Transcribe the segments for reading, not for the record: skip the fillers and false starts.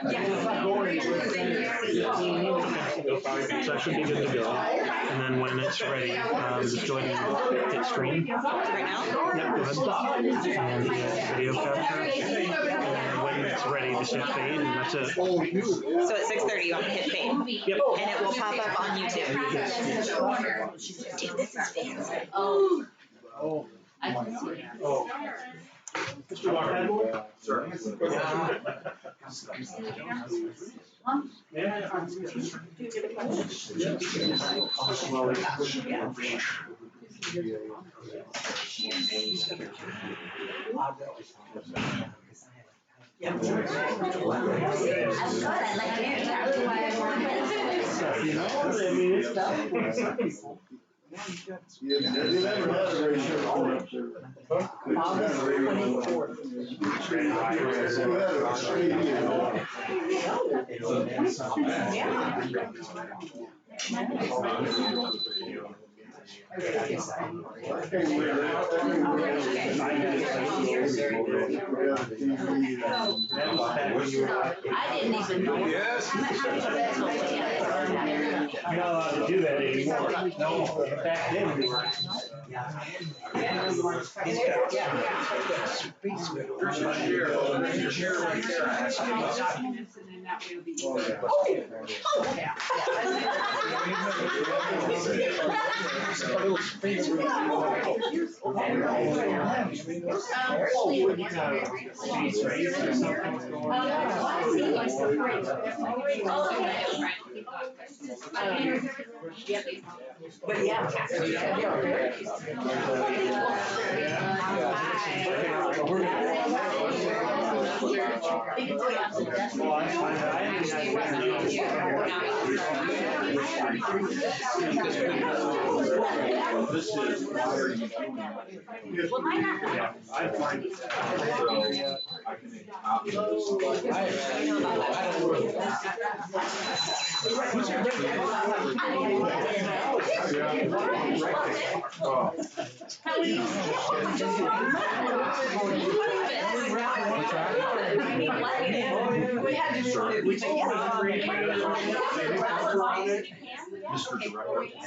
So that should be good to go. And then when it's ready, just go ahead and hit screen. Right now? Yep, go ahead. And hit video capture. And then when it's ready, just hit fade, and that's it. So at 6:30 you want to hit fade? Yep. And it will pop up on YouTube. Dude, this is fancy. Oh. I can see it. Mr. Waterhead? Sir. I didn't even know. Yes. You're not allowed to do that anymore. No, back then we were. But yeah. This is where you Well, why not? Yeah, I find it. I can make copies of this. Mr. Director.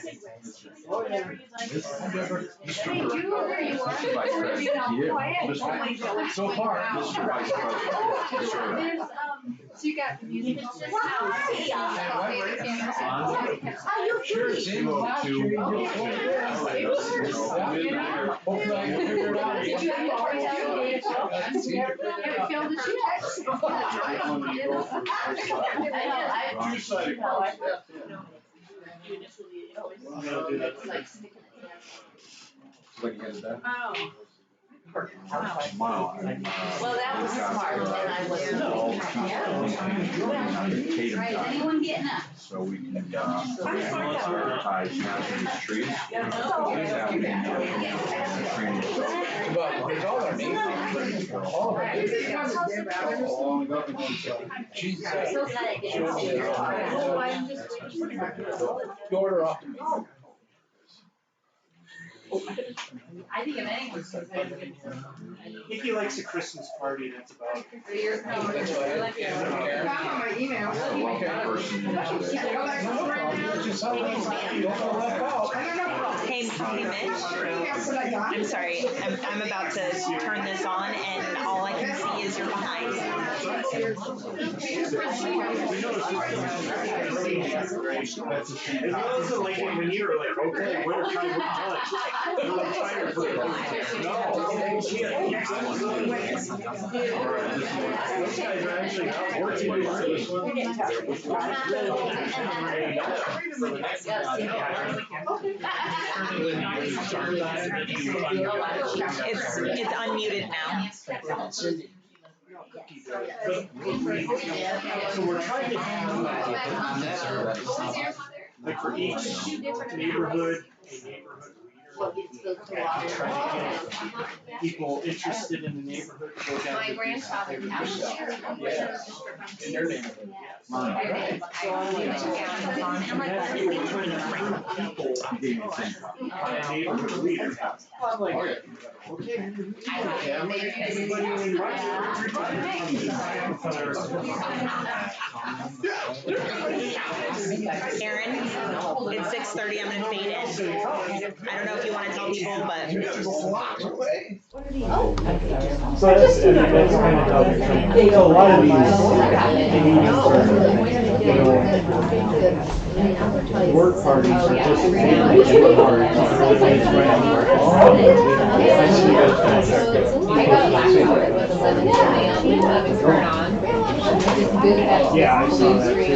So far, Mr. Vice President. So you got the music. It's just how Sure, it's in last year. You figure it out. Did you have to already Failed the shit. I know, I appreciate how I. Oh. Tomorrow. Well, that was smart, and I was. Right, is anyone getting up? So we can, advertise hazardous trees. But there's all our names. All of them. Jesus. I'm so glad I didn't see your car. Oh, I'm just waiting. You order off the meat. I think if anyone says that. Nikki likes a Christmas party, that's about. That's what I Found on my email. A wealthy person. Hey Mitch, I'm sorry, I'm about to turn this on and all I can see is your behind. It wasn't like when you were like, okay, we're trying to lunch. You're like trying to put those guys are actually out working with this one. It's unmuted now. So we're trying to have like for each neighborhood, a neighborhood leader what gets built to Trying to get people interested in the neighborhood to go down. My grandfather passed there. In your neighborhood. Mine. Neighborhood leader. I'm like, okay. Aaron, it's 6:30. I'm gonna fade in. I don't know if you want to tell people, but So that's kind of so a lot of these work parties are just work parties. Yeah, I saw that too.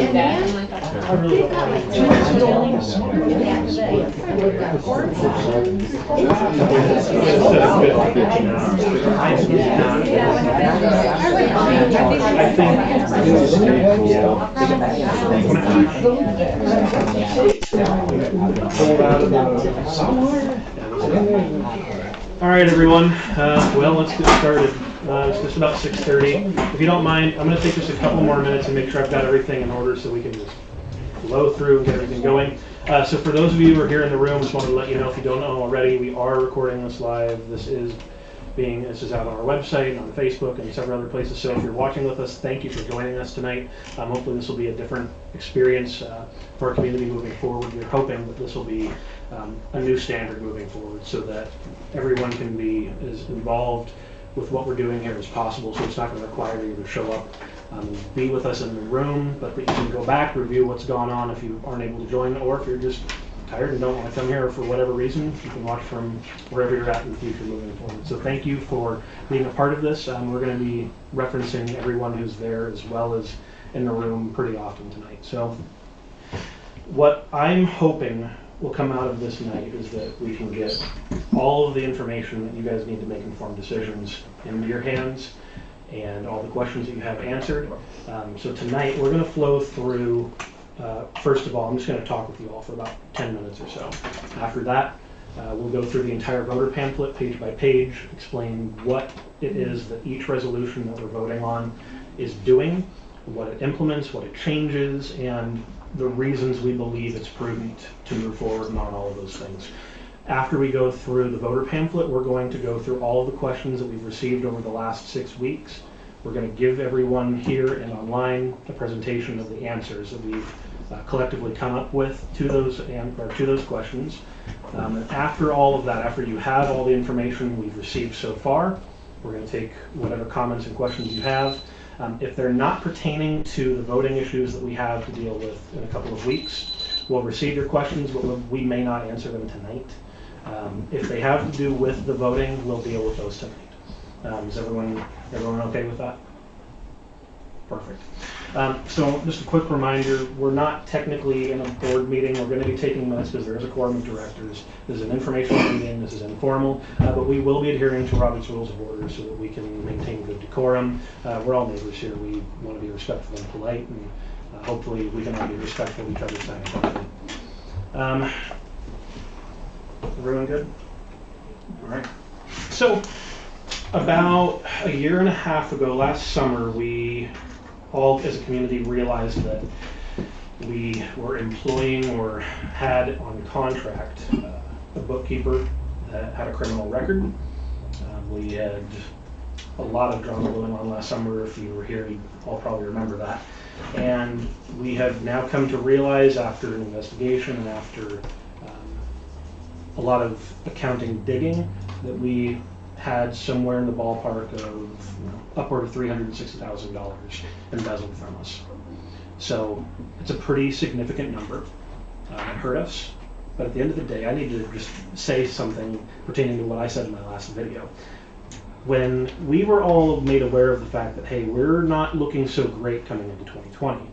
All right, everyone. Well, let's get started. It's just about 6:30. If you don't mind, I'm going to take just a couple more minutes and make sure I've got everything in order so we can just blow through and get everything going. So for those of you who are here in the room, just wanted to let you know, if you don't know already, we are recording this live. This is out on our website, on Facebook, and several other places. So if you're watching with us, thank you for joining us tonight. Hopefully this will be a different experience for our community moving forward. We're hoping that this will be a new standard moving forward so that everyone can be as involved with what we're doing here as possible. So it's not going to require you to show up, be with us in the room, but that you can go back, review what's gone on if you aren't able to join, or if you're just tired and don't want to come here for whatever reason, you can watch from wherever you're at in the future moving forward. So thank you for being a part of this. We're going to be referencing everyone who's there as well as in the room pretty often tonight. So what I'm hoping will come out of this night is that we can get all of the information that you guys need to make informed decisions into your hands and all the questions that you have answered. So tonight we're going to flow through, first of all, I'm just going to talk with you all for about 10 minutes or so. After that, we'll go through the entire voter pamphlet page by page, explain what it is that each resolution that we're voting on is doing, what it implements, what it changes, and the reasons we believe it's prudent to move forward and on all of those things. After we go through the voter pamphlet, we're going to go through all of the questions that we've received over the last 6 weeks. We're going to give everyone here and online a presentation of the answers that we've collectively come up with to those questions. And after all of that, after you have all the information we've received so far, we're going to take whatever comments and questions you have. If they're not pertaining to the voting issues that we have to deal with in a couple of weeks, we'll receive your questions, but we may not answer them tonight. If they have to do with the voting, we'll deal with those tonight. Is everyone okay with that? Perfect. So just a quick reminder, we're not technically in a board meeting. We're going to be taking minutes because there is a quorum of directors. This is an informational meeting. This is informal, but we will be adhering to Robert's Rules of Order so that we can maintain good decorum. We're all neighbors here. We want to be respectful and polite, and hopefully we can all be respectful of each other's time. Everyone good? All right. So about a year and a half ago, last summer, we all as a community realized that we were employing or had on contract a bookkeeper that had a criminal record. We had a lot of drama going on last summer. If you were here, you all probably remember that. And we have now come to realize after an investigation and after a lot of accounting digging that we had somewhere in the ballpark of upward of $360,000 embezzled from us. So it's a pretty significant number. It hurt us, but at the end of the day, I need to just say something pertaining to what I said in my last video. When we were all made aware of the fact that, hey, we're not looking so great coming into 2020,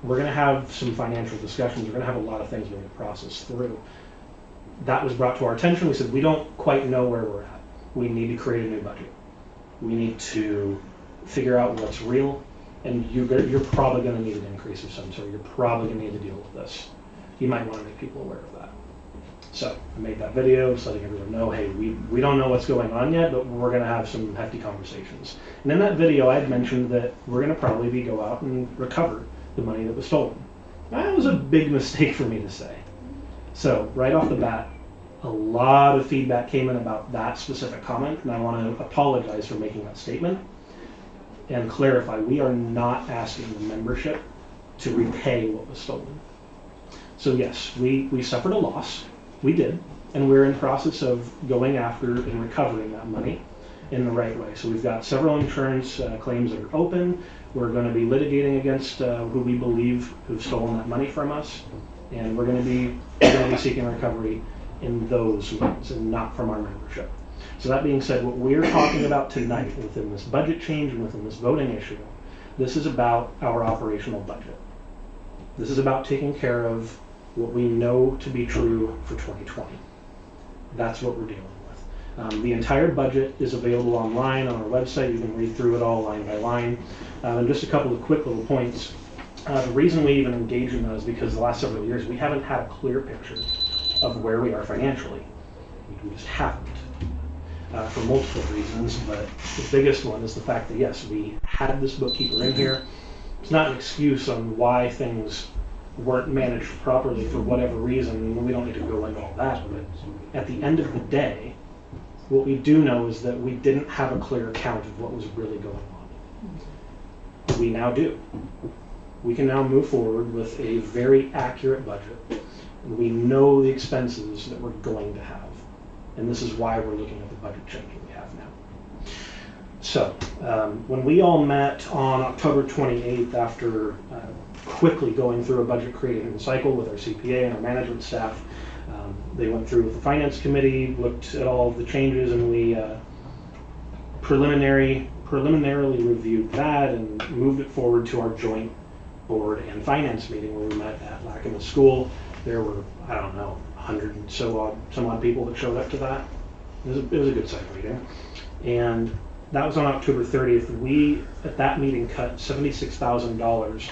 we're going to have some financial discussions, we're going to have a lot of things we're going to process through. That was brought to our attention. We said, we don't quite know where we're at. We need to create a new budget. We need to figure out what's real, and you're probably going to need an increase of some sort. You're probably going to need to deal with this. You might want to make people aware of that. So I made that video, just letting everyone know, hey, we don't know what's going on yet, but we're gonna have some hefty conversations. And in that video, I had mentioned that we're gonna probably go out and recover the money that was stolen. That was a big mistake for me to say. So right off the bat, a lot of feedback came in about that specific comment, and I want to apologize for making that statement and clarify, we are not asking the membership to repay what was stolen. So yes, we suffered a loss, we did, and we're in the process of going after and recovering that money in the right way. So we've got several insurance claims that are open. We're going to be litigating against who we believe who've stolen that money from us, and we're going to be seeking recovery in those ones and not from our membership. So that being said, what we're talking about tonight within this budget change and within this voting issue, this is about our operational budget. This is about taking care of what we know to be true for 2020. That's what we're dealing with. The entire budget is available online on our website. You can read through it all line by line. And just a couple of quick little points. The reason we even engage in those is because the last several years we haven't had a clear picture of where we are financially. We just haven't. For multiple reasons, but the biggest one is the fact that yes, we had this bookkeeper in here. It's not an excuse on why things weren't managed properly for whatever reason. We don't need to go into all that, but at the end of the day, what we do know is that we didn't have a clear account of what was really going on. We now do. We can now move forward with a very accurate budget. We know the expenses that we're going to have. And this is why we're looking at the budget change that we have now. So, when we all met on October 28th after quickly going through a budget creating cycle with our CPA and our management staff, they went through with the finance committee, looked at all of the changes, and we preliminarily reviewed that and moved it forward to our joint board and finance meeting where we met at Lackawanna School. There were, I don't know, 100 and some odd people that showed up to that. It was a good sized meeting. And that was on October 30th. We, at that meeting, cut $76,000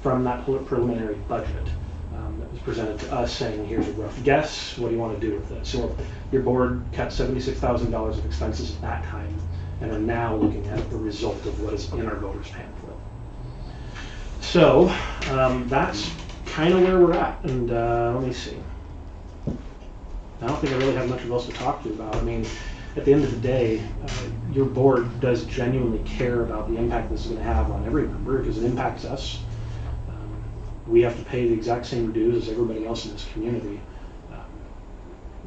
from that preliminary budget that was presented to us saying, here's a rough guess, what do you want to do with it? So your board cut $76,000 of expenses at that time and are now looking at the result of what is in our voters pamphlet. So that's kind of where we're at. And let me see. I don't think I really have much else to talk to you about. I mean, at the end of the day, your board does genuinely care about the impact this is going to have on every member because it impacts us. We have to pay the exact same dues as everybody else in this community.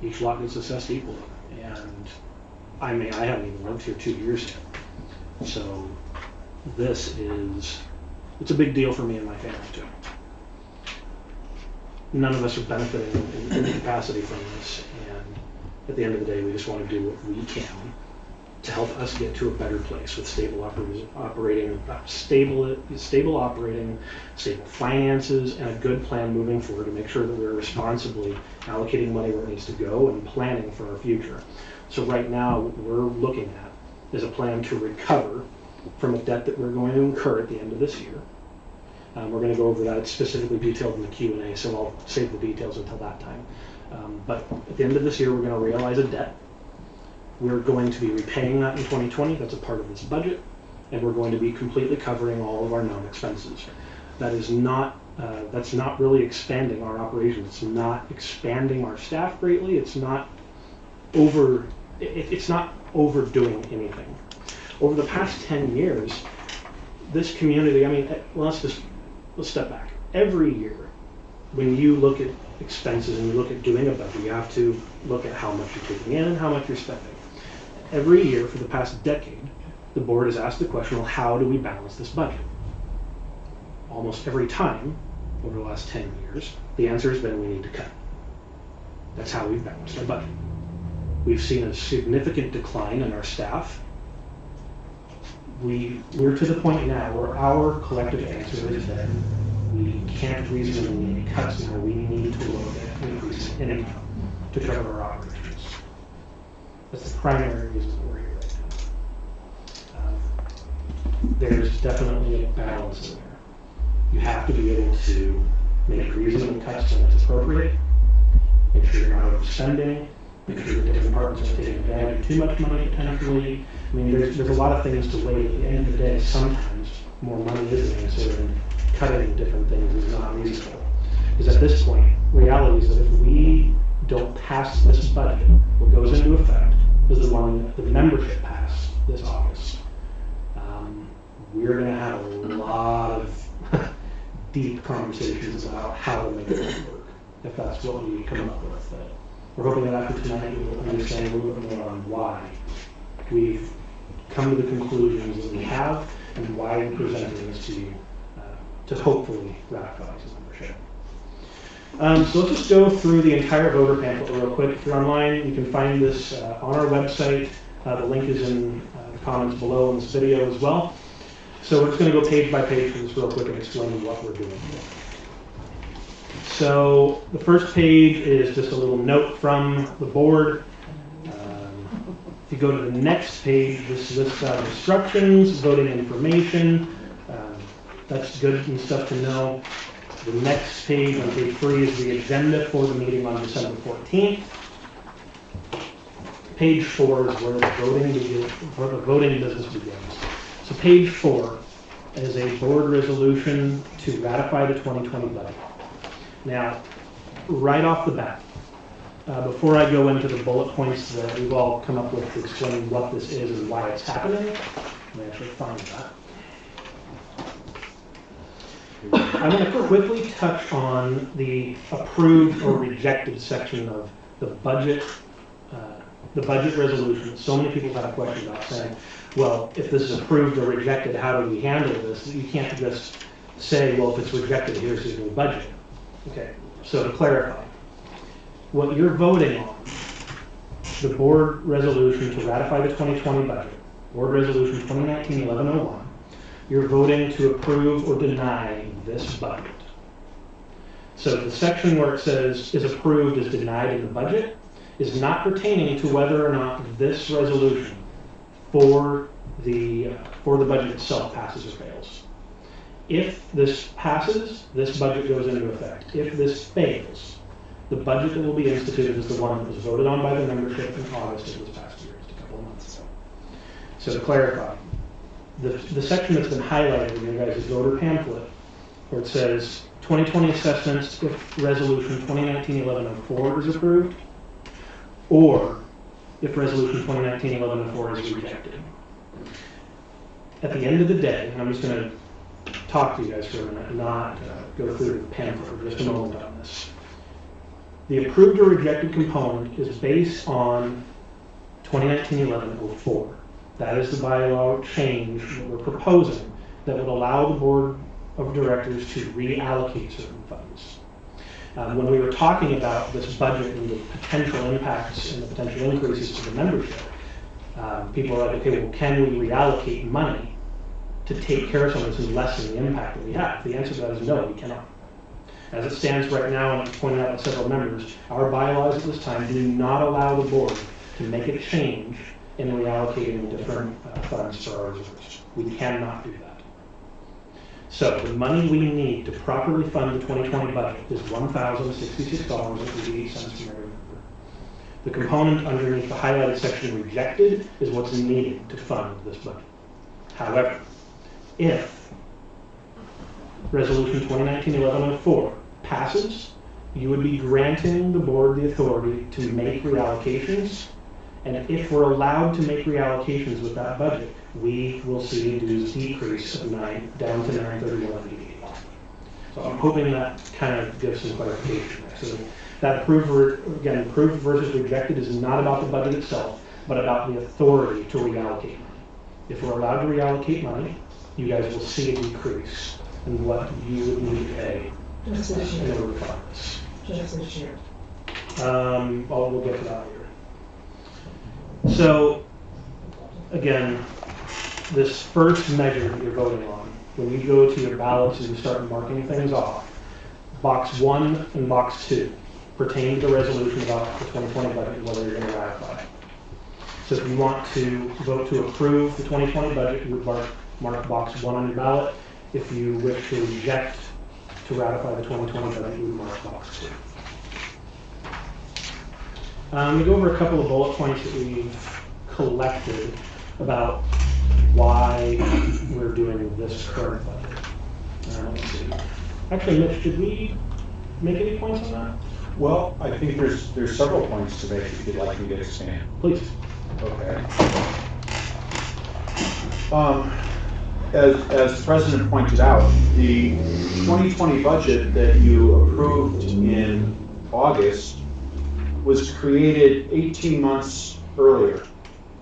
Each lot gets assessed equally. And I mean, I haven't even lived here 2 years yet. So it's a big deal for me and my family too. None of us are benefiting in any capacity from this, and at the end of the day, we just want to do what we can to help us get to a better place with stable operating, stable finances, and a good plan moving forward to make sure that we're responsibly allocating money where it needs to go and planning for our future. So right now, what we're looking at is a plan to recover from a debt that we're going to incur at the end of this year. We're going to go over that. It's specifically detailed in the Q&A, so I'll save the details until that time. But at the end of this year, we're going to realize a debt. We're going to be repaying that in 2020. That's a part of this budget. And we're going to be completely covering all of our known expenses. That is not, that's not really expanding our operations. It's not expanding our staff greatly. It's not it's not overdoing anything. Over the past 10 years, this community, I mean, let's step back. Every year, when you look at expenses and you look at doing a budget, you have to look at how much you're taking in and how much you're spending. Every year for the past decade, the board has asked the question, well, how do we balance this budget? Almost every time over the last 10 years, the answer has been we need to cut. That's how we've balanced our budget. We've seen a significant decline in our staff. We're to the point now where our collective answer is that we can't reasonably make cuts now. We need to look at an increase in income to cover our operations. That's the primary reason that we're here right now. There's definitely a balance in there. You have to be able to make reasonable cuts when it's appropriate, make sure you're not overspending, make sure the different departments are taking advantage of too much money potentially. I mean, there's a lot of things to weigh. At the end of the day, sometimes more money is the answer, and cutting different things is not reasonable. Because at this point, reality is that if we don't pass this budget, what goes into effect is the one that the membership passed this August. We're going to have a lot of deep conversations about how to make it work, if that's what we come up with. We're hoping that after tonight you'll understand a little bit more on why we've come to the conclusions that we have and why we're presenting this to you to hopefully ratify this membership. So let's just go through the entire voter pamphlet real quick. If you're online, you can find this on our website. The link is in the comments below in this video as well. So we're just going to go page by page for this real quick and explain what we're doing. So the first page is just a little note from the board. If you go to the next page, this lists out instructions, voting information. That's good and stuff to know. The next page, on page 3, is the agenda for the meeting on December 14th. Page 4 is where the voting business begins. So page 4 is a board resolution to ratify the 2020 budget. Now, right off the bat, before I go into the bullet points that we've all come up with to explain what this is and why it's happening, let me actually find that. I'm going to quickly touch on the approved or rejected section of the budget resolution. So many people have a question about saying, well, if this is approved or rejected, how do we handle this? You can't just say, well, if it's rejected, here's your new budget. Okay, so to clarify, what you're voting on, the board resolution to ratify the 2020 budget, board resolution 2019-1101, you're voting to approve or deny this budget. So the section where it says is approved, is denied in the budget, is not pertaining to whether or not this resolution for the budget itself passes or fails. If this passes, this budget goes into effect. If this fails, the budget that will be instituted is the one that was voted on by the membership in August of this past year, just a couple of months ago. So to clarify, the section that's been highlighted in your guys' voter pamphlet, where it says 2020 assessments if resolution 2019-1104 is approved, or if resolution 2019-1104 is rejected. At the end of the day, and I'm just going to talk to you guys for a minute, not go through the pamphlet for just a moment on this. The approved or rejected component is based on 2019-1104. That is the bylaw change that we're proposing that would allow the board of directors to reallocate certain funds. When we were talking about this budget and the potential impacts and the potential increases to the membership, people are like, okay, well, can we reallocate money to take care of some of this and lessen the impact that we have? The answer to that is no, we cannot. As it stands right now, and I've pointed out to several members, our bylaws at this time do not allow the board to make a change in reallocating different funds for our reserves. We cannot do that. So the money we need to properly fund the 2020 budget is $1,066.88 from every member. The component underneath the highlighted section rejected is what's needed to fund this budget. However, if resolution 2019-1104 passes, you would be granting the board the authority to make reallocations. And if we're allowed to make reallocations with that budget, we will see a dues decrease of down to $931.88. So I'm hoping that kind of gives some clarification there. So that approved versus rejected is not about the budget itself, but about the authority to reallocate money. If we're allowed to reallocate money, you guys will see a decrease in what you would need to pay in order to fund this. Just this year. We'll get to that later. So, again, this first measure that you're voting on, when you go to your ballots and you start marking things off, box 1 and box 2 pertain to the resolution about the 2020 budget and whether you're going to ratify. So if you want to vote to approve the 2020 budget, you would mark box 1 on your ballot. If you wish to reject to ratify the 2020 budget, you would mark box 2. We go over a couple of bullet points that we've collected about why we're doing this current budget. Let's see. Actually, Mitch, did we make any points on that? Well, I think there's several points to make if you'd like me to expand. Please. Okay. As the President pointed out, the 2020 budget that you approved in August was created 18 months earlier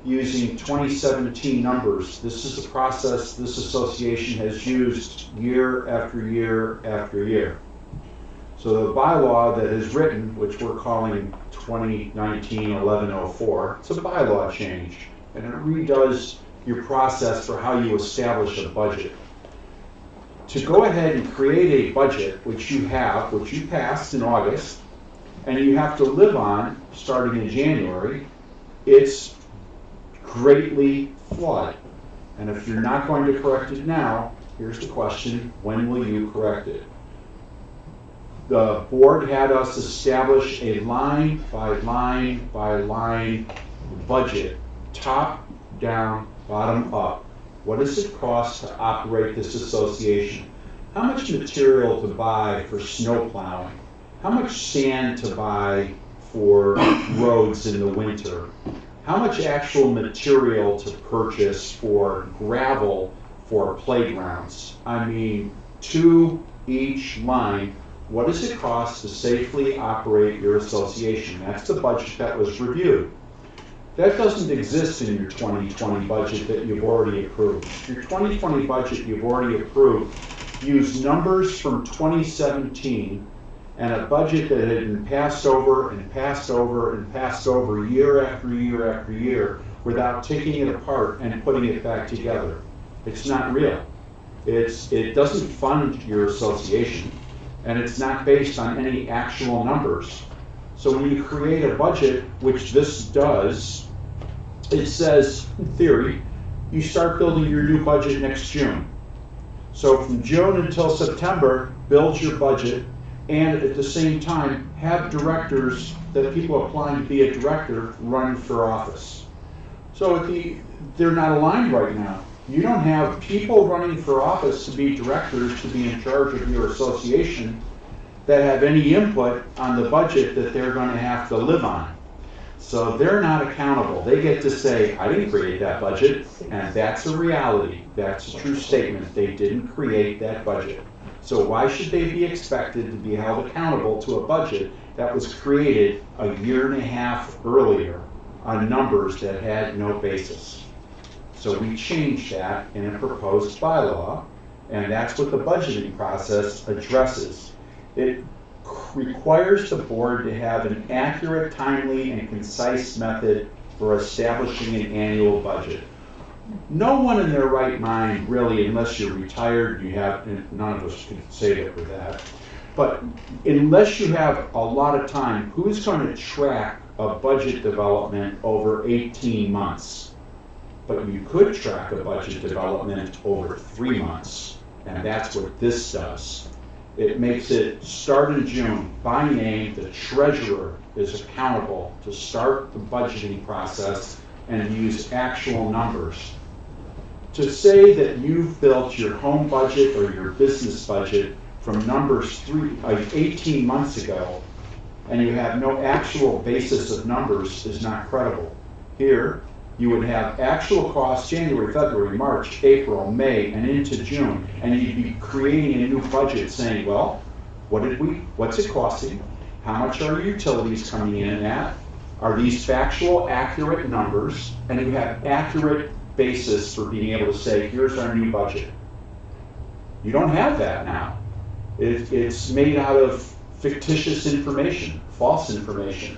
using 2017 numbers. This is a process this association has used year after year after year. So the bylaw that is written, which we're calling 2019-1104, it's a bylaw change, and it redoes your process for how you establish a budget. To go ahead and create a budget, which you passed in August, and you have to live on starting in January, it's greatly flawed. And if you're not going to correct it now, here's the question: when will you correct it? The board had us establish a line by line by line budget, top down, bottom up. What does it cost to operate this association? How much material to buy for snow plowing? How much sand to buy for roads in the winter? How much actual material to purchase for gravel for playgrounds? I mean, to each line, what does it cost to safely operate your association? That's the budget that was reviewed. That doesn't exist in your 2020 budget that you've already approved. Your 2020 budget you've already approved used numbers from 2017 and a budget that had been passed over and passed over and passed over year after year after year without taking it apart and putting it back together. It's not real. It doesn't fund your association, and it's not based on any actual numbers. So when you create a budget, which this does, it says, in theory, you start building your new budget next June. So from June until September, build your budget, and at the same time, have directors that people applying to be a director run for office. So they're not aligned right now. You don't have people running for office to be directors, to be in charge of your association, that have any input on the budget that they're going to have to live on. So they're not accountable. They get to say, I didn't create that budget, and that's a reality. That's a true statement. They didn't create that budget. So why should they be expected to be held accountable to a budget that was created a year and a half earlier on numbers that had no basis? So we changed that in a proposed bylaw, and that's what the budgeting process addresses. It requires the board to have an accurate, timely, and concise method for establishing an annual budget. No one in their right mind, really, unless you're retired, none of us can say that with that, but unless you have a lot of time, who's going to track a budget development over 18 months? But you could track a budget development over 3 months, and that's what this does. It makes it start in June. By name, the treasurer is accountable to start the budgeting process and use actual numbers. To say that you've built your home budget or your business budget from numbers 18 months ago and you have no actual basis of numbers is not credible. Here, you would have actual costs January, February, March, April, May, and into June, and you'd be creating a new budget saying, well, what's it costing? How much are utilities coming in at? Are these factual, accurate numbers? And you have accurate basis for being able to say, here's our new budget. You don't have that now. It's made out of fictitious information, false information.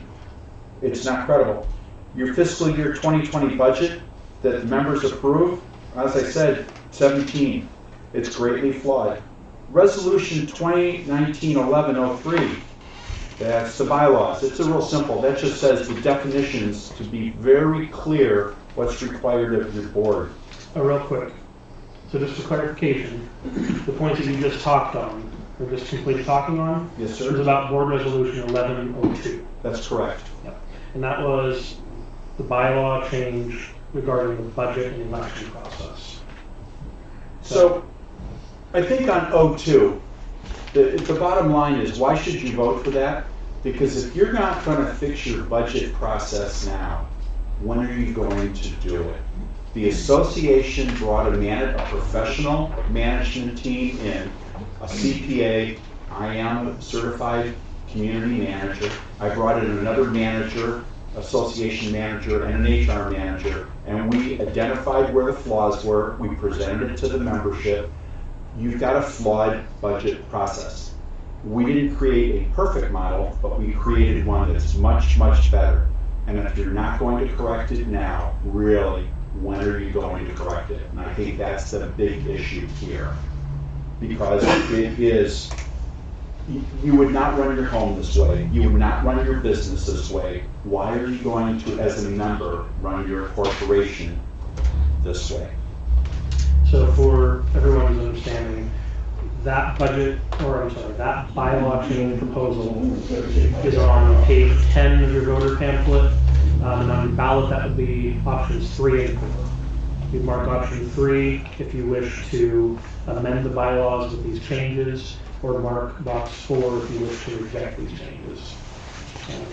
It's not credible. Your fiscal year 2020 budget that the members approved, as I said, 17. It's greatly flawed. Resolution 2019-1103, that's the bylaws. It's a real simple. That just says the definitions to be very clear what's required of your board. Real quick. So just for clarification, the points that you just talked on, or just completed talking on, Yes, sir. is about board resolution 1102. That's correct. Yep. and that was the bylaw change regarding the budget and election process. So, I think on O2, the bottom line is, why should you vote for that? Because if you're not going to fix your budget process now, when are you going to do it? The association brought a professional management team in, a CPA. I am a certified community manager. I brought in another manager, association manager, and an HR manager, and we identified where the flaws were. We presented it to the membership. You've got a flawed budget process. We didn't create a perfect model, but we created one that's much, much better. And if you're not going to correct it now, really, when are you going to correct it? And I think that's the big issue here. Because it is, you would not run your home this way. You would not run your business this way. Why are you going to, as a member, run your corporation this way? So for everyone's understanding, that budget, that bylaw change proposal is on page 10 of your voter pamphlet. And on your ballot, that would be options 3 and 4. You'd mark option 3 if you wish to amend the bylaws with these changes, or mark box 4 if you wish to reject these changes.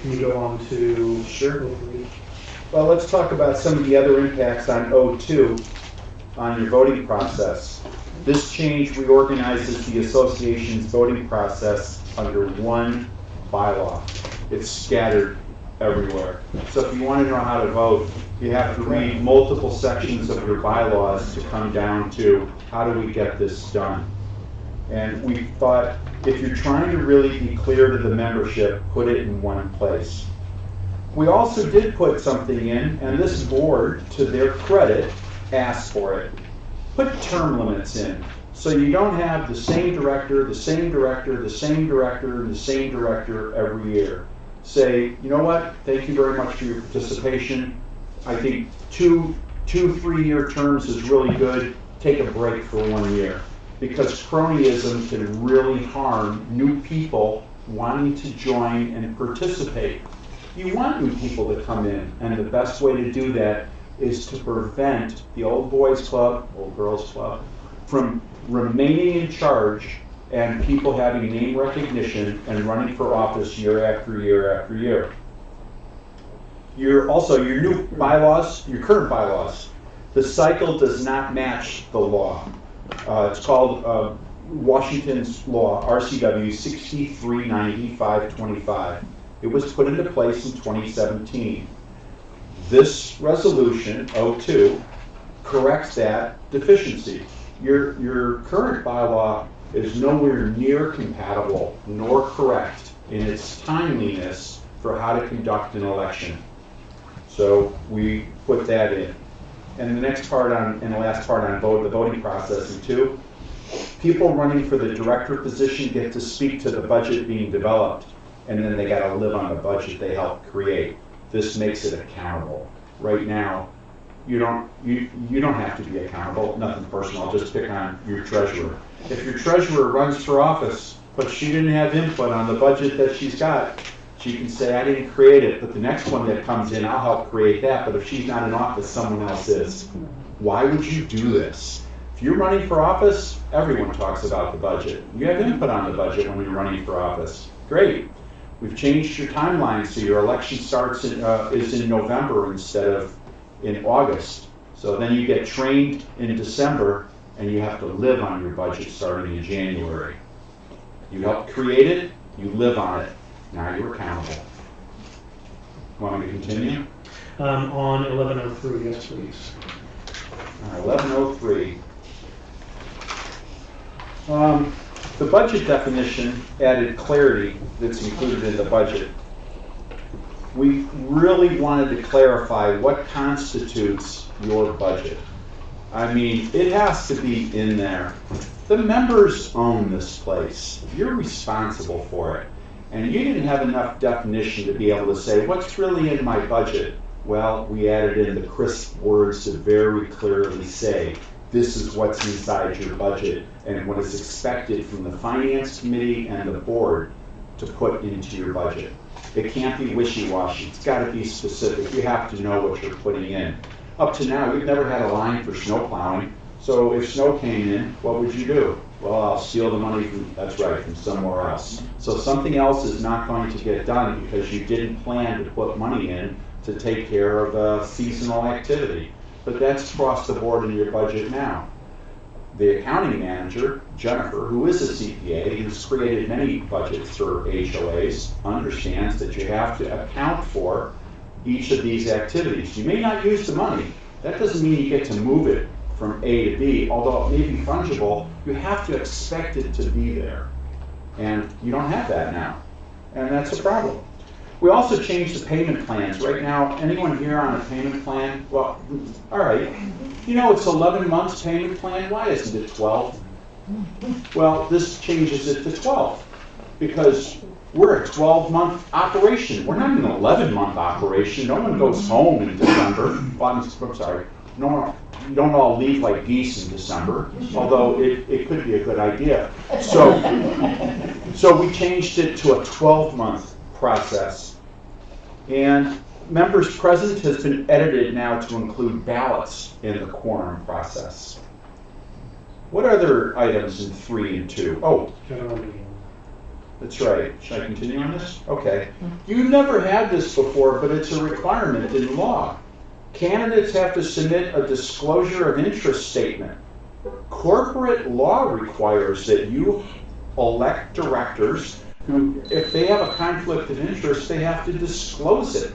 Can you go on to Sure. O3? Well, let's talk about some of the other impacts on O2 on your voting process. This change reorganizes the association's voting process under one bylaw. It's scattered everywhere. So if you want to know how to vote, you have to read multiple sections of your bylaws to come down to how do we get this done. And we thought, if you're trying to really be clear to the membership, put it in one place. We also did put something in, and this board, to their credit, asked for it. Put term limits in, so you don't have the same director, the same director, the same director, and the same director every year. Say, you know what, thank you very much for your participation. I think two 3-year terms is really good. Take a break for 1 year. Because cronyism can really harm new people wanting to join and participate. You want new people to come in, and the best way to do that is to prevent the old boys club, old girls club, from remaining in charge and people having name recognition and running for office year after year after year. Your new bylaws, your current bylaws, the cycle does not match the law. It's called Washington's law, RCW 6390-525. It was put into place in 2017. This resolution, O2, corrects that deficiency. Your current bylaw is nowhere near compatible nor correct in its timeliness for how to conduct an election. So we put that in. And the last part on the voting process in 2, people running for the director position get to speak to the budget being developed, and then they got to live on the budget they helped create. This makes it accountable. Right now, you don't have to be accountable. Nothing personal. I'll just pick on your treasurer. If your treasurer runs for office, but she didn't have input on the budget that she's got, she can say, I didn't create it, but the next one that comes in, I'll help create that. But if she's not in office, someone else is. Why would you do this? If you're running for office, everyone talks about the budget. You have input on the budget when you're running for office. Great. We've changed your timeline so your election is in November instead of in August. So then you get trained in December and you have to live on your budget starting in January. You helped create it, you live on it. Now you're accountable. Want me to continue? On 1103, yes please. 1103. The budget definition added clarity that's included in the budget. We really wanted to clarify what constitutes your budget. I mean, it has to be in there. The members own this place. You're responsible for it. And you didn't have enough definition to be able to say, what's really in my budget? Well, we added in the crisp words to very clearly say, this is what's inside your budget and what is expected from the finance committee and the board to put into your budget. It can't be wishy-washy. It's got to be specific. You have to know what you're putting in. Up to now, we've never had a line for snow plowing. So if snow came in, what would you do? Well, I'll steal the money from, that's right, from somewhere else. So something else is not going to get done because you didn't plan to put money in to take care of a seasonal activity. But that's across the board in your budget now. The accounting manager, Jennifer, who is a CPA, who's created many budgets for HOAs, understands that you have to account for each of these activities. You may not use the money. That doesn't mean you get to move it from A to B, although it may be fungible, you have to expect it to be there. And you don't have that now. And that's a problem. We also changed the payment plans. Right now, anyone here on a payment plan? Well, all right. You know, it's 11 months payment plan. Why isn't it 12? Well, this changes it to 12 because we're a 12-month operation. We're not an 11-month operation. No one goes home in December. Well, I'm sorry. No, you don't all leave like geese in December, although it could be a good idea. So we changed it to a 12-month process. And members present has been edited now to include ballots in the quorum process. What other items in 3 and 2? Oh, that's right. Should I continue on this? Okay. You've never had this before, but it's a requirement in law. Candidates have to submit a disclosure of interest statement. Corporate law requires that you elect directors who, if they have a conflict of interest, they have to disclose it.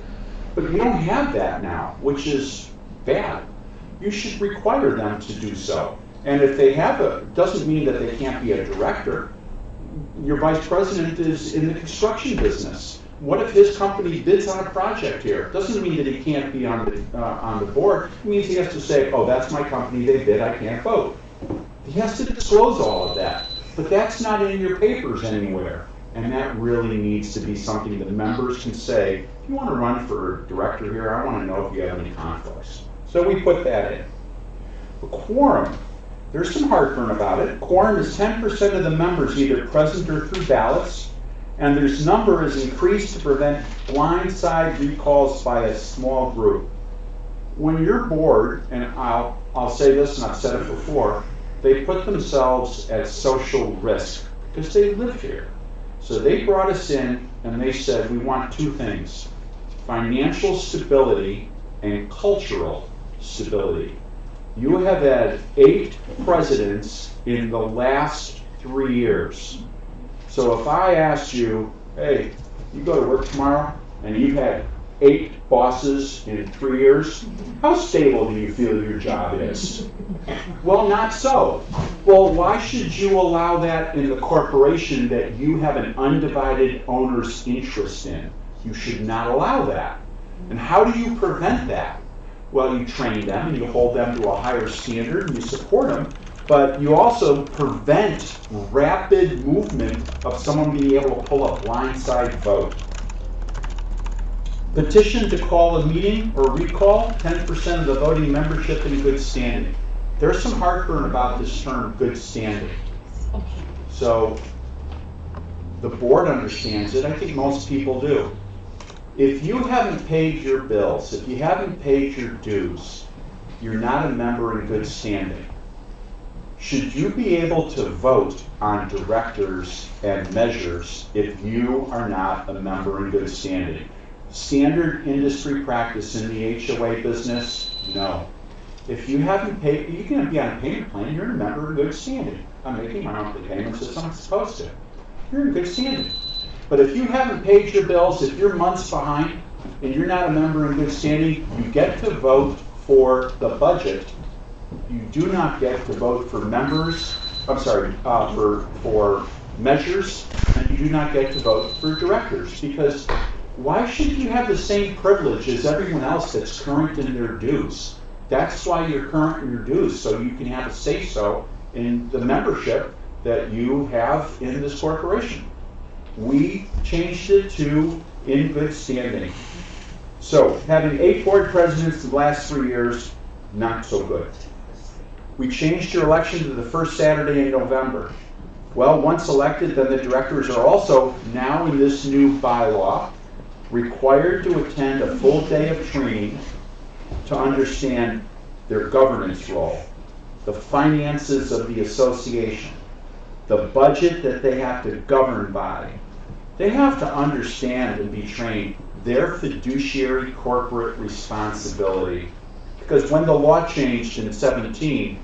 But you don't have that now, which is bad. You should require them to do so. And if they have doesn't mean that they can't be a director. Your vice president is in the construction business. What if his company bids on a project here? Doesn't mean that he can't be on the board. It means he has to say, oh, that's my company, they bid, I can't vote. He has to disclose all of that. But that's not in your papers anywhere. And that really needs to be something that members can say, if you want to run for director here, I want to know if you have any conflicts. So we put that in. The quorum, there's some heartburn about it. Quorum is 10% of the members either present or through ballots. And their number is increased to prevent blindside recalls by a small group. When your board, and I'll say this and I've said it before, they put themselves at social risk because they live here. So they brought us in and they said, we want 2 things, financial stability and cultural stability. You have had 8 presidents in the last 3 years. So if I asked you, hey, you go to work tomorrow, and you've had 8 bosses in 3 years, how stable do you feel your job is? Well, not so. Well, why should you allow that in the corporation that you have an undivided owner's interest in? You should not allow that. And how do you prevent that? Well, you train them, and you hold them to a higher standard, and you support them. But you also prevent rapid movement of someone being able to pull a blindside vote. Petition to call a meeting or recall, 10% of the voting membership in good standing. There's some heartburn about this term, good standing. So the board understands it. I think most people do. If you haven't paid your bills, if you haven't paid your dues, you're not a member in good standing. Should you be able to vote on directors and measures if you are not a member in good standing? Standard industry practice in the HOA business, no. If you haven't paid, you can be on a payment plan, you're a member in good standing. I'm making my monthly payments as I'm supposed to. You're in good standing. But if you haven't paid your bills, if you're months behind and you're not a member in good standing, you get to vote for the budget. You do not get to vote for members, for measures, and you do not get to vote for directors. Because why should you have the same privilege as everyone else that's current in their dues? That's why you're current in your dues, so you can have a say-so in the membership that you have in this corporation. We changed it to in good standing. So, having 8 board presidents in the last 3 years, not so good. We changed your election to the first Saturday in November. Well, once elected, then the directors are also now in this new bylaw required to attend a full day of training to understand their governance role, the finances of the association, the budget that they have to govern by. They have to understand and be trained their fiduciary corporate responsibility. Because when the law changed in 17,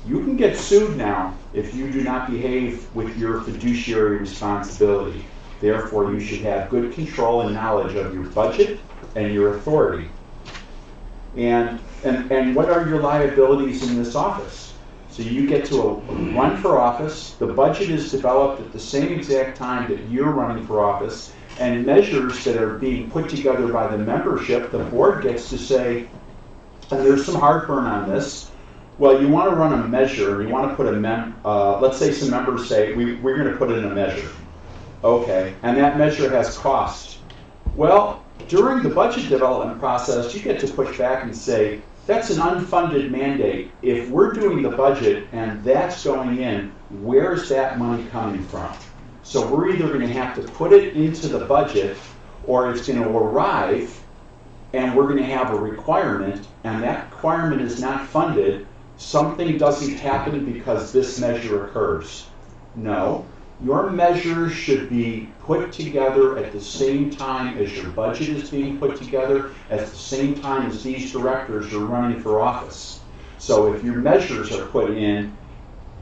you can get sued now if you do not behave with your fiduciary responsibility. Therefore, you should have good control and knowledge of your budget and your authority. And what are your liabilities in this office? So you get to run for office. The budget is developed at the same exact time that you're running for office, and measures that are being put together by the membership, the board gets to say, and there's some heartburn on this, well, you want to run a measure, and you want to put let's say some members say, we're going to put in a measure. Okay, and that measure has cost. Well, during the budget development process, you get to push back and say, that's an unfunded mandate. If we're doing the budget and that's going in, where's that money coming from? So we're either going to have to put it into the budget, or it's going to arrive and we're going to have a requirement, and that requirement is not funded. Something doesn't happen because this measure occurs. No, your measures should be put together at the same time as your budget is being put together, at the same time as these directors are running for office. So if your measures are put in,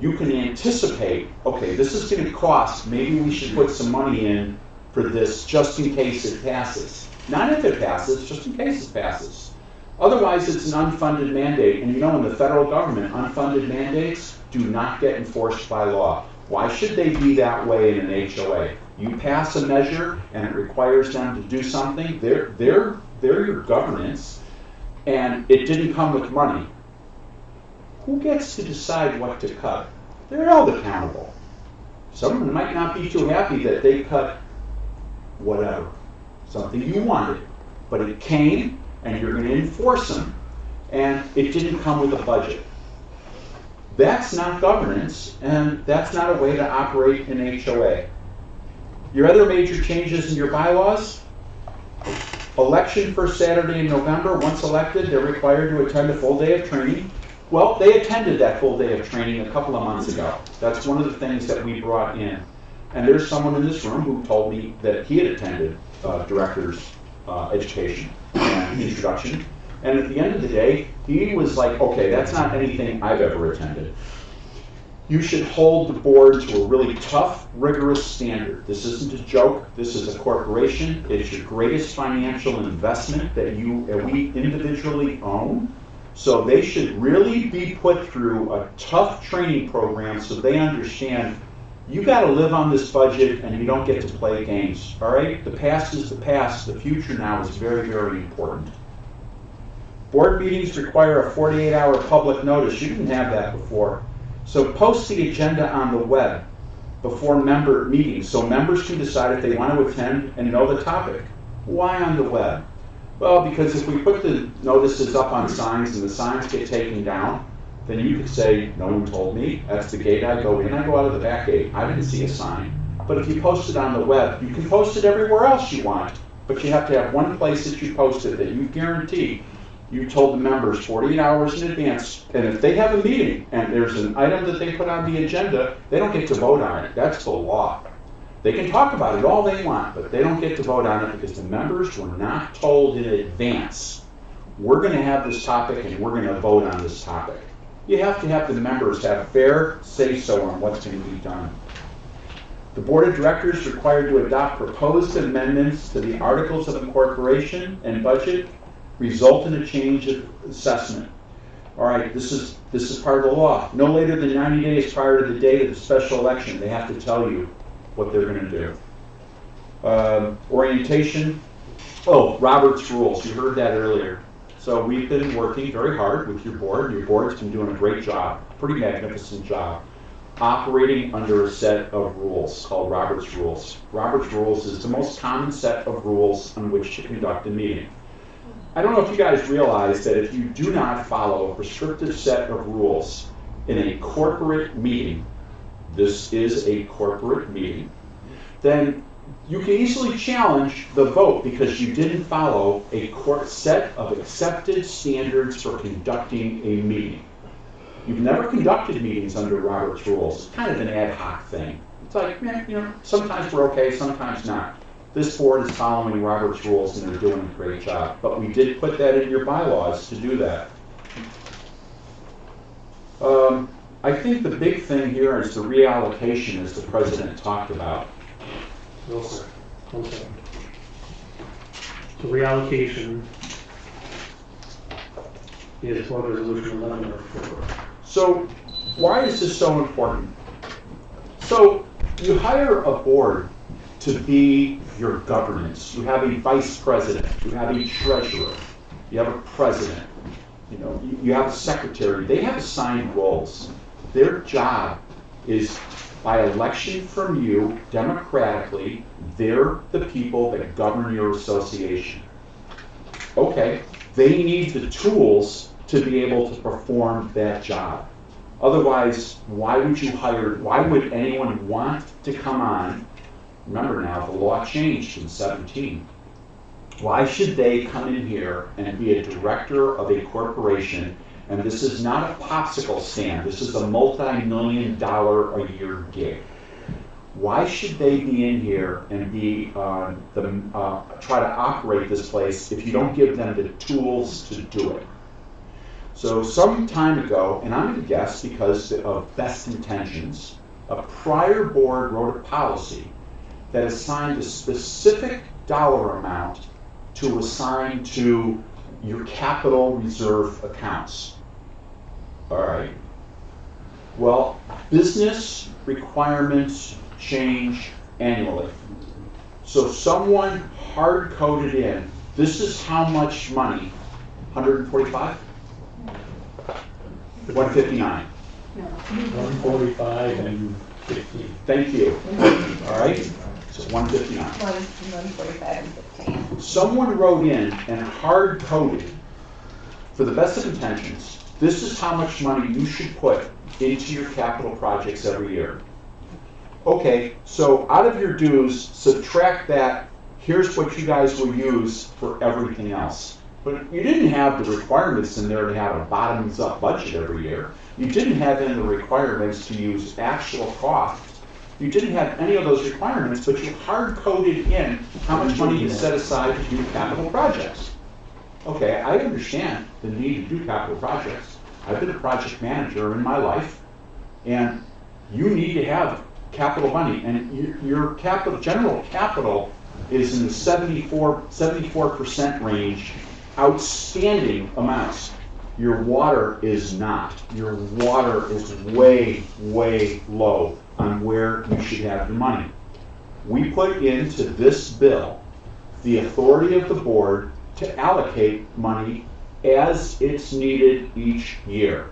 you can anticipate, okay, this is going to cost, maybe we should put some money in for this just in case it passes. Not if it passes, just in case it passes. Otherwise, it's an unfunded mandate. And you know, in the federal government, unfunded mandates do not get enforced by law. Why should they be that way in an HOA? You pass a measure and it requires them to do something, they're your governance, and it didn't come with money. Who gets to decide what to cut? They're held accountable. Someone might not be too happy that they cut whatever, something you wanted, but it came and you're going to enforce them, and it didn't come with a budget. That's not governance, and that's not a way to operate an HOA. Your other major changes in your bylaws: election for Saturday in November. Once elected, they're required to attend a full day of training. Well, they attended that full day of training a couple of months ago. That's one of the things that we brought in. And there's someone in this room who told me that he had attended director's education and introduction. And at the end of the day, he was like, okay, that's not anything I've ever attended. You should hold the board to a really tough, rigorous standard. This isn't a joke. This is a corporation. It's your greatest financial investment that we individually own. So they should really be put through a tough training program so they understand you got to live on this budget and you don't get to play games. All right? The past is the past. The future now is very, very important. Board meetings require a 48-hour public notice. You didn't have that before. So post the agenda on the web before member meetings so members can decide if they want to attend and know the topic. Why on the web? Well, because if we put the notices up on signs and the signs get taken down, then you could say, no one told me. That's the gate I go in. I go out of the back gate. I didn't see a sign. But if you post it on the web, you can post it everywhere else you want. But you have to have one place that you post it that you guarantee you told the members 48 hours in advance. And if they have a meeting and there's an item that they put on the agenda, they don't get to vote on it. That's the law. They can talk about it all they want, but they don't get to vote on it because the members were not told in advance, we're going to have this topic and we're going to vote on this topic. You have to have the members have fair say-so on what's going to be done. The board of directors is required to adopt proposed amendments to the articles of incorporation and budget result in a change of assessment. All right, this is part of the law. No later than 90 days prior to the date of the special election, they have to tell you what they're going to do. Orientation. Oh, Robert's rules. You heard that earlier. So we've been working very hard with your board. Your board's been doing a great job, pretty magnificent job, operating under a set of rules called Robert's rules. Robert's rules is the most common set of rules on which to conduct a meeting. I don't know if you guys realize that if you do not follow a prescriptive set of rules in a corporate meeting, this is a corporate meeting, then you can easily challenge the vote because you didn't follow a set of accepted standards for conducting a meeting. You've never conducted meetings under Robert's rules. It's kind of an ad hoc thing. It's like, sometimes we're okay, sometimes not. This board is following Robert's rules and they're doing a great job. But we did put that in your bylaws to do that. I think the big thing here is the reallocation, as the president talked about. Real quick, 1 second. So reallocation is what resolution 11 or 4. So why is this so important? So you hire a board to be your governance. You have a vice president, you have a treasurer, you have a president, you have a secretary. They have assigned roles. Their job is by election from you, democratically, they're the people that govern your association. Okay, they need the tools to be able to perform that job. Otherwise, why would anyone want to come on? Remember now, the law changed in 17. Why should they come in here and be a director of a corporation? And this is not a popsicle stand. This is a multi-million-dollar a year gig. Why should they be in here and be try to operate this place if you don't give them the tools to do it? So some time ago, and I'm going to guess because of best intentions, a prior board wrote a policy that assigned a specific dollar amount to assign to your capital reserve accounts. All right. Well, business requirements change annually. So someone hard-coded in, this is how much money, 145? 159. 145 and 50. Thank you. All right. So 159. 145 and 15. Someone wrote in and hard-coded, for the best of intentions, this is how much money you should put into your capital projects every year. Okay, so out of your dues, subtract that. Here's what you guys will use for everything else. But you didn't have the requirements in there to have a bottoms-up budget every year. You didn't have in the requirements to use actual costs. You didn't have any of those requirements, but you hard-coded in how much money you set aside to do capital projects. Okay, I understand the need to do capital projects. I've been a project manager in my life, and you need to have capital money, and your general capital is in the 74% range, outstanding amounts. Your water is not. Your water is way, way low on where you should have your money. We put into this bill the authority of the board to allocate money as it's needed each year.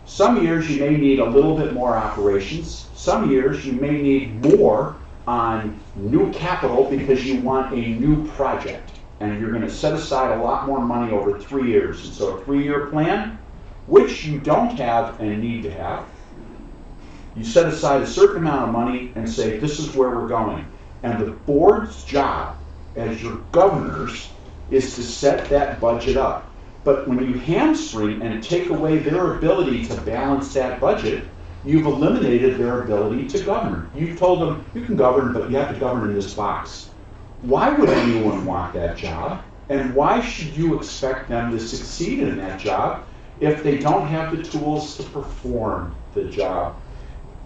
Some years you may need a little bit more operations. Some years you may need more on new capital because you want a new project. And you're going to set aside a lot more money over 3 years. And so a 3-year plan, which you don't have and need to have, you set aside a certain amount of money and say, this is where we're going. And the board's job as your governors is to set that budget up. But when you hamstring and take away their ability to balance that budget, you've eliminated their ability to govern. You've told them, you can govern, but you have to govern in this box. Why would anyone want that job? And why should you expect them to succeed in that job if they don't have the tools to perform the job?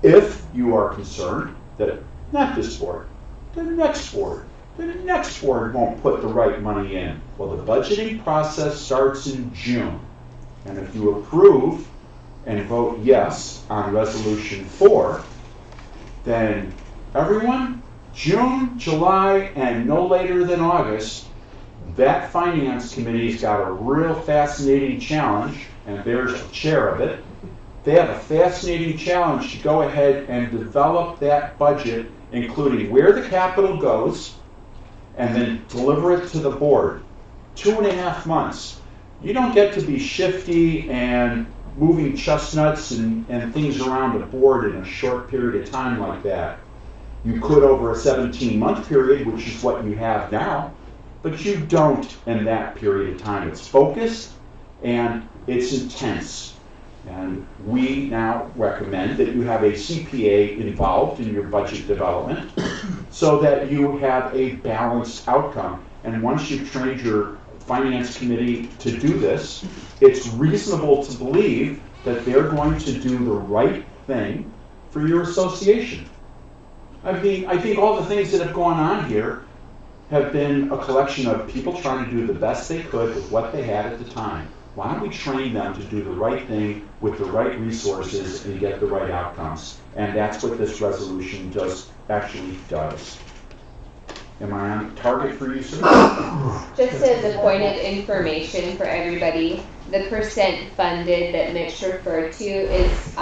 If you are concerned that not this board, the next board won't put the right money in. Well, the budgeting process starts in June. And if you approve and vote yes on Resolution 4, then everyone, June, July, and no later than August, that Finance Committee's got a real fascinating challenge, and there's the chair of it. They have a fascinating challenge to go ahead and develop that budget, including where the capital goes, and then deliver it to the board. 2.5 months. You don't get to be shifty and moving chestnuts and things around the board in a short period of time like that. You could over a 17-month period, which is what you have now, but you don't in that period of time. It's focused and it's intense. And we now recommend that you have a CPA involved in your budget development so that you have a balanced outcome. And once you've trained your finance committee to do this, it's reasonable to believe that they're going to do the right thing for your association. I think all the things that have gone on here have been a collection of people trying to do the best they could with what they had at the time. Why don't we train them to do the right thing with the right resources and get the right outcomes? And that's what this resolution actually does. Am I on target for you, sir? Just as a point of information for everybody, the percent funded that Mitch referred to is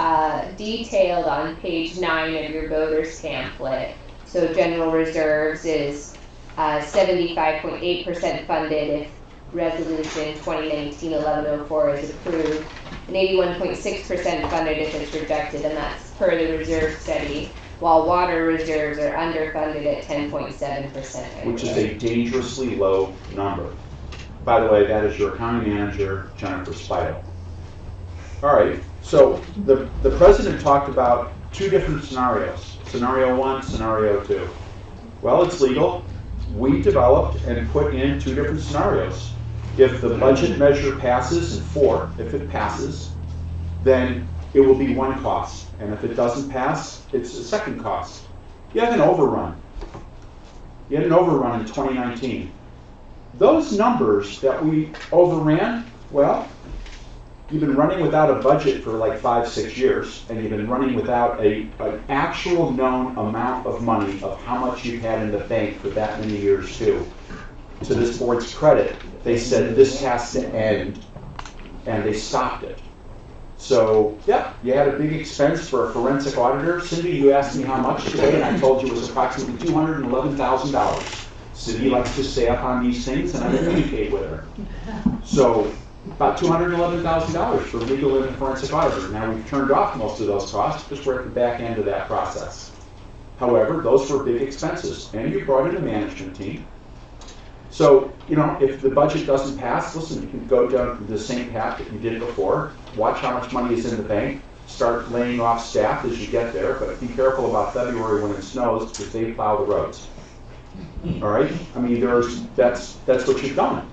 detailed on page 9 of your voters pamphlet. So general reserves is 75.8% funded if resolution 2019-1104 is approved, and 81.6% funded if it's rejected, and that's per the reserve study, while water reserves are underfunded at 10.7%. Which is a dangerously low number. By the way, that is your accounting manager, Jennifer Spidle. All right, so the president talked about two different scenarios. Scenario 1, scenario 2. Well, it's legal. We developed and put in two different scenarios. If the budget measure passes, and 4, if it passes, then it will be one cost. And if it doesn't pass, it's a second cost. You had an overrun. You had an overrun in 2019. Those numbers that we overran, well, you've been running without a budget for like 5-6 years, and you've been running without an actual known amount of money of how much you've had in the bank for that many years too. To this board's credit, they said this has to end, and they stopped it. So, yeah, you had a big expense for a forensic auditor. Cindy, you asked me how much today, and I told you it was approximately $211,000. Cindy likes to stay up on these things, and I communicate with her. So, about $211,000 for legal and forensic auditor. Now, we've turned off most of those costs because we're at the back end of that process. However, those were big expenses, and you brought in a management team. So, if the budget doesn't pass, listen, you can go down the same path that you did before, watch how much money is in the bank, start laying off staff as you get there, but be careful about February when it snows because they plow the roads. All right? I mean, that's what you've done.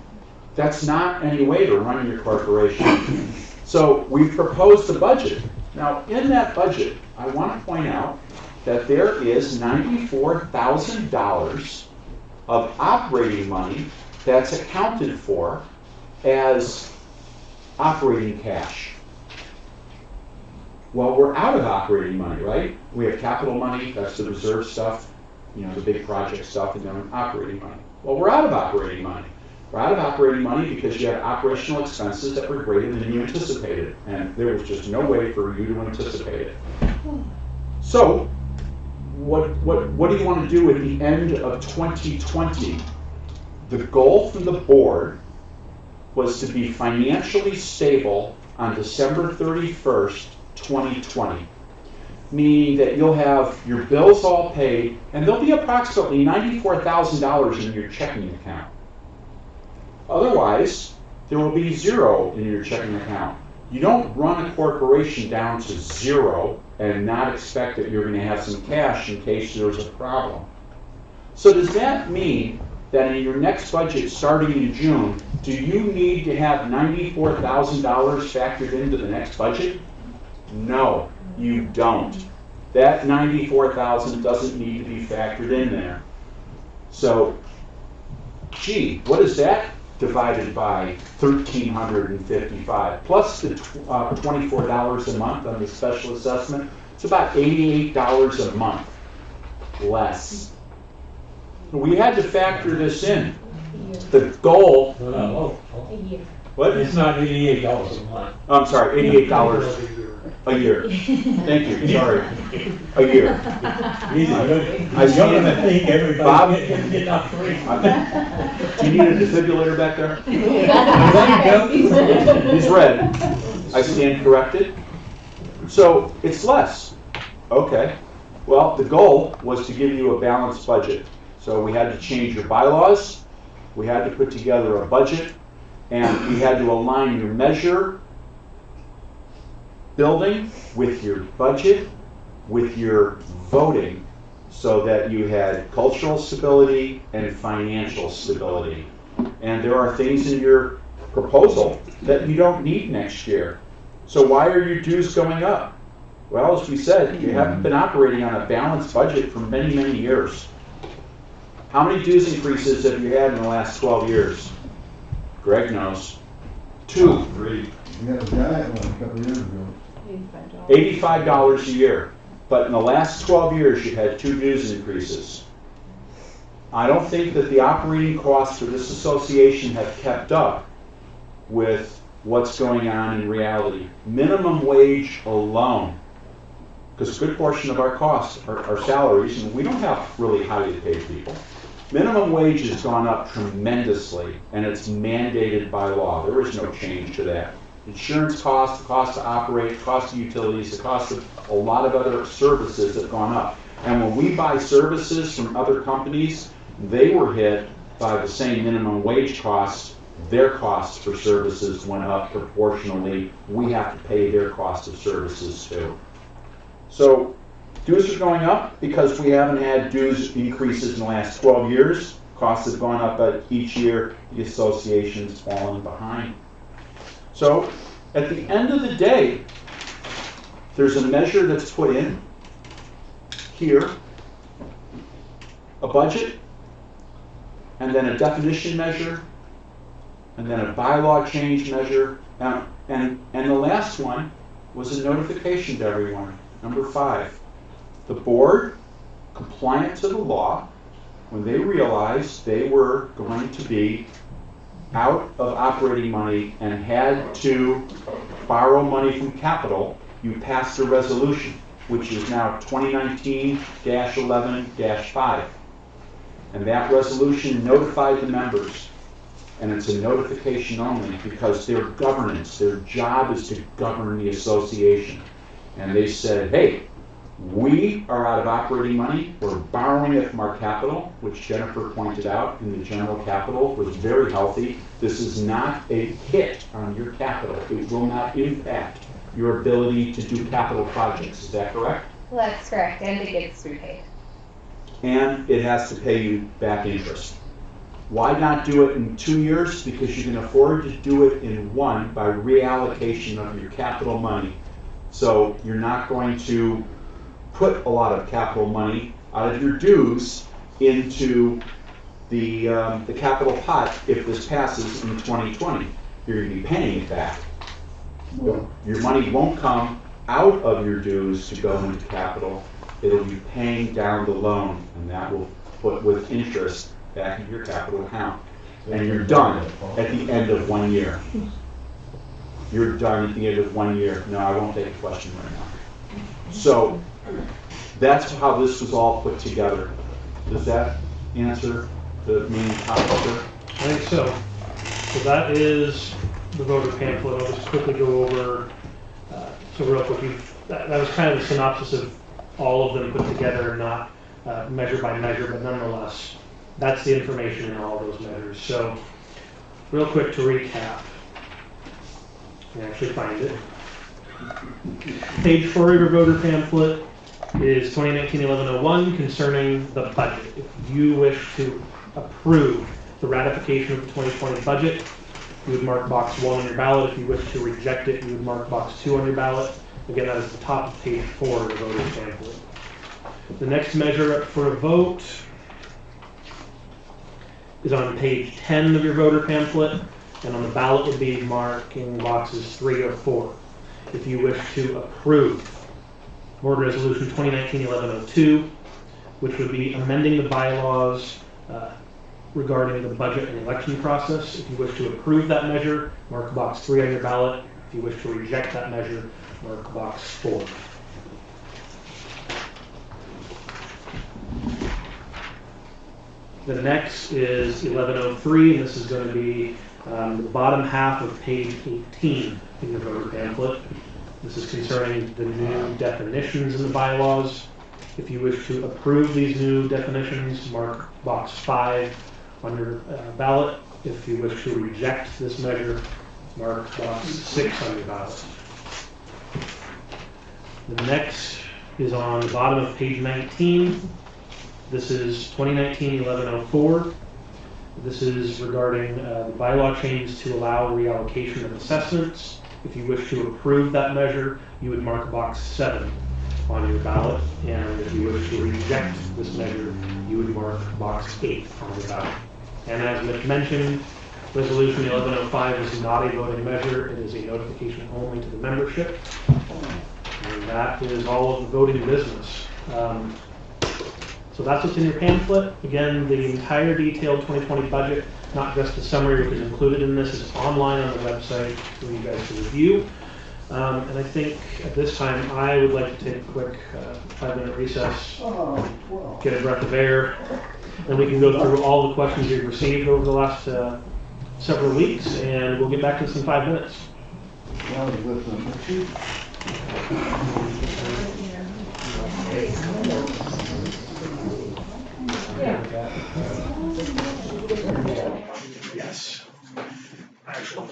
That's not any way to run your corporation. So we've proposed a budget. Now, in that budget, I want to point out that there is $94,000 of operating money that's accounted for as operating cash. Well, we're out of operating money, right? We have capital money, that's the reserve stuff, the big project stuff, and then operating money. Well, we're out of operating money. We're out of operating money because you had operational expenses that were greater than you anticipated, and there was just no way for you to anticipate it. So, what do you want to do at the end of 2020? The goal from the board was to be financially stable on December 31st, 2020. Meaning that you'll have your bills all paid, and there'll be approximately $94,000 in your checking account. Otherwise, there will be zero in your checking account. You don't run a corporation down to zero and not expect that you're going to have some cash in case there's a problem. So does that mean that in your next budget starting in June, do you need to have $94,000 factored into the next budget? No, you don't. That $94,000 doesn't need to be factored in there. So, gee, what is that divided by 1,355 plus the $24 a month on the special assessment? It's about $88 a month less. We had to factor this in. The goal. What? It's not $88 a month. I'm sorry, $88 a year. Thank you. Sorry, a year. You're gonna think everybody's getting up free. Do you need a defibrillator back there? He's red. I stand corrected. So it's less. Okay. Well, the goal was to give you a balanced budget. So we had to change your bylaws, we had to put together a budget, and we had to align your measure building with your budget, with your voting, so that you had cultural stability and financial stability. And there are things in your proposal that you don't need next year. So why are your dues going up? Well, as we said, you haven't been operating on a balanced budget for many, many years. How many dues increases have you had in the last 12 years? Greg knows. 2. 3. We had a giant one a couple of years ago. $85 a year. But in the last 12 years, you've had 2 dues increases. I don't think that the operating costs for this association have kept up with what's going on in reality. Minimum wage alone, because a good portion of our costs are salaries, and we don't have really highly paid people. Minimum wage has gone up tremendously, and it's mandated by law. There is no change to that. Insurance costs, the cost to operate, the cost of utilities, the cost of a lot of other services have gone up. And when we buy services from other companies, they were hit by the same minimum wage costs. Their costs for services went up proportionally. We have to pay their cost of services too. So dues are going up because we haven't had dues increases in the last 12 years. Costs have gone up each year. The association's fallen behind. So at the end of the day, there's a measure that's put in here, a budget, and then a definition measure, and then a bylaw change measure, and the last one was a notification to everyone. Number 5, the board, compliant to the law, when they realized they were going to be out of operating money and had to borrow money from capital, you passed a resolution, which is now 2019-11-5. And that resolution notified the members. And it's a notification only because their governance, their job is to govern the association. And they said, hey, we are out of operating money. We're borrowing it from our capital, which Jennifer pointed out in the general capital was very healthy. This is not a hit on your capital. It will not impact your ability to do capital projects. Is that correct? Well, that's correct, and it gets repaid. And it has to pay you back interest. Why not do it in 2 years? Because you can afford to do it in 1 by reallocation of your capital money. So you're not going to put a lot of capital money out of your dues into the capital pot if this passes in 2020. You're going to be paying it back. Your money won't come out of your dues to go into capital. It'll be paying down the loan, and that will put with interest back into your capital account. And you're done at the end of 1 year. You're done at the end of 1 year. No, I won't take a question right now. So that's how this was all put together. Does that answer the main topic? I think so. So that is the voter pamphlet. I'll just quickly go over, so real quick, that was kind of a synopsis of all of them put together, not measure by measure, but nonetheless, that's the information in all of those measures. So real quick to recap, you can actually find it. Page 4 of your voter pamphlet is 2019-11-01 concerning the budget. If you wish to approve the ratification of the 2020 budget, you would mark box 1 on your ballot. If you wish to reject it, you would mark box 2 on your ballot. Again, that is the top of page 4 of the voter pamphlet. The next measure up for a vote is on page 10 of your voter pamphlet, and on the ballot would be marking boxes 3 or 4. If you wish to approve Board Resolution 2019-11-02, which would be amending the bylaws regarding the budget and election process. If you wish to approve that measure, mark box 3 on your ballot. If you wish to reject that measure, mark box 4. The next is 1103, and this is going to be the bottom half of page 18 in your voter pamphlet. This is concerning the new definitions in the bylaws. If you wish to approve these new definitions, mark box 5 on your ballot. If you wish to reject this measure, mark box 6 on your ballot. The next is on the bottom of page 19. This is 2019-1104. This is regarding the bylaw change to allow reallocation of assessments. If you wish to approve that measure, you would mark box 7 on your ballot. And if you wish to reject this measure, you would mark box 8 on your ballot. And as Mitch mentioned, Resolution 1105 is not a voting measure. It is a notification only to the membership. And that is all of the voting business. So that's what's in your pamphlet. Again, the entire detailed 2020 budget, not just the summary which is included in this, is online on the website for you guys to review. And I think at this time I would like to take a quick 5-minute recess, get a breath of air, and we can go through all the questions you've received over the last several weeks, and we'll get back to this in 5 minutes. Yes. Actually,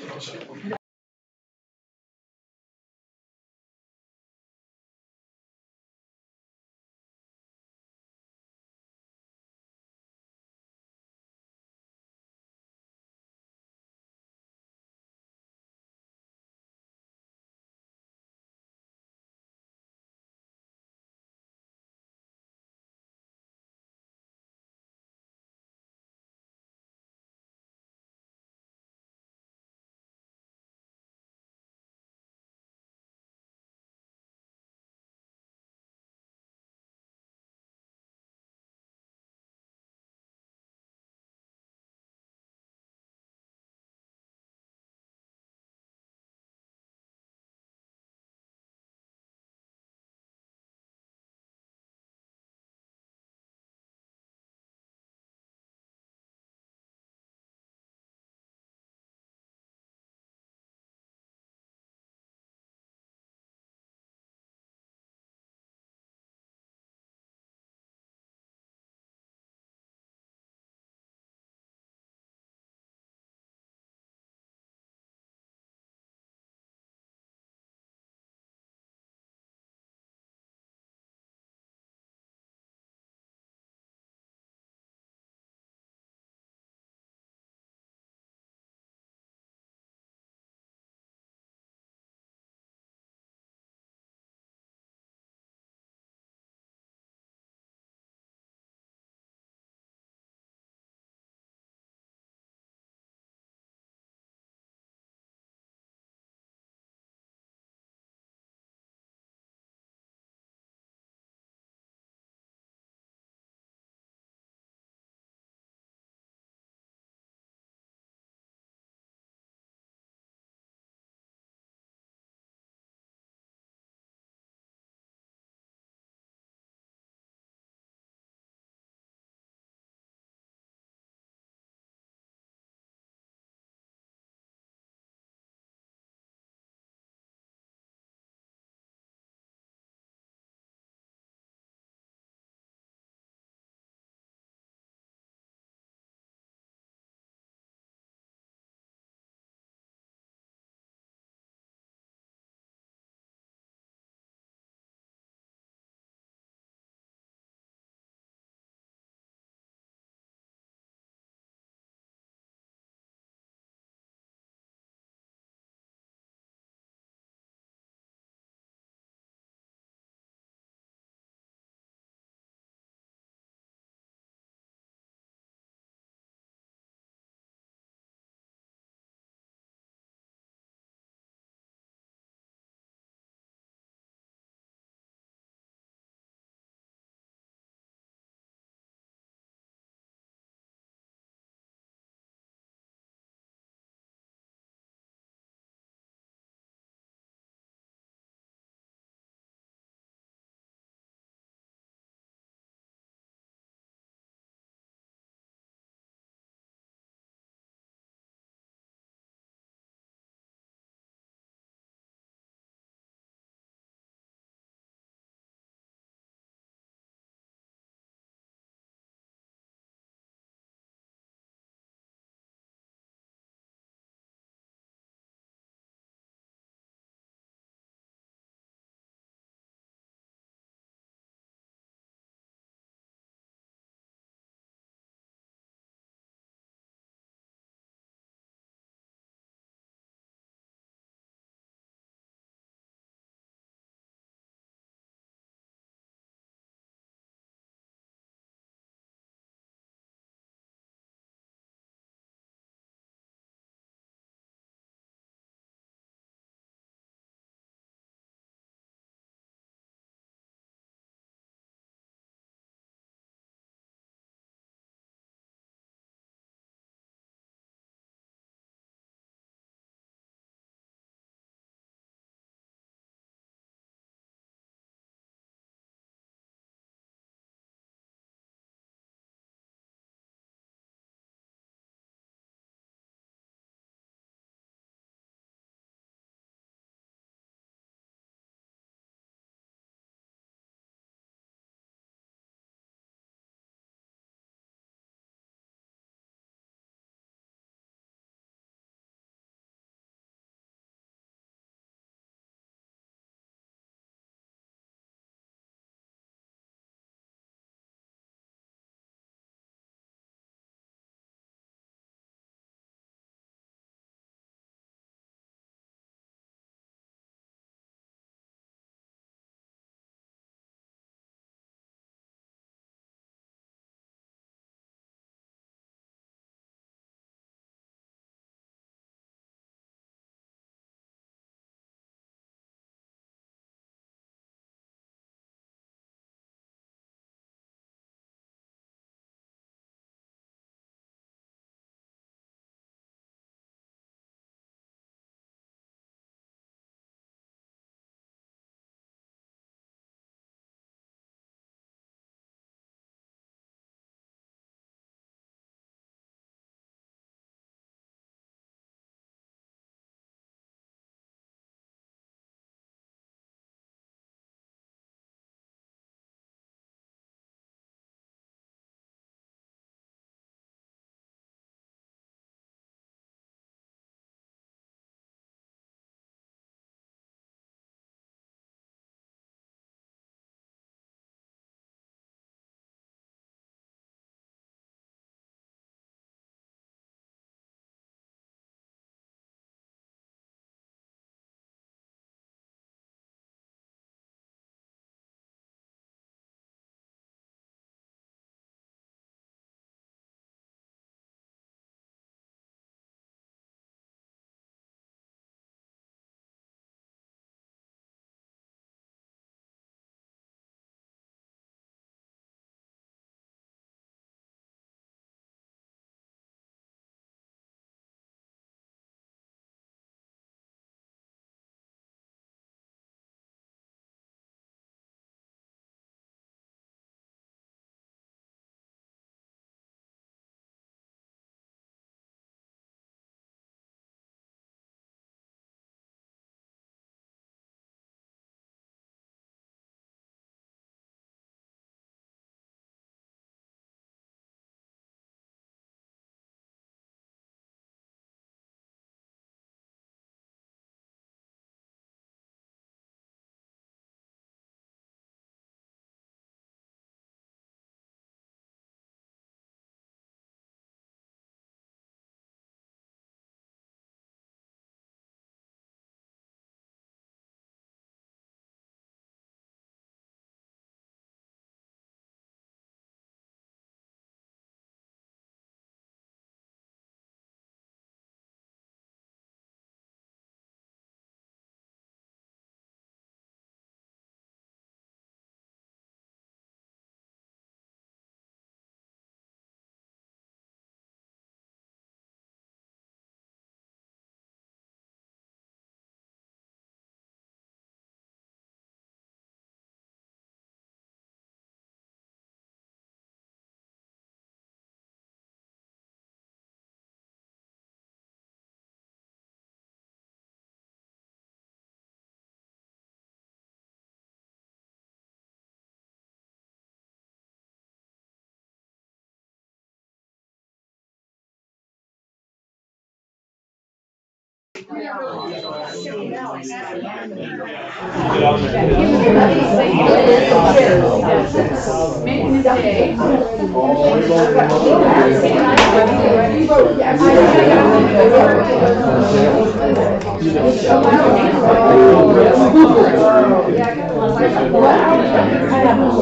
Get on there.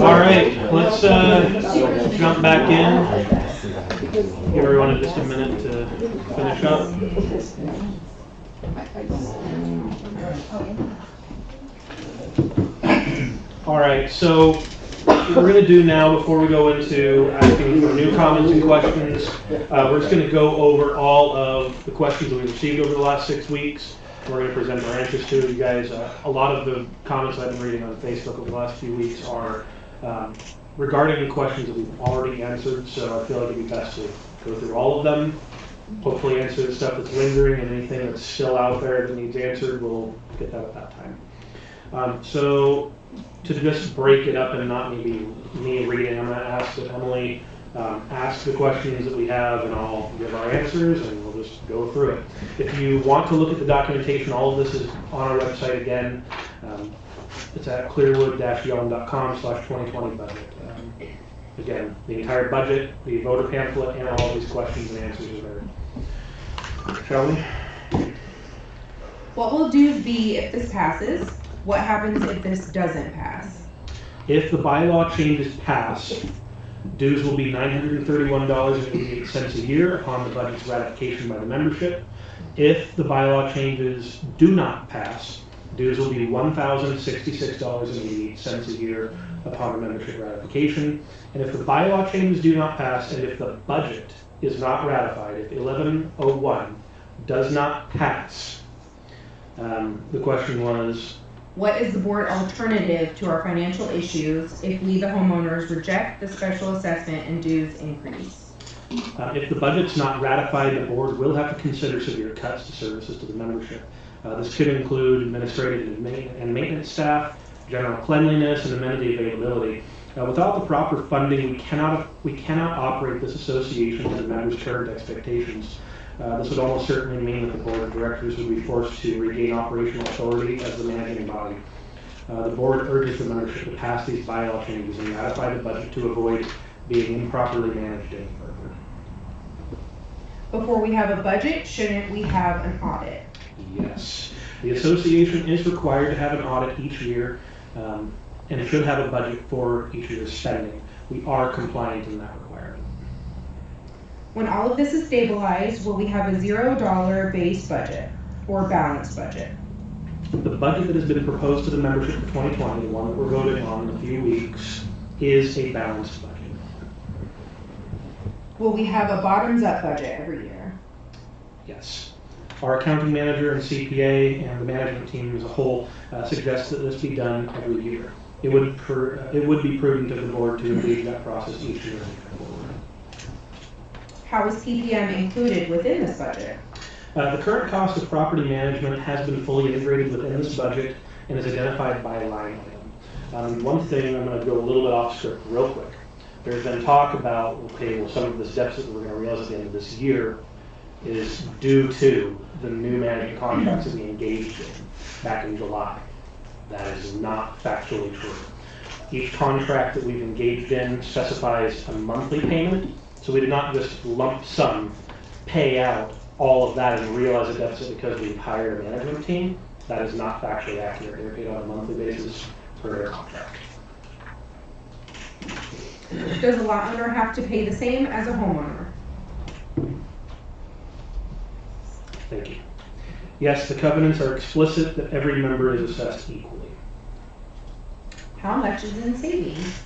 All right, let's jump back in. Give everyone just a minute to finish up. All right, so what we're going to do now, before we go into asking for new comments and questions, we're just going to go over all of the questions that we received over the last 6 weeks. We're going to present our answers to you guys. A lot of the comments I've been reading on Facebook over the last few weeks are regarding the questions that we've already answered, so I feel like it'd be best to go through all of them, hopefully answer the stuff that's lingering, and anything that's still out there that needs answered, we'll get that at that time. So to just break it up and not maybe me reading, I'm going to ask that Emily ask the questions that we have, and I'll give our answers, and we'll just go through it. If you want to look at the documentation, all of this is on our website again. It's at clearwood-young.com/2020 budget. Again, the entire budget, the voter pamphlet, and all of these questions and answers are there. Shall we? What will dues be if this passes? What happens if this doesn't pass? If the bylaw changes pass, dues will be $931.88 a year upon the budget's ratification by the membership. If the bylaw changes do not pass, dues will be $1,066.88 a year upon the membership ratification. And if the bylaw changes do not pass, and if the budget is not ratified, if 1101 does not pass, the question was, What is the board alternative to our financial issues if we, the homeowners, reject the special assessment and dues increase? if the budget's not ratified, the board will have to consider severe cuts to services to the membership. This could include administrative and maintenance staff, general cleanliness, and amenity availability. Without the proper funding, we cannot operate this association to the members' current expectations. This would almost certainly mean that the board of directors would be forced to regain operational authority as the managing body. The board urges the membership to pass these bylaw changes and ratify the budget to avoid being improperly managed any further. Before we have a budget, shouldn't we have an audit? Yes. The association is required to have an audit each year and should have a budget for each year's spending. We are compliant in that requirement. When all of this is stabilized, will we have a $0 base budget or balanced budget? The budget that has been proposed to the membership for 2020, the one that we're voting on in a few weeks, is a balanced budget. Will we have a bottoms-up budget every year? Yes. Our accounting manager and CPA and the management team as a whole suggests that this be done every year. It would be prudent of the board to engage that process each year. How is PPM included within this budget? The current cost of property management has been fully integrated within this budget and is identified by line item. One thing, I'm going to go a little bit off script real quick. There's been talk about, okay, well, some of this deficit that we're going to realize at the end of this year is due to the new management contracts that we engaged in back in July. That is not factually true. Each contract that we've engaged in specifies a monthly payment, so we did not just lump sum pay out all of that and realize a deficit because we've hired a management team. That is not factually accurate. They're paid on a monthly basis per their contract. Does a lot owner have to pay the same as a homeowner? Thank you. Yes, the covenants are explicit that every member is assessed equally. How much is in savings?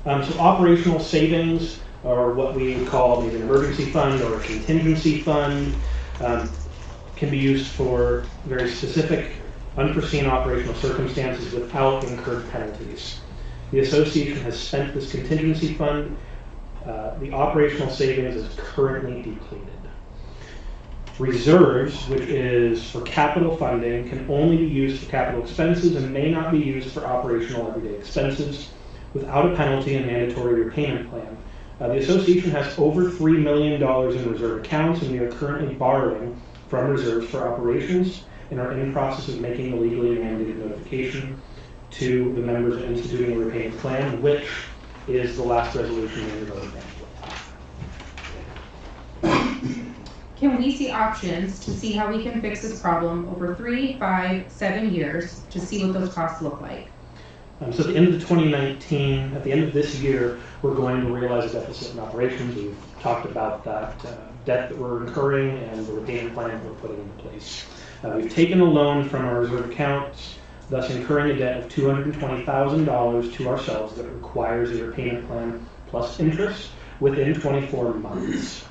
So operational savings are what we would call maybe an emergency fund or a contingency fund. Can be used for very specific, unforeseen operational circumstances without incurred penalties. The association has spent this contingency fund. The operational savings is currently depleted. Reserves, which is for capital funding, can only be used for capital expenses and may not be used for operational everyday expenses without a penalty and mandatory repayment plan. The association has over $3 million in reserve accounts, and we are currently borrowing from reserves for operations and are in the process of making a legally mandated notification to the members of instituting a repayment plan, which is the last resolution in your voting pamphlet. Can we see options to see how we can fix this problem over 3, 5, 7 years to see what those costs look like? So at the end of 2019, at the end of this year, we're going to realize a deficit in operations. We've talked about that debt that we're incurring and the repayment plan that we're putting into place. We've taken a loan from our reserve accounts, thus incurring a debt of $220,000 to ourselves that requires a repayment plan plus interest within 24 months.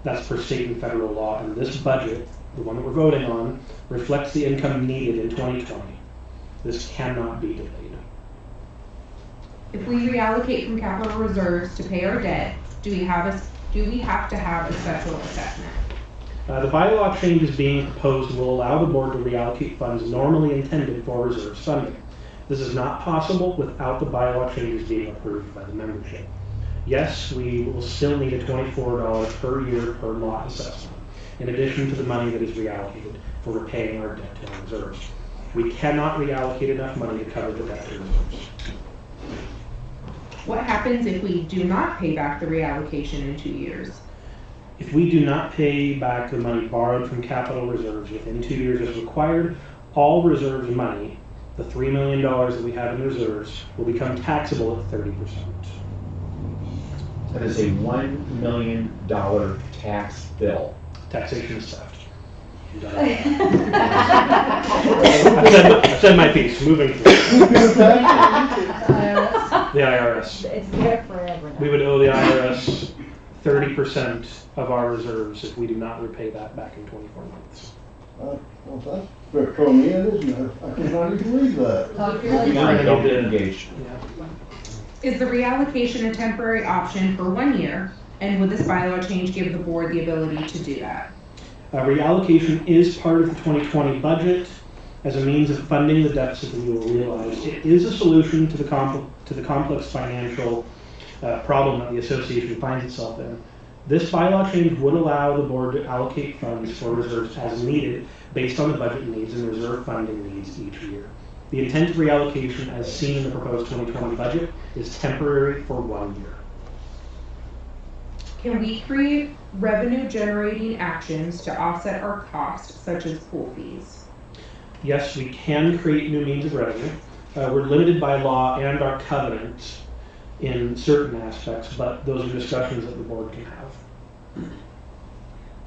That's per state and federal law, and this budget, the one that we're voting on, reflects the income needed in 2020. This cannot be delayed. If we reallocate from capital reserves to pay our debt, do we have to have a special assessment? The bylaw changes being proposed will allow the board to reallocate funds normally intended for reserves funding. This is not possible without the bylaw changes being approved by the membership. Yes, we will still need a $24 per year per lot assessment, in addition to the money that is reallocated for repaying our debt to our reserves. We cannot reallocate enough money to cover the debt to reserves. What happens if we do not pay back the reallocation in 2 years? If we do not pay back the money borrowed from capital reserves within 2 years as required, all reserves money, the $3 million that we have in reserves, will become taxable at 30%. That is a $1 million tax bill. Taxation is theft. I've said my piece. Moving forward. The IRS. It's there forever now. We would owe the IRS 30% of our reserves if we do not repay that back in 24 months. Well, that's draconian, isn't it? I cannot even believe that. Talk your language. Don't get engaged. Yeah. Is the reallocation a temporary option for 1 year? And would this bylaw change give the board the ability to do that? Reallocation is part of the 2020 budget as a means of funding the deficit that we will realize. It is a solution to the complex financial problem that the association finds itself in. This bylaw change would allow the board to allocate funds for reserves as needed based on the budget needs and reserve funding needs each year. The intent of reallocation, as seen in the proposed 2020 budget, is temporary for 1 year. Can we create revenue generating actions to offset our costs, such as pool fees? Yes, we can create new means of revenue. We're limited by law and our covenant in certain aspects, but those are discussions that the board can have.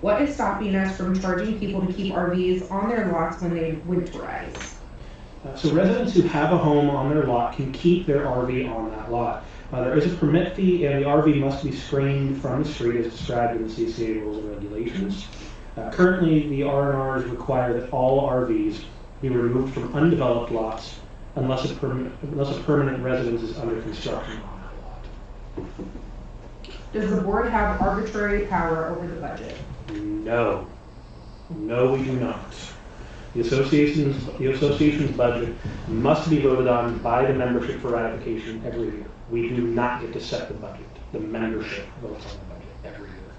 What is stopping us from charging people to keep RVs on their lots when they winterize? So residents who have a home on their lot can keep their RV on that lot. There is a permit fee, and the RV must be screened from the street as described in the CCA rules and regulations. Currently, the R&Rs require that all RVs be removed from undeveloped lots unless a permanent residence is under construction on that lot. Does the board have arbitrary power over the budget? No. No, we do not. The association's budget must be voted on by the membership for ratification every year. We do not get to set the budget. The membership votes on the budget every year.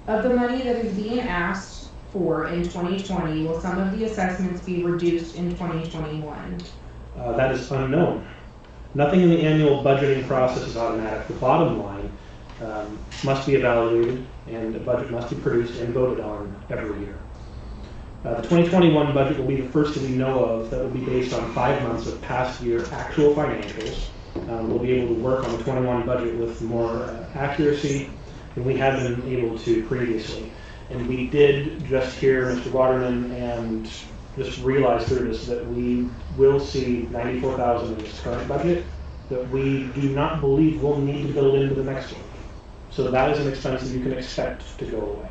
Of the money that is being asked for in 2020, will some of the assessments be reduced in 2021? That is unknown. Nothing in the annual budgeting process is automatic. The bottom line must be evaluated, and a budget must be produced and voted on every year. The 2021 budget will be the first that we know of that will be based on 5 months of past year actual financials. We'll be able to work on the 21 budget with more accuracy than we have been able to previously. And we did just hear Mr. Waterman and just realize through this that we will see $94,000 in this current budget that we do not believe we'll need to build into the next one. So that is an expense that you can expect to go away.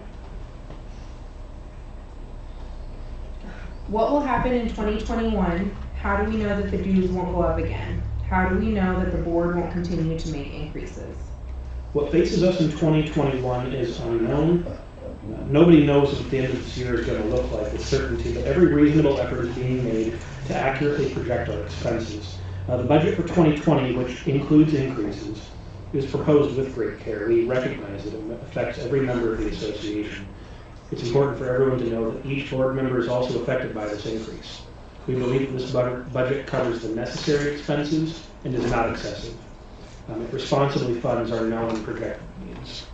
What will happen in 2021? How do we know that the dues won't go up again? How do we know that the board won't continue to make increases? What faces us in 2021 is unknown. Nobody knows what the end of this year is going to look like with certainty, but every reasonable effort is being made to accurately project our expenses. The budget for 2020, which includes increases, is proposed with great care. We recognize that it affects every member of the association. It's important for everyone to know that each board member is also affected by this increase. We believe that this budget covers the necessary expenses and is not excessive. It responsibly funds our known and projected needs.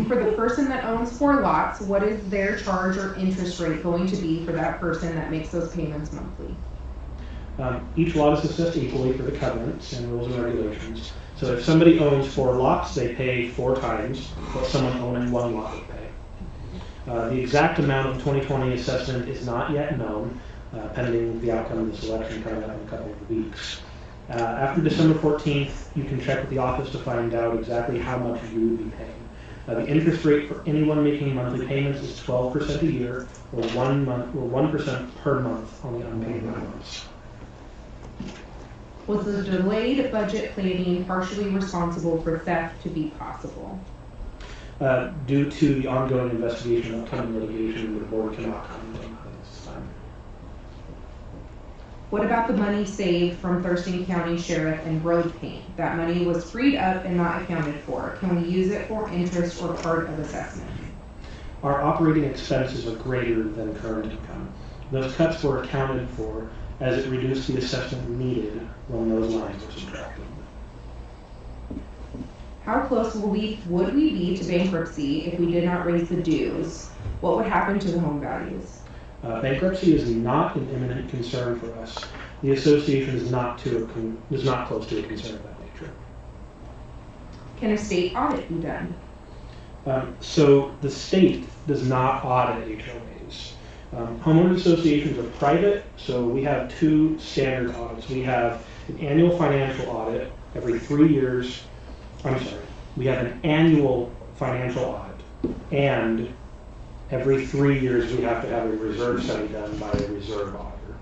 For the person that owns 4 lots, what is their charge or interest rate going to be for that person that makes those payments monthly? Each lot is assessed equally for the covenants and rules and regulations. So if somebody owns 4 lots, they pay 4 times what someone owning 1 lot would pay. The exact amount of 2020 assessment is not yet known, pending the outcome of this election coming up in a couple of weeks. After December 14th, you can check with the office to find out exactly how much you would be paying. The interest rate for anyone making monthly payments is 12% a year, or 1% per month on the unpaid balance. Was the delayed budget planning partially responsible for theft to be possible? Due to the ongoing investigation and upcoming litigation, the board cannot comment on that at this time. What about the money saved from Thurston County Sheriff and road paint? That money was freed up and not accounted for. Can we use it for interest or part of assessment? Our operating expenses are greater than current income. Those cuts were accounted for as it reduced the assessment needed when those lines were subtracted. How close would we be to bankruptcy if we did not raise the dues? What would happen to the home values? Bankruptcy is not an imminent concern for us. The association is not close to a concern of that nature. Can a state audit be done? So the state does not audit HOAs. Homeowners associations are private, so we have 2 standard audits. We have an annual financial audit every 3 years. We have an annual financial audit, and every 3 years we have to have a reserve study done by a reserve auditor.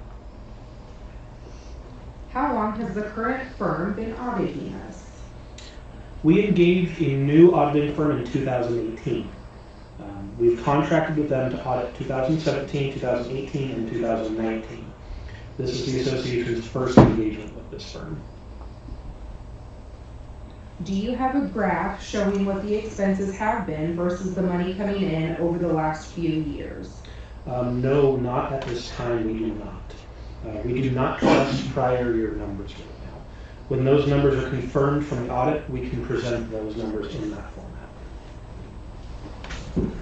How long has the current firm been auditing us? We engaged a new auditing firm in 2018. We've contracted with them to audit 2017, 2018, and 2019. This is the association's first engagement with this firm. Do you have a graph showing what the expenses have been versus the money coming in over the last few years? No, not at this time, we do not. We do not trust prior year numbers right now. When those numbers are confirmed from the audit, we can present those numbers in that format.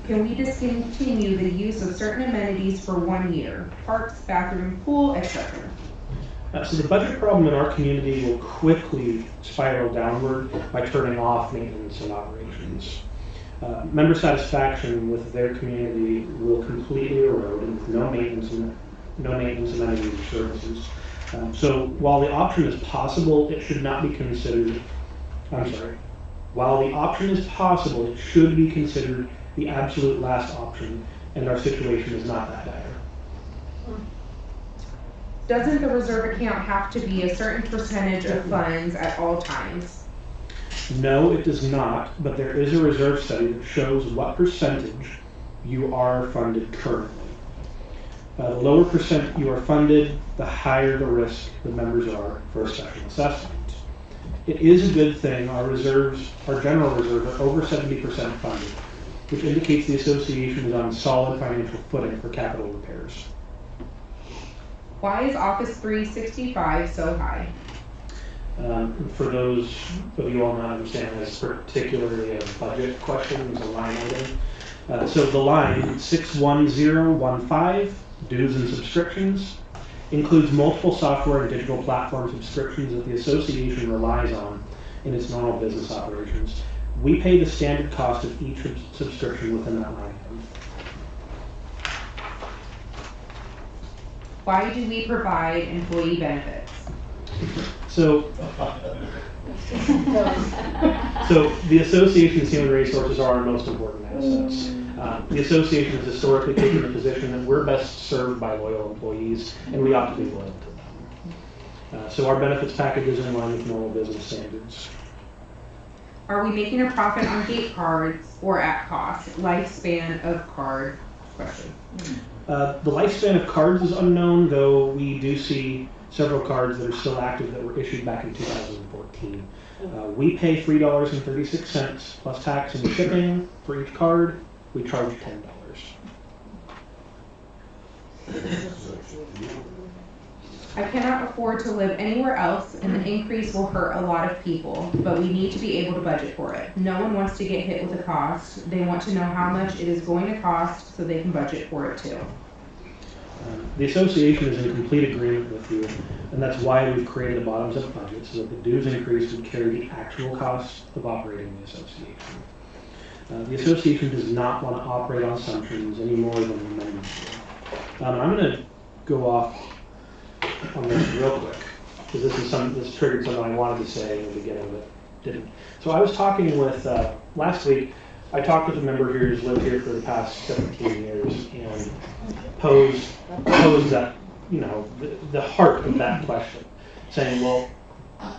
Can we discontinue the use of certain amenities for 1 year? Parks, bathroom, pool, etc. So the budget problem in our community will quickly spiral downward by turning off maintenance and operations. Member satisfaction with their community will completely erode with no maintenance amenities or services. So while the option is possible, it should not be considered. While the option is possible, it should be considered the absolute last option, and our situation is not that dire. Doesn't the reserve account have to be a certain percentage of funds at all times? No, it does not, but there is a reserve study that shows what percentage you are funded currently. The lower percent you are funded, the higher the risk the members are for a special assessment. It is a good thing our general reserves are over 70% funded, which indicates the association is on solid financial footing for capital repairs. Why is Office 365 so high? For those of you all not understand, that's particularly a budget question, it's a line item. So the line 61015, dues and subscriptions, includes multiple software and digital platform subscriptions that the association relies on in its normal business operations. We pay the standard cost of each subscription within that line item. Why do we provide employee benefits? So the association's human resources are our most important assets. The association has historically taken the position that we're best served by loyal employees, and we ought to be loyal to them. So our benefits package is in line with normal business standards. Are we making a profit on gate cards or at cost? Lifespan of card? Question. The lifespan of cards is unknown, though we do see several cards that are still active that were issued back in 2014. We pay $3.36 plus tax and shipping for each card. We charge $10. I cannot afford to live anywhere else, and the increase will hurt a lot of people, but we need to be able to budget for it. No one wants to get hit with a cost. They want to know how much it is going to cost so they can budget for it too. The association is in complete agreement with you, and that's why we've created a bottoms-up budget, so that the dues increase would carry the actual cost of operating the association. The association does not want to operate on assumptions any more than the members do. I'm going to go off on this real quick, because this triggered something I wanted to say in the beginning but didn't. So I was talking with, last week, I talked with a member here who's lived here for the past 17 years and posed that, you know, the heart of that question, saying, well,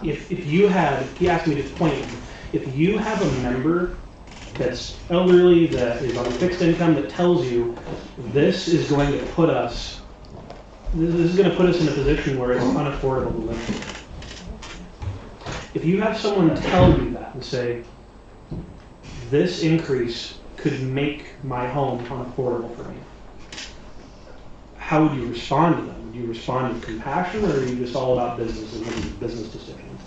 if you had, he asked me to point, if you have a member that's elderly, that is on a fixed income, that tells you this is going to put us in a position where it's unaffordable to live here. If you have someone tell you that and say, this increase could make my home unaffordable for me, how would you respond to them? Would you respond with compassion, or are you just all about business and making business decisions?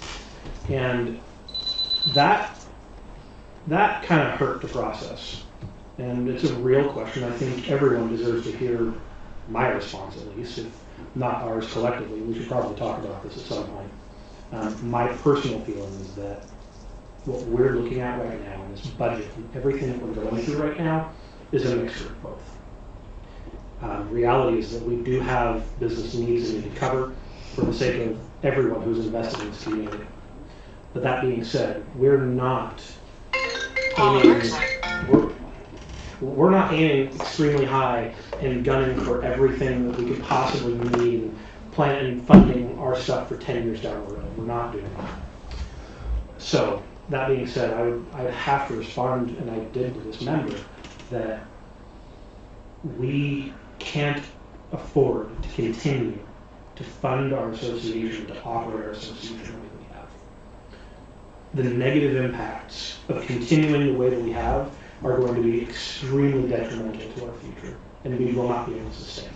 And that kind of hurt the process. And it's a real question. I think everyone deserves to hear my response, at least, if not ours collectively. We should probably talk about this at some point. My personal feeling is that what we're looking at right now in this budget and everything that we're going through right now is a mixture of both. Reality is that we do have business needs that we need to cover for the sake of everyone who's invested in this community. But that being said, we're not aiming extremely high and gunning for everything that we could possibly need and planning and funding our stuff for 10 years down the road. We're not doing that. So, that being said, I would have to respond, and I did to this member, that we can't afford to continue to fund our association, to operate our association the way that we have. The negative impacts of continuing the way that we have are going to be extremely detrimental to our future, and we will not be able to sustain them.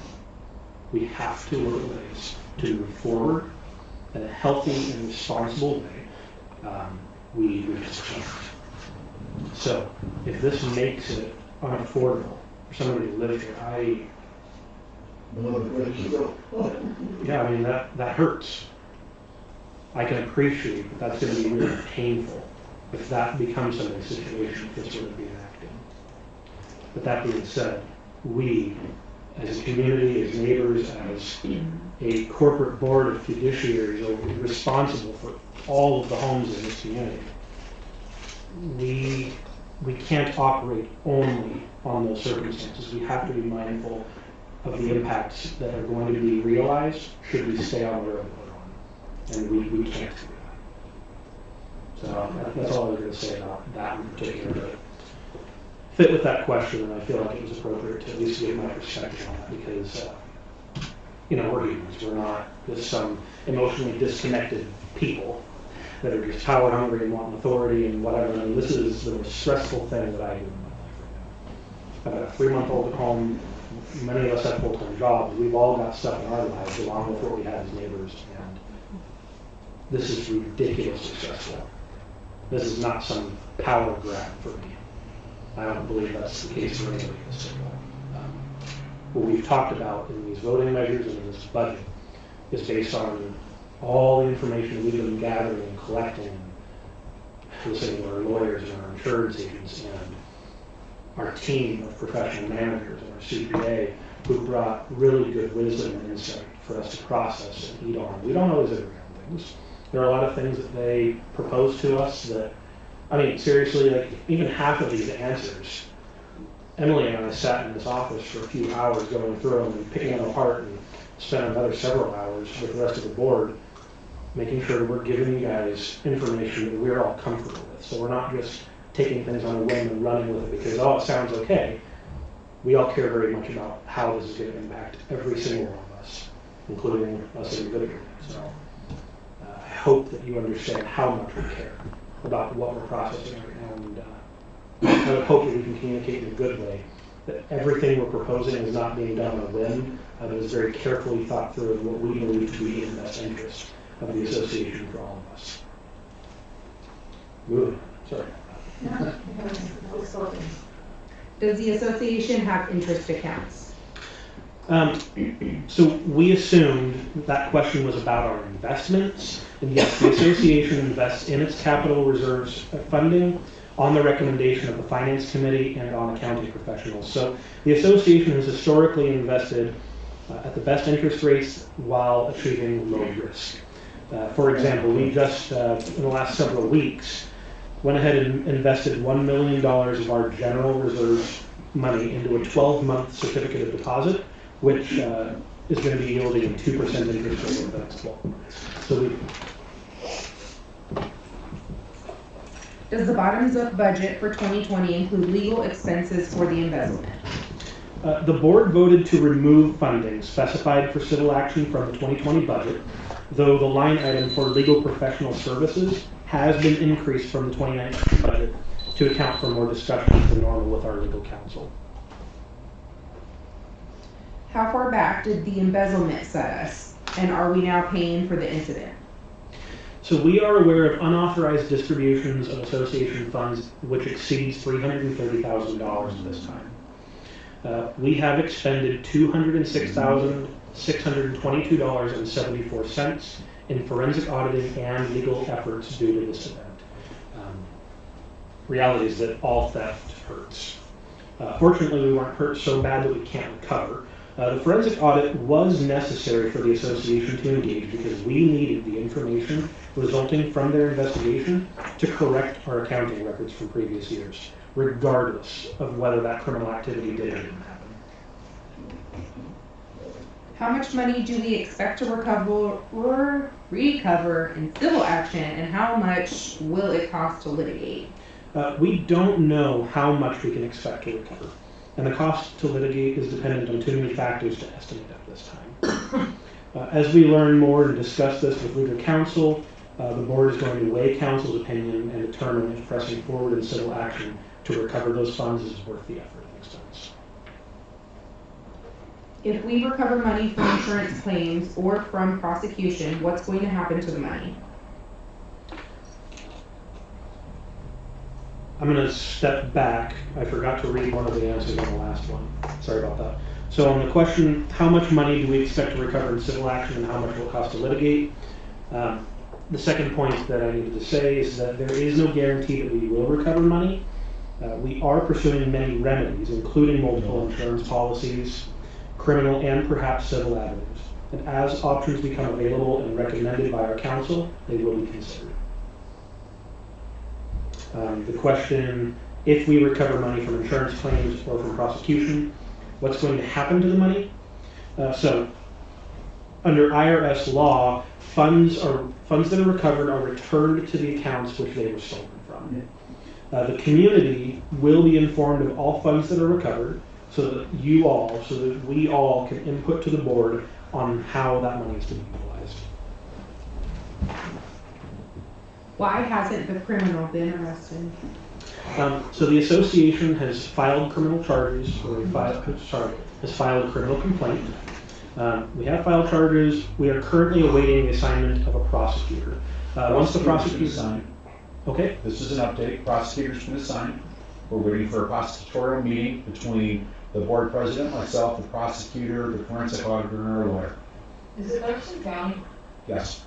We have to look at ways to move forward in a healthy and responsible way. We just can't. So, if this makes it unaffordable for somebody to live here, yeah, I mean, that hurts. I can appreciate that that's going to be really painful if that becomes some situation, if this were to be enacted. But that being said, we, as a community, as neighbors, as a corporate board of fiduciaries are responsible for all of the homes in this community. We can't operate only on those circumstances. We have to be mindful of the impacts that are going to be realized should we stay on the road that we're on. And we can't do that. So that's all I was going to say about that in particular. But fit with that question, and I feel like it was appropriate to at least give my perspective on that, because we're humans. We're not just some emotionally disconnected people that are just power hungry and want authority and whatever. I mean, this is the most stressful thing that I do in my life right now. I've got a 3-month-old at home. Many of us have full-time jobs. We've all got stuff in our lives along with what we have as neighbors, and this is ridiculously stressful. This is not some power grab for me. I don't believe that's the case for anybody in this circle. What we've talked about in these voting measures and in this budget is based on all the information we've been gathering and collecting and listening to our lawyers and our insurance agents and our team of professional managers and our CCA, who brought really good wisdom and insight for us to process and eat on. We don't always agree on things. There are a lot of things that they propose to us that, I mean, seriously, like even half of these answers, Emily and I sat in this office for a few hours going through them and picking them apart, and spent another several hours with the rest of the board making sure we're giving you guys information that we're all comfortable with. So we're not just taking things on a whim and running with it because, oh, it sounds okay. We all care very much about how this is going to impact every single one of us, including us individually. So I hope that you understand how much we care about what we're processing right now, and I would hope that we can communicate in a good way that everything we're proposing is not being done on a whim, that is very carefully thought through and what we believe to be in the best interest of the association for all of us. Moving, sorry. Does the association have interest accounts? So we assumed that question was about our investments, and yes, the association invests in its capital reserves funding on the recommendation of the finance committee and on accounting professionals. So the association has historically invested at the best interest rates while achieving low risk. For example, we just, in the last several weeks, went ahead and invested $1 million of our general reserves money into a 12-month certificate of deposit, which is going to be yielding a 2% interest rate over the next 12 months. So Does the bottoms-up budget for 2020 include legal expenses for the embezzlement? The board voted to remove funding specified for civil action from the 2020 budget, though the line item for legal professional services has been increased from the 2019 budget to account for more discussions than normal with our legal counsel. How far back did the embezzlement set us, and are we now paying for the incident? So we are aware of unauthorized distributions of association funds which exceeds $330,000 at this time. We have expended $206,622.74 in forensic auditing and legal efforts due to this event. Reality is that all theft hurts. Fortunately, we weren't hurt so bad that we can't recover. The forensic audit was necessary for the association to engage because we needed the information resulting from their investigation to correct our accounting records from previous years, regardless of whether that criminal activity did or didn't happen. How much money do we expect to recover in civil action, and how much will it cost to litigate? We don't know how much we can expect to recover, and the cost to litigate is dependent on too many factors to estimate at this time. As we learn more and discuss this with legal counsel, the board is going to weigh counsel's opinion and determine if pressing forward in civil action to recover those funds is worth the effort and expense. If we recover money from insurance claims or from prosecution, what's going to happen to the money? I'm going to step back. I forgot to read one of the answers on the last one. Sorry about that. So on the question, how much money do we expect to recover in civil action and how much will it cost to litigate? The second point that I needed to say is that there is no guarantee that we will recover money. We are pursuing many remedies, including multiple insurance policies, criminal and perhaps civil avenues. And as options become available and recommended by our counsel, they will be considered. The question, if we recover money from insurance claims or from prosecution, what's going to happen to the money? So, under IRS law, funds that are recovered are returned to the accounts which they were stolen from. The community will be informed of all funds that are recovered, so that we all can input to the board on how that money is to be utilized. Why hasn't the criminal been arrested? So the association has filed criminal charges, has filed a criminal complaint. We have filed charges. We are currently awaiting the assignment of a prosecutor. Once the prosecutor signed. Okay. This is an update. Prosecutor's been assigned. We're waiting for a prosecutorial meeting between the board president, myself, the prosecutor, the forensic auditor, and our lawyer. Is it Thurston County? Yes.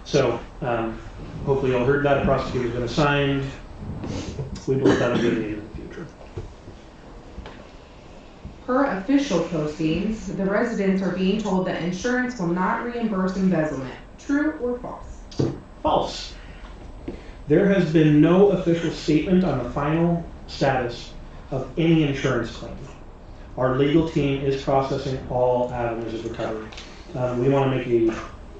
So, hopefully you all heard that. A prosecutor's been assigned. We believe that'll be in the future. Per official postings, the residents are being told that insurance will not reimburse embezzlement. True or false? False. There has been no official statement on the final status of any insurance claim. Our legal team is processing all avenues of recovery. We want to make a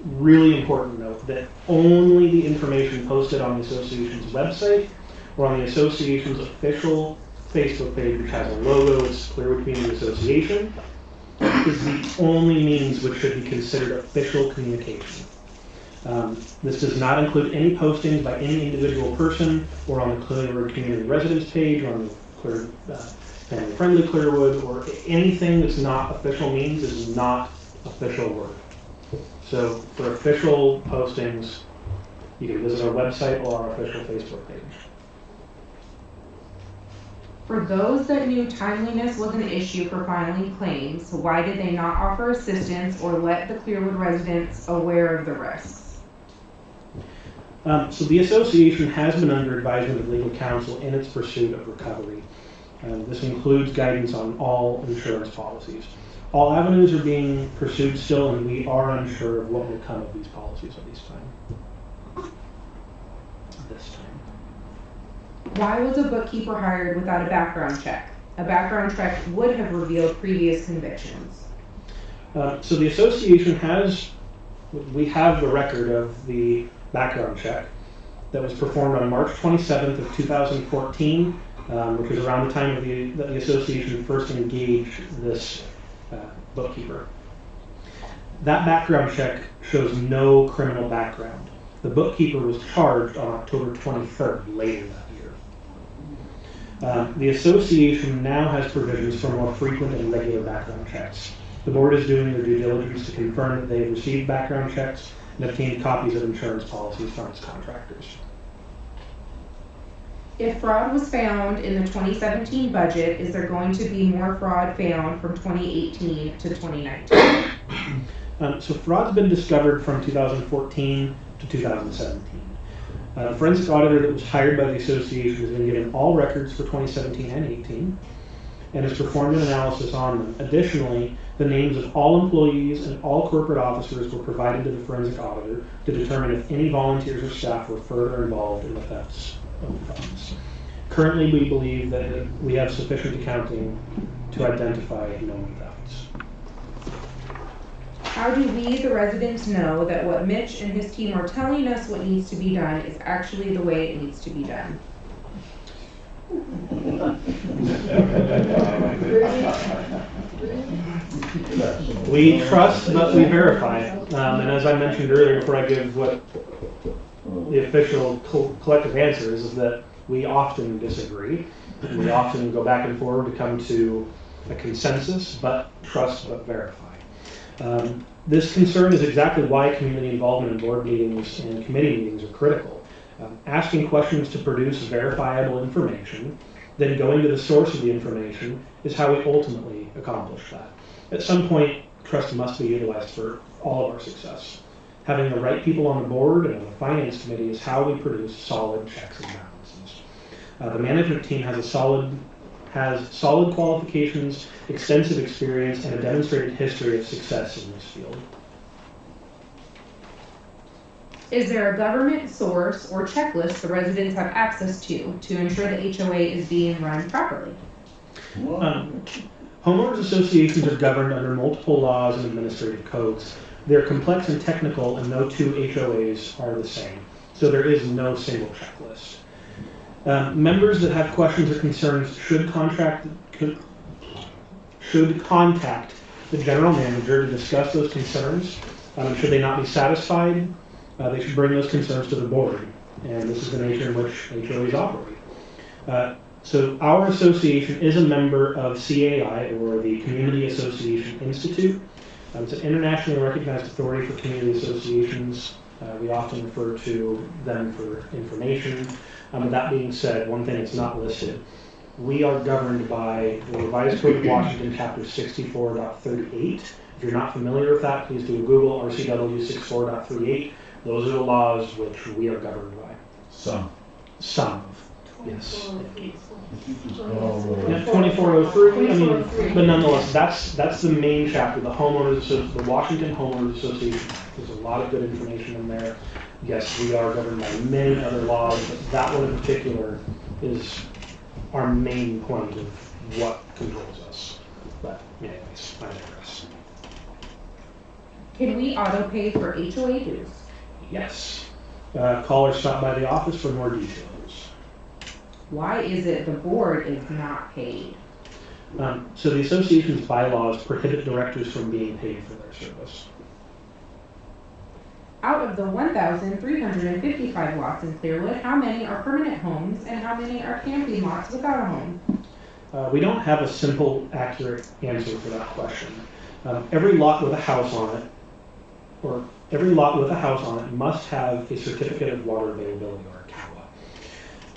really important note that only the information posted on the association's website or on the association's official Facebook page, which has a logo, it's clear between the association, is the only means which should be considered official communication. This does not include any postings by any individual person or on the Clearwood Community Residence page or on the Family Friendly Clearwood, or anything that's not official means is not official work. So for official postings, you can visit our website or our official Facebook page. For those that knew timeliness was an issue for filing claims, why did they not offer assistance or let the Clearwood residents aware of the risks? So the association has been under advisement of legal counsel in its pursuit of recovery. This includes guidance on all insurance policies. All avenues are being pursued still, and we are unsure of what will come of these policies at this time. Why was a bookkeeper hired without a background check? A background check would have revealed previous convictions. So the association we have the record of the background check that was performed on March 27th of 2014, which was around the time of that the association first engaged this bookkeeper. That background check shows no criminal background. The bookkeeper was charged on October 23rd, later that year. The association now has provisions for more frequent and regular background checks. The board is doing their due diligence to confirm that they have received background checks and obtained copies of insurance policies from its contractors. If fraud was found in the 2017 budget, is there going to be more fraud found from 2018 to 2019? So fraud's been discovered from 2014 to 2017. A forensic auditor that was hired by the association has been given all records for 2017 and 18 and has performed an analysis on them. Additionally, the names of all employees and all corporate officers were provided to the forensic auditor to determine if any volunteers or staff were further involved in the thefts of funds. Currently, we believe that we have sufficient accounting to identify known thefts. How do we, the residents, know that what Mitch and his team are telling us what needs to be done is actually the way it needs to be done? We trust, but we verify. And as I mentioned earlier, before I give what the official collective answer is that we often disagree. We often go back and forward to come to a consensus, but trust, but verify. This concern is exactly why community involvement in board meetings and committee meetings are critical. Asking questions to produce verifiable information, then going to the source of the information is how we ultimately accomplish that. At some point, trust must be utilized for all of our success. Having the right people on the board and on the finance committee is how we produce solid checks and balances. The management team has solid qualifications, extensive experience, and a demonstrated history of success in this field. Is there a government source or checklist the residents have access to ensure the HOA is being run properly? Homeowners associations are governed under multiple laws and administrative codes. They're complex and technical, and no two HOAs are the same. So there is no single checklist. Members that have questions or concerns should contact the general manager to discuss those concerns. Should they not be satisfied, they should bring those concerns to the board. And this is the nature in which HOAs operate. So our association is a member of CAI, or the Community Association Institute. It's an internationally recognized authority for community associations. We often refer to them for information. With that being said, one thing that's not listed, we are governed by the Revised Code of Washington, Chapter 64.38. If you're not familiar with that, please do a Google RCW 64.38. Those are the laws which we are governed by. Some. Some. Yes. Yeah, 2403. But nonetheless, that's the main chapter. The Washington Homeowners Association. There's a lot of good information in there. Yes, we are governed by many other laws, but that one in particular is our main point of what controls us. But anyways, I digress. Can we auto pay for HOA dues? Yes. Call or stop by the office for more details. Why is it the board is not paid? So the association's bylaws prohibit directors from being paid for their service. Out of the 1,355 lots in Clearwood, how many are permanent homes and how many are camping lots without a home? We don't have a simple, accurate answer for that question. Every lot with a house on it, or every lot with a house on it, must have a certificate of water availability, or a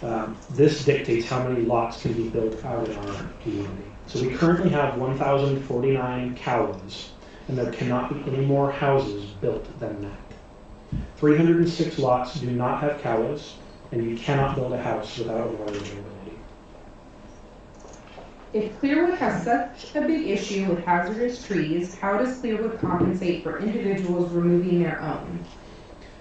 CAWA. This dictates how many lots can be built out in our community. So we currently have 1,049 CAWAs, and there cannot be any more houses built than that. 306 lots do not have CAWAs, and you cannot build a house without water availability. If Clearwood has such a big issue with hazardous trees, how does Clearwood compensate for individuals removing their own?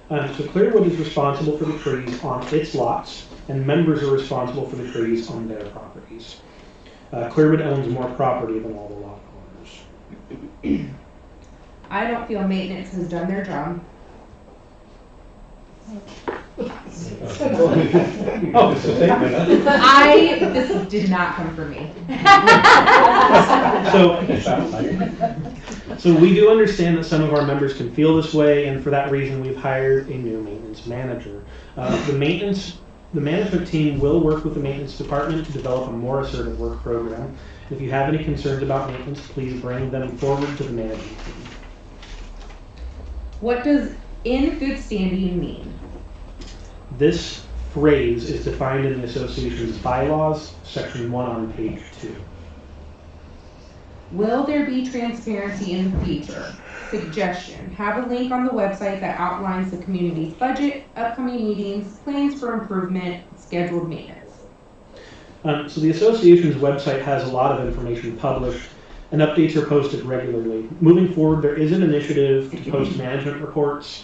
So Clearwood is responsible for the trees on its lots, and members are responsible for the trees on their properties. Clearwood owns more property than all the lot owners. I don't feel maintenance has done their job. Oh, it's a statement, huh? This did not come from me. It sounds like it. So we do understand that some of our members can feel this way, and for that reason we've hired a new maintenance manager. The management team will work with the maintenance department to develop a more assertive work program. If you have any concerns about maintenance, please bring them forward to the management team. What does in good standing mean? This phrase is defined in the association's bylaws, section 1 on page 2. Will there be transparency in the future? Suggestion: have a link on the website that outlines the community's budget, upcoming meetings, plans for improvement, scheduled maintenance. So the association's website has a lot of information published, and updates are posted regularly. Moving forward, there is an initiative to post management reports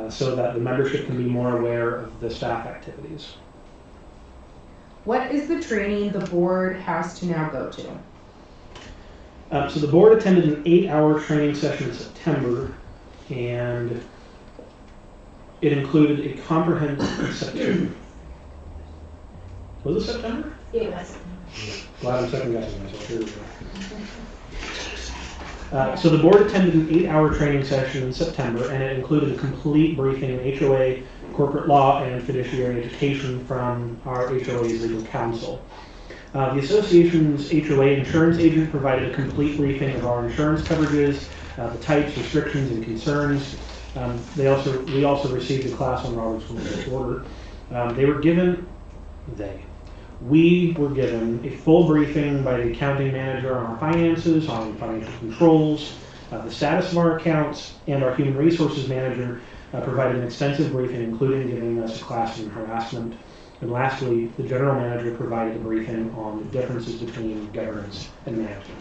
so that the membership can be more aware of the staff activities. What is the training the board has to now go to? So the board attended an 8-hour training session in September, and it included a comprehensive September. Was it September? It was. Glad I'm second guessing myself. Here we go. So the board attended an 8-hour training session in September, and it included a complete briefing in HOA, corporate law, and fiduciary education from our HOA's legal counsel. The association's HOA insurance agent provided a complete briefing of our insurance coverages, the types, restrictions, and concerns. We also received a class on Robert's Rules of Order. We were given a full briefing by the accounting manager on our finances, on financial controls, the status of our accounts, and our human resources manager provided an extensive briefing, including giving us a class in harassment. And lastly, the general manager provided a briefing on the differences between governance and management.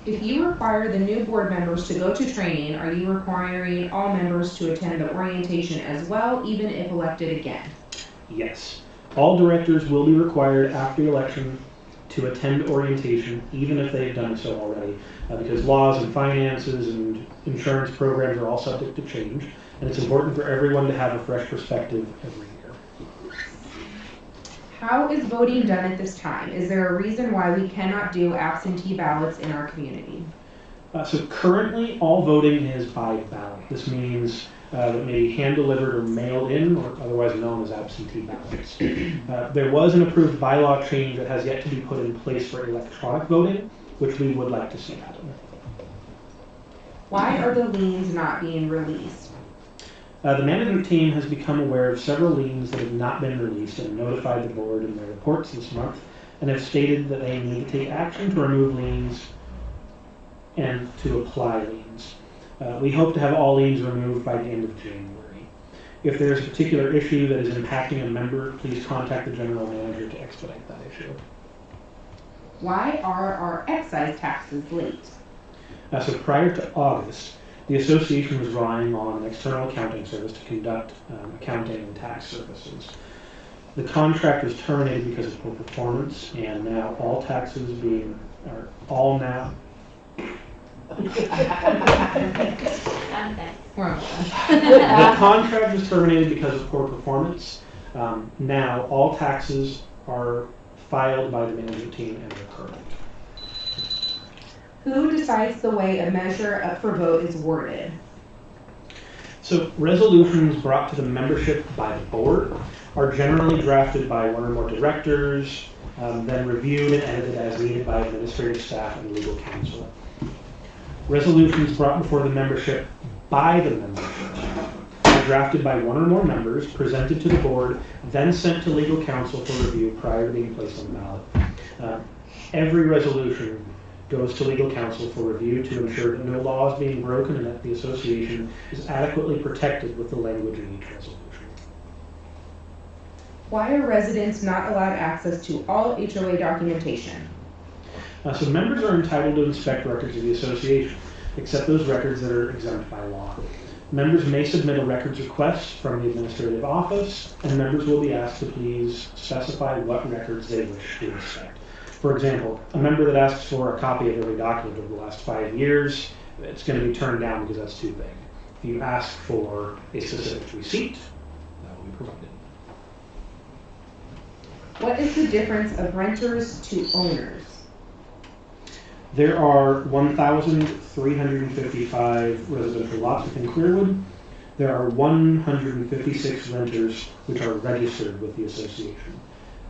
If you require the new board members to go to training, are you requiring all members to attend the orientation as well, even if elected again? Yes. All directors will be required after the election to attend orientation, even if they've done so already, because laws and finances and insurance programs are all subject to change, and it's important for everyone to have a fresh perspective every year. How is voting done at this time? Is there a reason why we cannot do absentee ballots in our community? So currently, all voting is by ballot. This means that may be hand-delivered or mailed in, or otherwise known as absentee ballots. There was an approved bylaw change that has yet to be put in place for electronic voting, which we would like to see happen. Why are the liens not being released? The management team has become aware of several liens that have not been released and notified the board in their reports this month, and have stated that they need to take action to remove liens and to apply liens. We hope to have all liens removed by the end of January. If there is a particular issue that is impacting a member, please contact the general manager to expedite that issue. Why are our excise taxes late? So prior to August, the association was relying on an external accounting service to conduct accounting and tax services. The contract was terminated because of poor performance, and now all taxes The contract was terminated because of poor performance. Now all taxes are filed by the management team and their current. Who decides the way a measure up for vote is worded? So resolutions brought to the membership by the board are generally drafted by one or more directors, then reviewed and edited as needed by administrative staff and legal counsel. Resolutions brought before the membership by the membership are drafted by one or more members, presented to the board, then sent to legal counsel for review prior to being placed on the ballot. Every resolution goes to legal counsel for review to ensure that no law is being broken and that the association is adequately protected with the language in each resolution. Why are residents not allowed access to all HOA documentation? So members are entitled to inspect records of the association, except those records that are exempt by law. Members may submit a records request from the administrative office, and members will be asked to please specify what records they wish to inspect. For example, a member that asks for a copy of every document over the last 5 years, it's going to be turned down because that's too big. If you ask for a specific receipt, that will be provided. What is the difference of renters to owners? There are 1,355 residential lots within Clearwood. There are 156 renters which are registered with the association.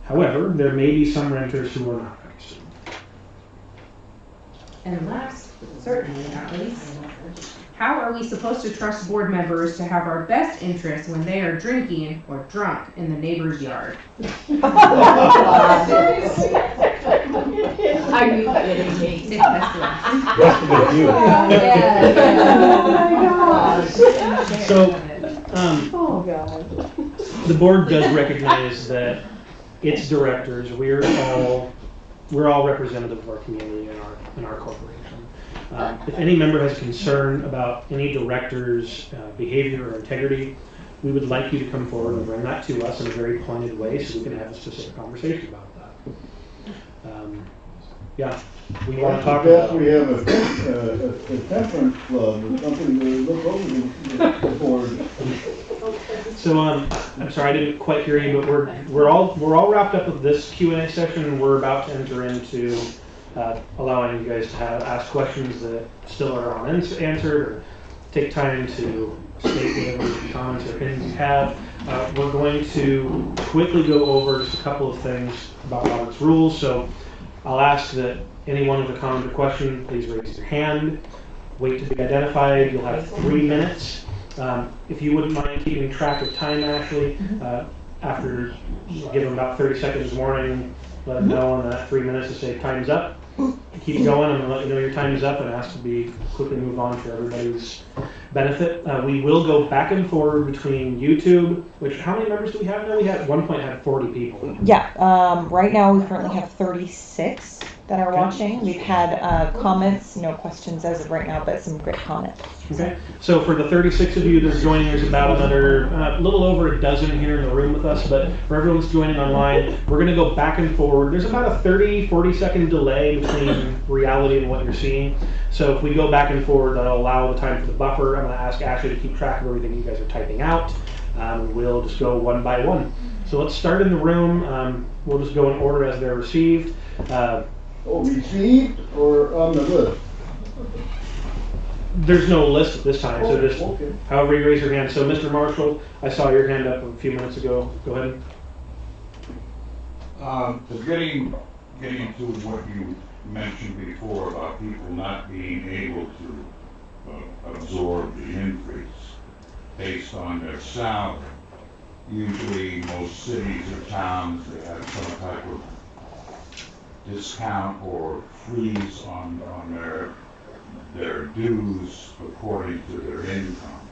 However, there may be some renters who are not registered. And last, but certainly not least, how are we supposed to trust board members to have our best interests when they are drinking or drunk in the neighbor's yard? Are you kidding me? It's best to us. Rest of it's you. So, Oh, God. the board does recognize that its directors, we're all representative of our community and our corporation. If any member has concern about any director's behavior or integrity, we would like you to come forward and bring that to us in a very pointed way so we can have a specific conversation about that. Yeah, we want to talk about We have a temperance club or something to look over the board. So I'm sorry I didn't quite hear you, but we're all wrapped up with this Q&A session, and we're about to enter into allowing you guys to ask questions that still are unanswered, or take time to state whatever comments or opinions you have. We're going to quickly go over just a couple of things about Robert's rules. So I'll ask that anyone with a comment or question, please raise your hand. Wait to be identified. You'll have 3 minutes. If you wouldn't mind keeping track of time, Ashley, after give them about 30 seconds warning, let them know in that 3 minutes to say time's up. Keep going. I'm going to let you know your time is up and ask to be quickly move on for everybody's benefit. We will go back and forward between YouTube, which how many members do we have now? We had at one point had 40 people. Yeah, right now we currently have 36 that are watching. We've had comments, no questions as of right now, but some great comments. Okay, so for the 36 of you that are joining, there's about another little over a dozen here in the room with us, but for everyone that's joining online, we're going to go back and forward. There's about a 30-40 second delay between reality and what you're seeing. So if we go back and forward, that'll allow the time for the buffer. I'm going to ask Ashley to keep track of everything you guys are typing out. We'll just go one by one. So let's start in the room. We'll just go in order as they're received. Received or on the list? There's no list at this time, so just okay. however you raise your hand. So Mr. Marshall, I saw your hand up a few minutes ago. Go ahead. So getting into what you mentioned before about people not being able to absorb the increase based on their salary. Usually most cities or towns, they have some type of discount or freeze on their dues according to their income,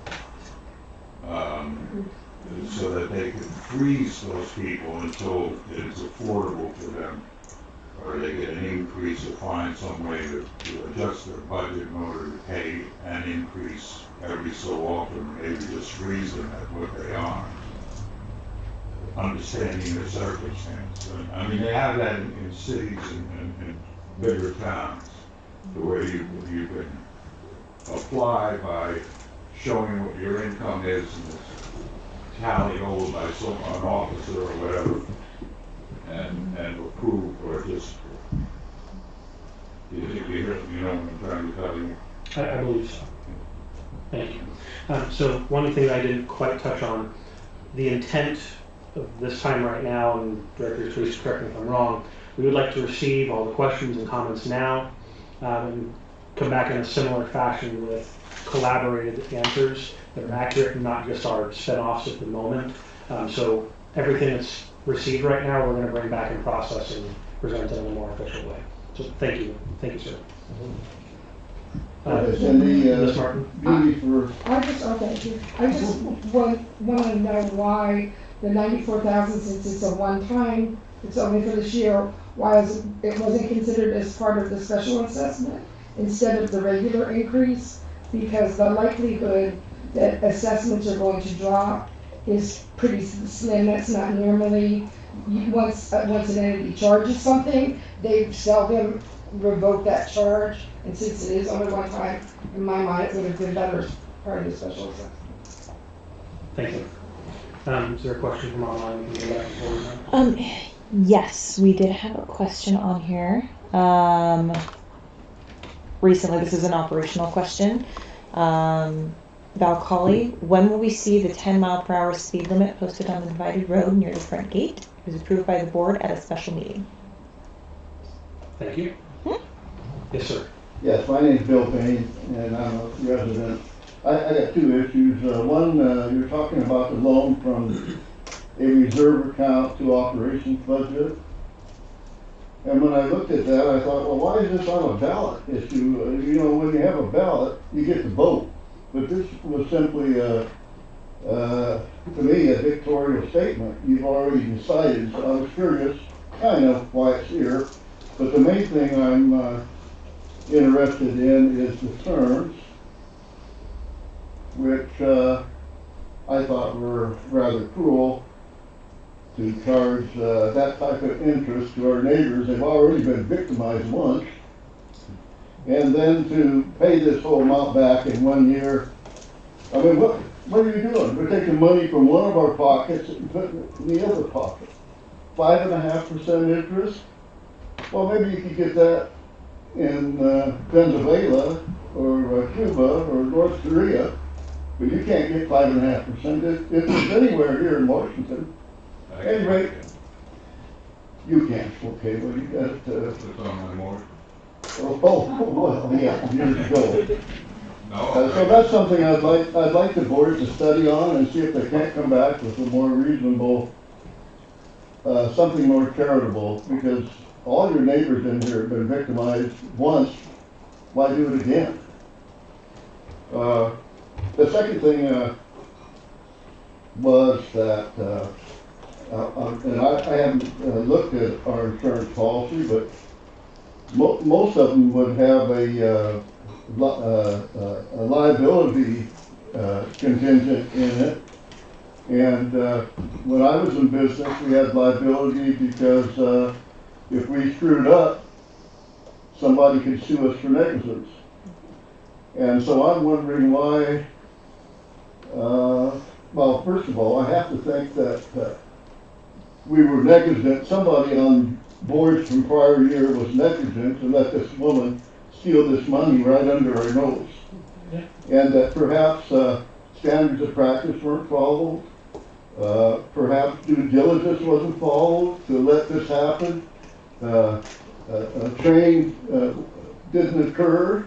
so that they can freeze those people until it's affordable for them, or they get an increase or find some way to adjust their budget in order to pay an increase every so often, maybe just freeze them at what they are, understanding their circumstance. I mean, they have that in cities and bigger towns, the way you can apply by showing what your income is and it's tallied over by an officer or whatever. and approve, or just, you know what I'm trying to tell you? I believe so. Thank you. So one thing I didn't quite touch on, the intent of this time right now, and Director Teresa, correct me if I'm wrong, we would like to receive all the questions and comments now, and come back in a similar fashion with collaborated answers that are accurate and not just our spin-offs at the moment. So everything that's received right now, we're going to bring back and process and present it in a more official way. So thank you, sir. Cindy, Ms. Martin? beauty for, I just want to know why the 94,000, since it's a one-time, it's only for this year, why it wasn't considered as part of the special assessment instead of the regular increase? Because the likelihood that assessments are going to drop is pretty slim. That's not normally, once an entity charges something, they seldom revoke that charge. And since it is only one time, in my mind, it would have been better as part of the special assessment. Thank you. Is there a question from online? We can go back and forward now. Yes, we did have a question on here. Recently, this is an operational question. Val Colley, when will we see the 10-mile-per-hour speed limit posted on the divided road near the front gate? It was approved by the board at a special meeting. Thank you. Yes, sir. yes, my name's Bill Payne, and I'm a resident. I got two issues. One, you're talking about the loan from a reserve account to operations budget. And when I looked at that, I thought, well, why is this on a ballot issue? You know, when you have a ballot, you get to vote. But this was simply, to me, a dictatorial statement. You've already decided. So I was curious, kind of, why it's here. But the main thing I'm interested in is the terms, which I thought were rather cruel to charge that type of interest to our neighbors. They've already been victimized once. And then to pay this whole amount back in 1 year, I mean, what are you doing? We're taking money from one of our pockets and putting it in the other pocket. 5.5% interest? Well, maybe you could get that in Venezuela or Cuba or North Korea, but you can't get 5.5% if it's anywhere here in Washington. Anyway, you can't. Okay, well, you got It's on my more. well, yeah, years ago. No. So that's something I'd like the board to study on and see if they can't come back with a more reasonable, something more charitable, because all your neighbors in here have been victimized once. Why do it again? The second thing was that, and I haven't looked at our insurance policy, but most of them would have a liability contingent in it. And when I was in business, we had liability because if we screwed up, somebody could sue us for negligence. And so I'm wondering why, well, first of all, I have to think that we were negligent. Somebody on boards from prior year was negligent to let this woman steal this money right under our nose. And that perhaps standards of practice weren't followed. Perhaps due diligence wasn't followed to let this happen. Training didn't occur.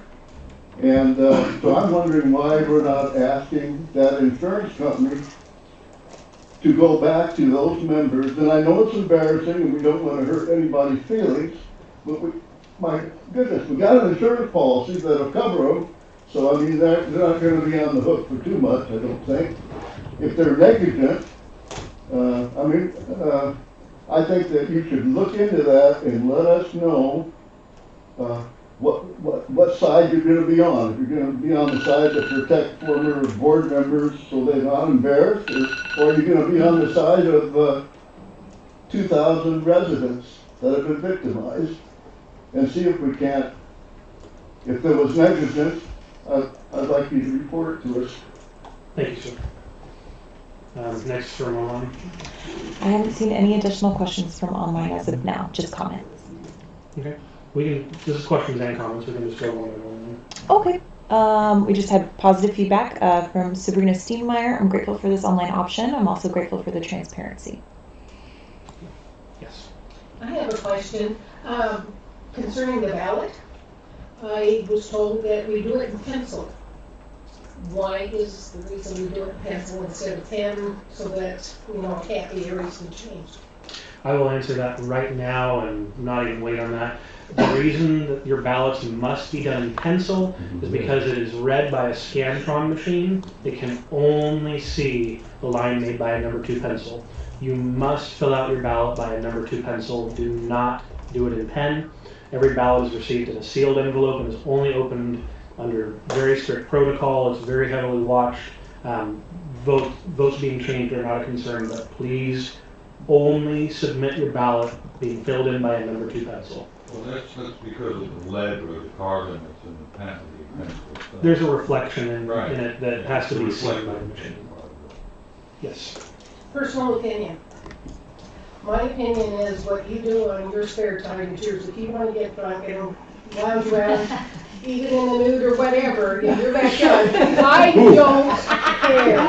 And so I'm wondering why we're not asking that insurance company to go back to those members. And I know it's embarrassing and we don't want to hurt anybody's feelings, but my goodness, we got an insurance policy that'll cover them. So I mean, they're not going to be on the hook for too much, I don't think. If they're negligent, I think that you should look into that and let us know what side you're going to be on. If you're going to be on the side to protect former board members so they're not embarrassed, or are you going to be on the side of 2,000 residents that have been victimized, and see if we can't, if there was negligence, I'd like you to report it to us. Thank you, sir. Next from online. I haven't seen any additional questions from online as of now, just comments. Okay. This is questions and comments. We can just go one by one. Okay. We just had positive feedback from Sabrina Steenmeyer. I'm grateful for this online option. I'm also grateful for the transparency. Yes. I have a question concerning the ballot. I was told that we do it in pencil. Why is the reason we do it in pencil instead of pen so that, it can't be erased and changed? I will answer that right now and not even wait on that. The reason that your ballots must be done in pencil is because it is read by a Scantron machine. It can only see the line made by a number 2 pencil. You must fill out your ballot by a number 2 pencil. Do not do it in pen. Every ballot is received in a sealed envelope and is only opened under very strict protocol. It's very heavily watched. Votes being changed are not a concern, but please only submit your ballot being filled in by a number 2 pencil. Well, that's because of the lead or the carbon that's in the pencil. There's a reflection in it that has to be seen by the machine. Yes. Personal opinion. My opinion is what you do on your spare time is yours. If you want to get drunk and lounge around, even in the nude or whatever, in your backyard, I don't care.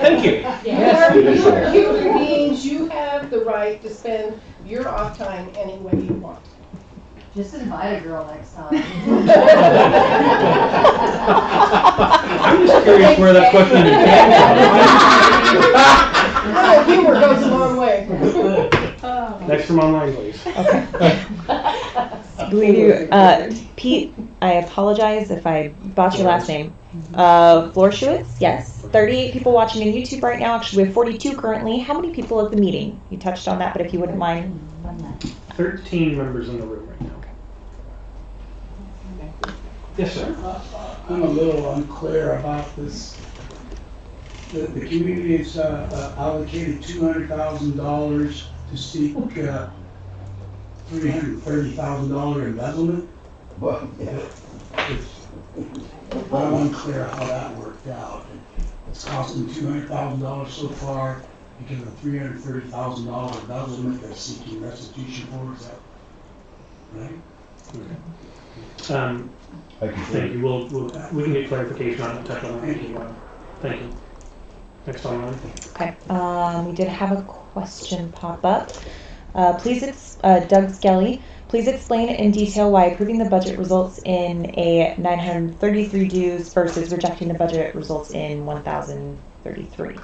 Thank you. You're human beings. You have the right to spend your off time any way you want. Just invite a girl next time. I'm just curious where that question came from. Humor goes a long way. Next from online, please. Okay. Pete, I apologize if I botched your last name. Florschewitz, yes. 38 people watching on YouTube right now. Actually, we have 42 currently. How many people at the meeting? You touched on that, but if you wouldn't mind. 13 members in the room right now. Yes, sir. I'm a little unclear about this. The community has allocated $200,000 to seek $330,000 embezzlement. Well, But I'm unclear how that worked out. It's costing $200,000 so far because of $330,000 embezzlement they're seeking restitution for. Is that right? Okay. Thank you. We can get clarification on it. Touch on that. Thank you. Next online. Okay. We did have a question pop up. Doug Skelly. Please explain in detail why approving the budget results in a 933 dues versus rejecting the budget results in 1,033.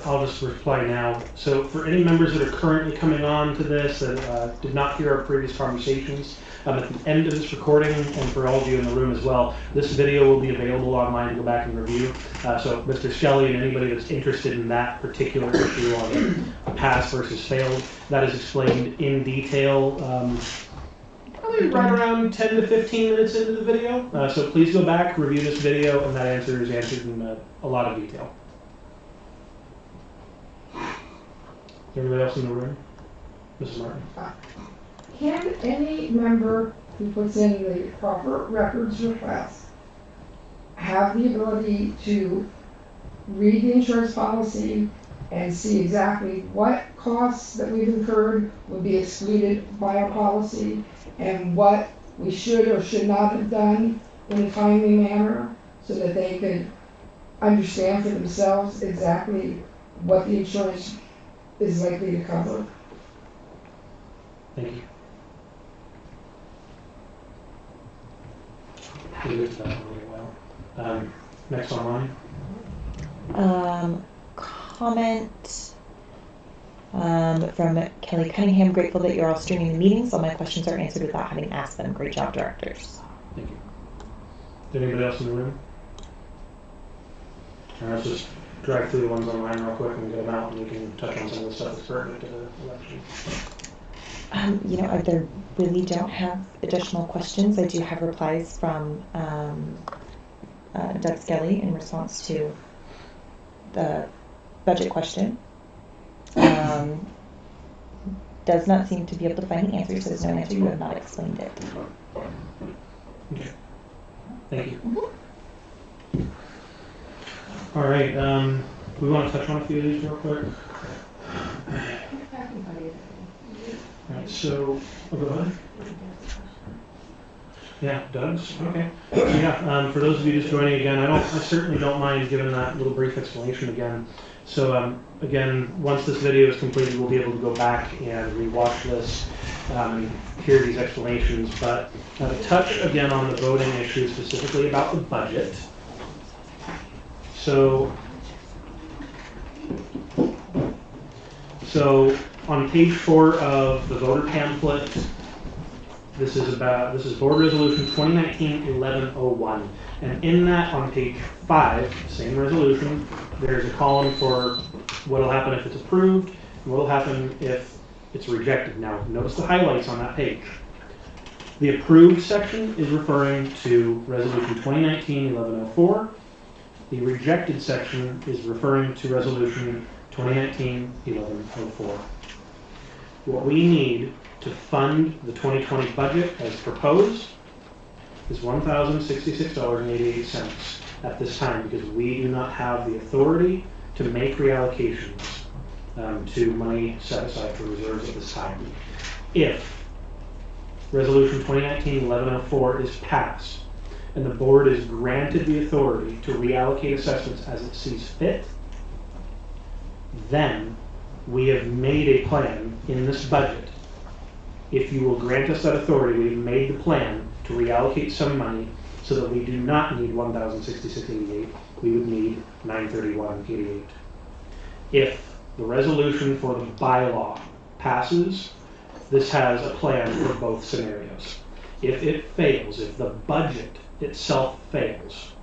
I'll just reply now. So for any members that are currently coming on to this that did not hear our previous conversations, at the end of this recording, and for all of you in the room as well, this video will be available online to go back and review. So Mr. Shelley and anybody that's interested in that particular issue on pass versus failed, that is explained in detail probably right around 10 to 15 minutes into the video. So please go back, review this video, and that answer is answered in a lot of detail. Everybody else in the room? Mrs. Martin? Can any member who puts in the proper records request have the ability to read the insurance policy and see exactly what costs that we've incurred would be excluded by our policy and what we should or should not have done in a timely manner so that they could understand for themselves exactly what the insurance is likely to cover? Thank you. We'll get to that in a little while. Next online. Comment from Kelly Cunningham. Grateful that you're all streaming the meetings. All my questions are answered without having asked them. Great job, directors. Thank you. Is there anybody else in the room? Let's just drive through the ones online real quick and get them out, and we can touch on some of the stuff that's pertinent to the election. I really don't have additional questions. I do have replies from Doug Skelly in response to the budget question. Does not seem to be able to find an answer, so there's no answer. You have not explained it. Okay. Thank you. All right, we want to touch on a few of these real quick. All right, so, oh, go ahead. Yeah, Doug's, okay. So yeah, for those of you just joining again, I certainly don't mind giving that little brief explanation again. So again, once this video is completed, we'll be able to go back and rewatch this, and hear these explanations. But to touch again on the voting issue, specifically about the budget. So on page 4 of the voter pamphlet, this is Board Resolution 2019-1101, and in that, on page 5, same resolution, there's a column for what will happen if it's approved and what will happen if it's rejected. Now, notice the highlights on that page. The approved section is referring to Resolution 2019-1104. The rejected section is referring to Resolution 2019-1104. What we need to fund the 2020 budget as proposed is $1,066.88 at this time, because we do not have the authority to make reallocations to money set aside for reserves at this time. If Resolution 2019-1104 is passed and the board is granted the authority to reallocate assessments as it sees fit, then we have made a plan in this budget. If you will grant us that authority, we've made the plan to reallocate some money so that we do not need $1,066.88. We would need $931.88. If the resolution for the bylaw passes, this has a plan for both scenarios. If it fails, if the budget itself fails,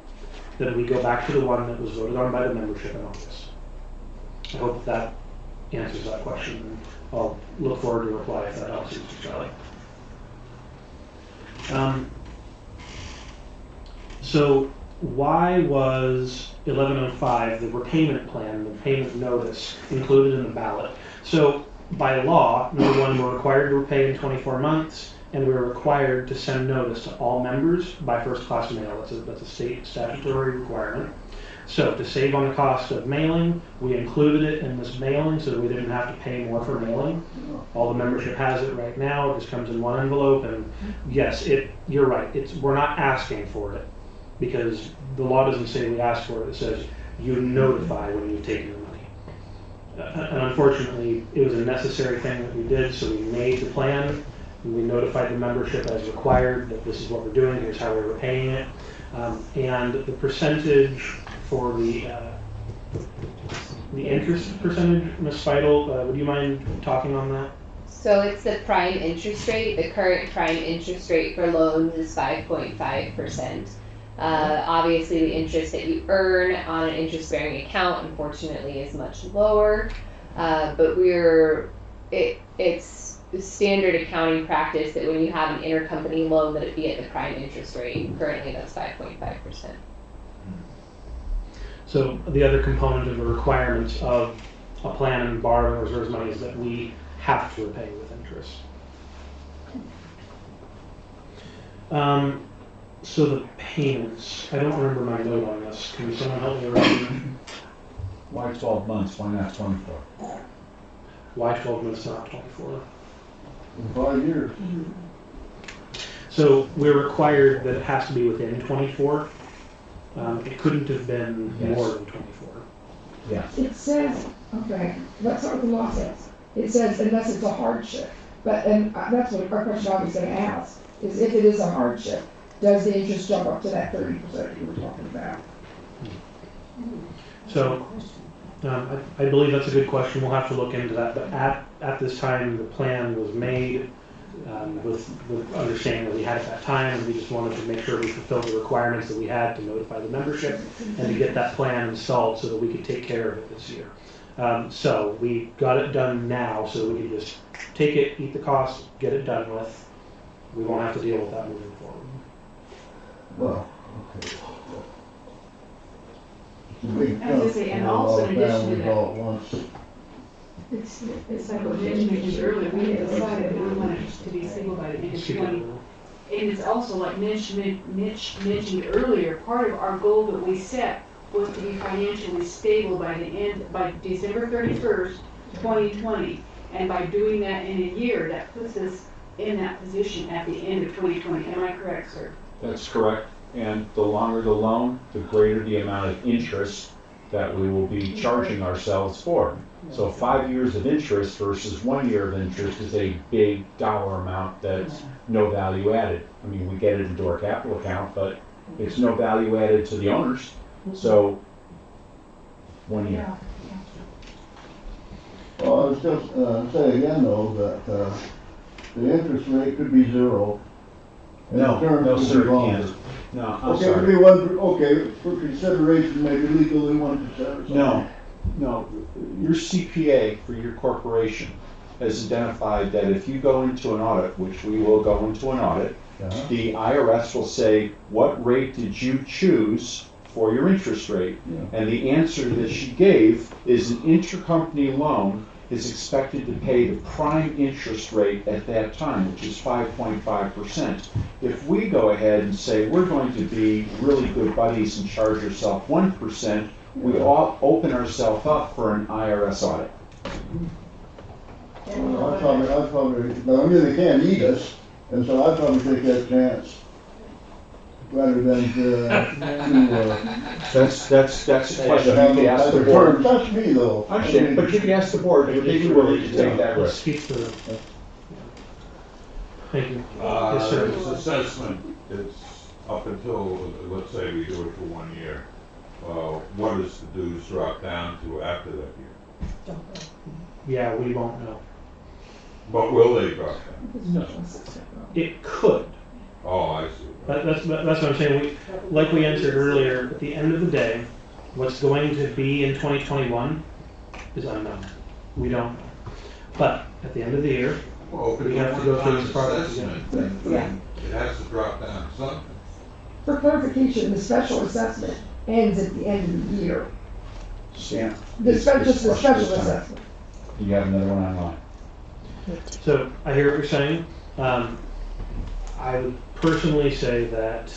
then we go back to the one that was voted on by the membership in August. I hope that answers that question. I'll look forward to a reply if that helps you, Charlie. So why was 1105, the repayment plan, the payment notice, included in the ballot? So by law, number one, we're required to repay in 24 months, and we're required to send notice to all members by first-class mail. That's a state statutory requirement. So to save on the cost of mailing, we included it in this mailing so that we didn't have to pay more for mailing. All the membership has it right now. It just comes in one envelope, and yes, you're right. We're not asking for it because the law doesn't say we ask for it. It says you notify when you've taken the money. And unfortunately, it was a necessary thing that we did, so we made the plan. And we notified the membership as required that this is what we're doing, here's how we're repaying it. And the percentage for the interest percentage, Ms. Speidel, would you mind talking on that? So it's the prime interest rate. The current prime interest rate for loans is 5.5%. Obviously, the interest that you earn on an interest-bearing account, unfortunately, is much lower. But it's standard accounting practice that when you have an intercompany loan, that it be at the prime interest rate. Currently, that's 5.5%. So the other component of the requirements of a plan and borrowing reserves money is that we have to repay with interest. So the payments, I don't remember my note on this. Can someone help me around? Why 12 months? Why not 24? Why 12 months, not 24? 5 years. So we're required that it has to be within 24. It couldn't have been more than 24. Yes. It says, okay, that's not what the law says. It says unless it's a hardship. And that's what our question I was going to ask, is if it is a hardship, does the interest jump up to that 30% you were talking about? So I believe that's a good question. We'll have to look into that. But at this time, the plan was made with understanding that we had at that time, and we just wanted to make sure we fulfilled the requirements that we had to notify the membership and to get that plan installed so that we could take care of it this year. So we got it done now so that we could just take it, eat the cost, get it done with. We won't have to deal with that moving forward. Well, okay. It's a big I was gonna say, and also in addition to that- all at once. It's like what Mitch mentioned earlier, we had decided we wanted it to be single by the end of 20. And it's also like Mitch mentioned earlier, part of our goal that we set was to be financially stable by December 31st, 2020. And by doing that in a year, that puts us in that position at the end of 2020. Am I correct, sir? That's correct. And the longer the loan, the greater the amount of interest that we will be charging ourselves for. So 5 years of interest versus 1 year of interest is a big dollar amount that's no value added. I mean, we get it into our capital account, but it's no value added to the owners. So 1 year. Well, I was just say again though that the interest rate could be zero. And No, the term no, could sir, be it longer. can't. No, I'm Okay, it could sorry. be one. Okay, for consideration, maybe legally 1% or something. No, your CPA for your corporation has identified that if you go into an audit, which we will go into an audit, the IRS will say, what rate did you choose for your interest rate? Yeah. And the answer that she gave is an intercompany loan is expected to pay the prime interest rate at that time, which is 5.5%. If we go ahead and say we're going to be really good buddies and charge ourselves 1%, we all open ourselves up for an IRS audit. Well, I'd probably, now, I mean, they can't eat us, and so I'd probably take that chance rather than to That's a question have you could ask the the board. term. That's me though. I understand, but you could ask the board, would they be willing to take that risk? Speak for them. Thank you. Yes, sir. This assessment is up until, let's say we do it for 1 year. What does the dues drop down to after that year? Yeah, we won't know. But will they drop down? No. It could. Oh, I see. That's what I'm saying. Like we answered earlier, at the end of the day, what's going to be in 2021 is unknown. We don't know. But at the end of the year, Well, if we it's have a to go through this one-time process again. assessment, then it has to drop down something. For clarification, the special assessment ends at the end of the year. Sam. Just the special assessment. You have another one online. So I hear what you're saying. I would personally say that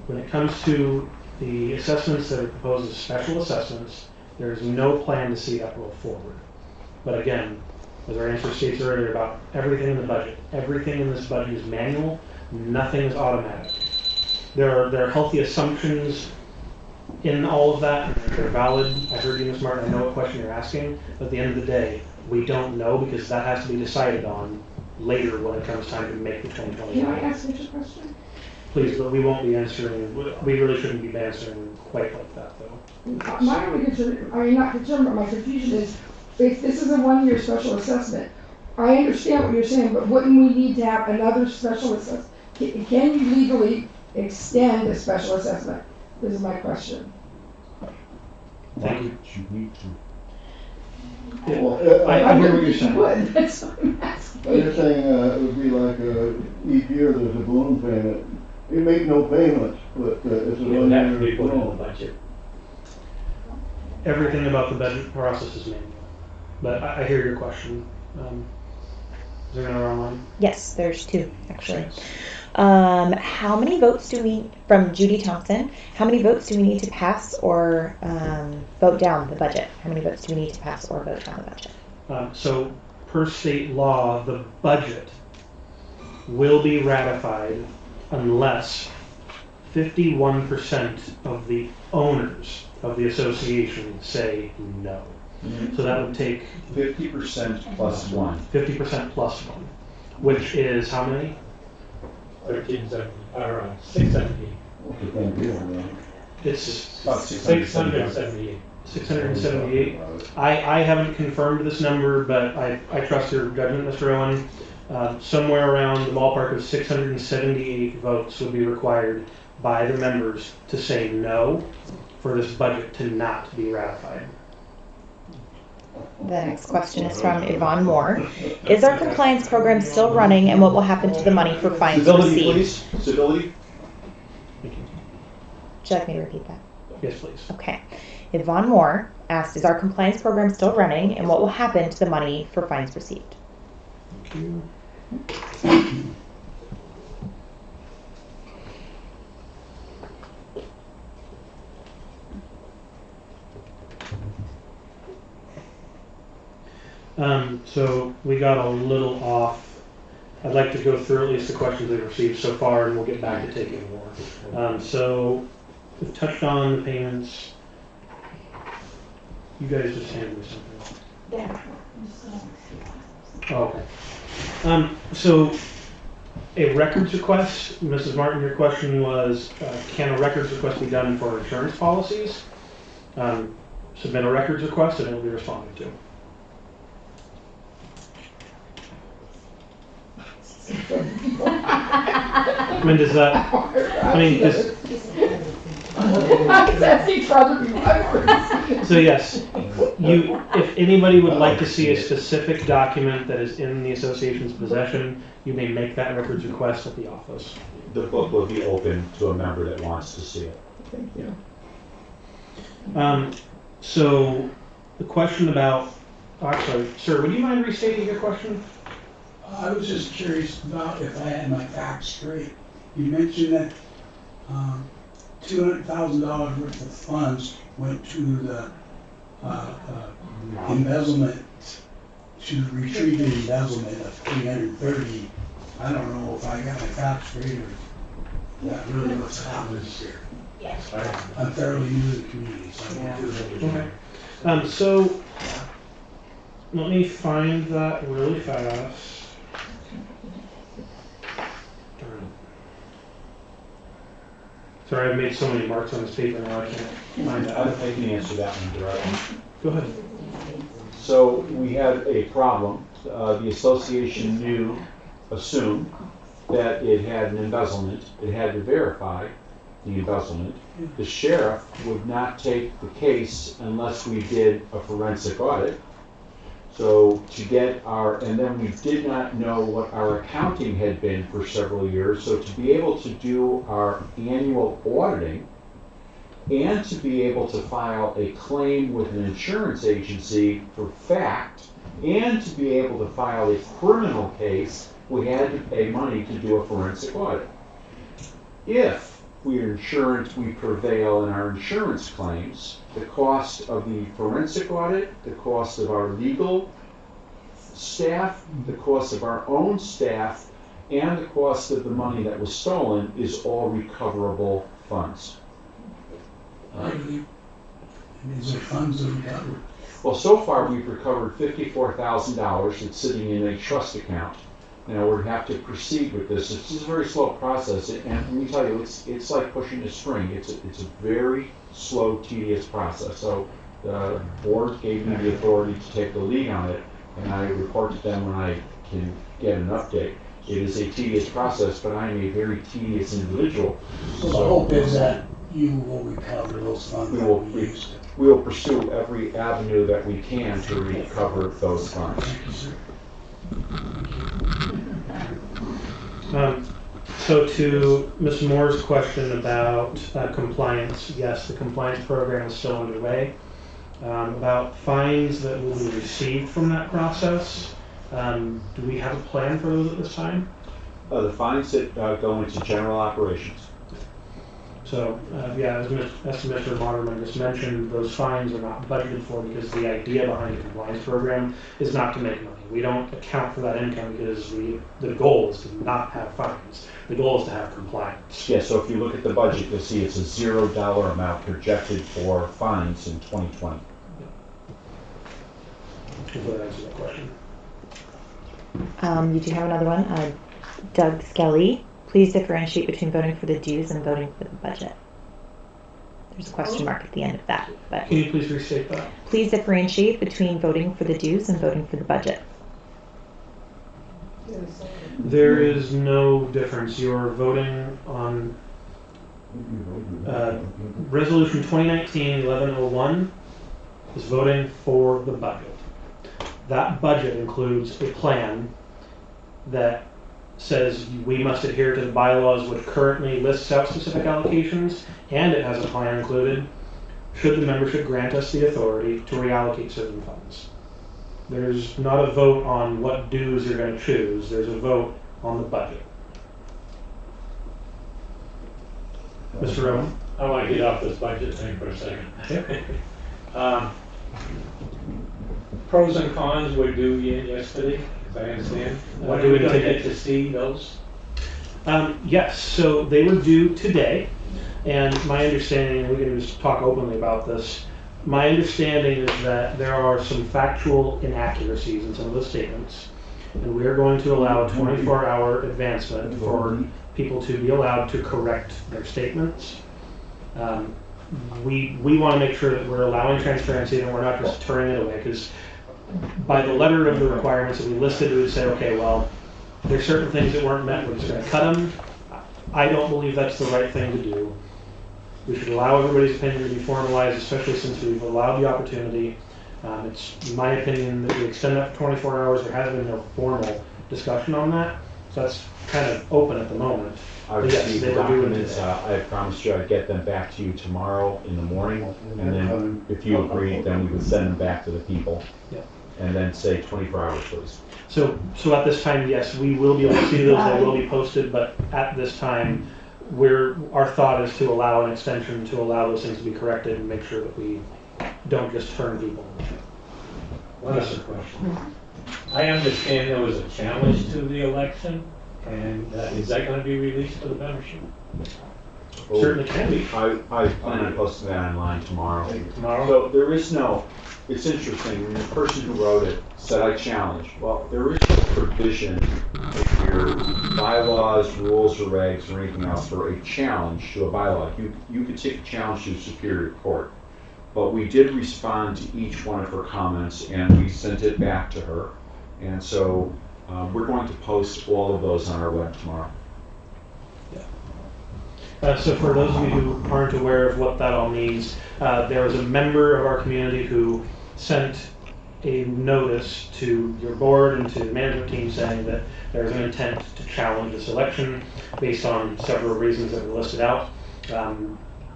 when it comes to the assessments that are proposed as special assessments, there is no plan to see that roll forward. But again, as our answer states earlier about everything in the budget, everything in this budget is manual, nothing is automatic. There are healthy assumptions in all of that, they're valid. I heard you, Ms. Martin, I know what question you're asking, but at the end of the day, we don't know because that has to be decided on later when it comes time to make the 2020. Can I ask you a question? Please, but we won't be answering, we really shouldn't be answering quite like that though. My only concern, I mean, not concern, but my confusion is, if this is a 1 year special assessment, I understand what you're saying, but wouldn't we need to have another special assessment? Can you legally extend a special assessment? This is my question. Thank you. You need to. Well, I hear what you're saying. Would, that's what I'm asking. You're saying it would be like each year there's a balloon payment. You make no payments, but it's a It would have to 1 be year put in the loan. budget. Everything about the budget process is manual, but I hear your question. Is there another online? Yes, there's two, actually. How many votes do we, from Judy Thompson, how many votes do we need to pass or vote down the budget? How many votes do we need to pass or vote down the budget? So per state law, the budget will be ratified unless 51% of the owners of the association say no. So that would take 50% plus one. 50% plus one, which is how many? 1370, or 670. It's About 678. 678. I haven't confirmed this number, but I trust your judgment, Mr. Owen. Somewhere around the ballpark of 678 votes would be required by the members to say no for this budget to not be ratified. The next question is from Yvonne Moore. Is our compliance program still running and what will happen to the money for fines Civility, received? please. Civility. Thank you. Would you like me to repeat that? Yes, please. Okay. Yvonne Moore asked, is our compliance program still running and what will happen to the money for fines received? Thank you. So we got a little off. I'd like to go through at least the questions they've received so far, and we'll get back to taking more. So we've touched on the payments. You guys just handed me something. There. Oh, okay. So a records request, Mrs. Martin, your question was, can a records request be done for insurance policies? Submit a records request and it will be responded to. I mean, does that, I mean, so yes, if anybody would like to see a specific document that is in the association's possession, you may make that records request at the office. The book will be open to a member that wants to see it. Thank you. So the question about, actually, sir, would you mind restating your question? I was just curious about if I had my facts straight. You mentioned that $200,000 worth of funds went to the embezzlement, to retrieve the embezzlement of 330. I don't know if I got my facts straight or that really what's happening here. Yes. I'm fairly new to the community, so I can do it. Okay. So let me find that really fast. Sorry, I've made so many marks on this paper now I can't find that. I can answer that one directly. Go ahead. So we had a problem. The association assumed that it had an embezzlement. It had to verify the embezzlement. The sheriff would not take the case unless we did a forensic audit. So to get and then we did not know what our accounting had been for several years. So to be able to do our annual auditing and to be able to file a claim with an insurance agency for fact and to be able to file a criminal case, we had to pay money to do a forensic audit. If we prevail in our insurance claims, the cost of the forensic audit, the cost of our legal staff, the cost of our own staff, and the cost of the money that was stolen is all recoverable funds. Is there funds to recover? Well, so far we've recovered $54,000 that's sitting in a trust account. Now we have to proceed with this. It's just a very slow process, and let me tell you, it's like pushing a string. It's a very slow, tedious process. So the board gave me the authority to take the lead on it, and I report to them when I can get an update. It is a tedious process, but I am a very tedious individual. So the hope is that you will recover those funds that we used. We will pursue every avenue that we can to recover those funds. Thank you, sir. So to Ms. Moore's question about compliance, yes, the compliance program is still underway. About fines that will be received from that process, do we have a plan for those at this time? The fines that go into general operations. So, yeah, as Mr. Moderman just mentioned, those fines are not budgeted for because the idea behind the compliance program is not to make money. We don't account for that income because the goal is to not have fines. The goal is to have compliance. Yeah, so if you look at the budget, you'll see it's a $0 amount projected for fines in 2020. Hopefully that answers that question. You do have another one. Doug Skelly, please differentiate between voting for the dues and voting for the budget. There's a question mark at the end of that. But can you please restate that? Please differentiate between voting for the dues and voting for the budget. There is no difference. You're voting on Resolution 2019-1101 is voting for the budget. That budget includes a plan that says we must adhere to the bylaws, which currently lists out specific allocations, and it has a plan included should the membership grant us the authority to reallocate certain funds. There's not a vote on what dues you're going to choose. There's a vote on the budget. Mr. Rowan? I want to get off this budget thing for a second. Okay. pros and cons were due yesterday, as I understand. When do are we we gonna intend get to see those? Yes, so they were due today, and my understanding, and we can just talk openly about this, my understanding is that there are some factual inaccuracies in some of the statements, and we are going to allow a 24-hour advancement for people to be allowed to correct their statements. We want to make sure that we're allowing transparency and we're not just turning it away, because by the letter of the requirements that we listed, we would say, okay, well, there's certain things that weren't met, we're just going to cut them. I don't believe that's the right thing to do. We should allow everybody's opinion to be formalized, especially since we've allowed the opportunity. It's my opinion that we extend that for 24 hours. There has been no formal discussion on that, so that's kind of open at the moment. I But yes, received they the were due documents, today. I promised you I'd get them back to you tomorrow in the morning, and then if you agree, then we would send them back to the people. Yeah. And then say 24 hours, please. So at this time, yes, we will be able to see those. They will be posted, but at this time, our thought is to allow an extension to allow those things to be corrected and make sure that we don't just turn people. One other question. I understand there was a challenge to the election, and is that gonna be released to the membership? Certainly can be. I plan on posting that online tomorrow. Tomorrow? So there is no, it's interesting, when the person who wrote it said I challenge. Well, there is no provision in your bylaws, rules, or regs, or anything else for a challenge to a bylaw. You could take a challenge to Superior Court. But we did respond to each one of her comments, and we sent it back to her. And so we're going to post all of those on our web tomorrow. So for those of you who aren't aware of what that all means, there was a member of our community who sent a notice to your board and to the management team saying that there's an intent to challenge this election based on several reasons that were listed out.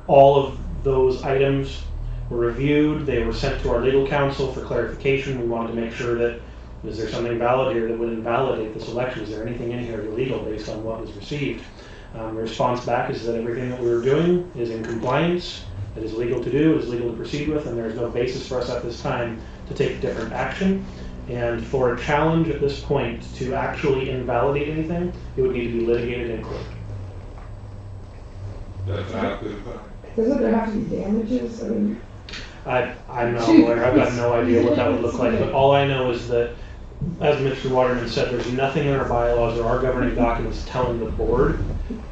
All of those items were reviewed. They were sent to our legal counsel for clarification. We wanted to make sure that, is there something valid here that would invalidate this election? Is there anything in here illegal based on what was received? The response back is that everything that we were doing is in compliance, it is legal to do, it is legal to proceed with, and there is no basis for us at this time to take different action. And for a challenge at this point to actually invalidate anything, it would need to be litigated in court. That's after. Doesn't there have to be damages? I mean, I'm not a lawyer, I've got no idea what that would look like, but all I know is that, as Mr. Waterman said, there's nothing in our bylaws or our governing documents telling the board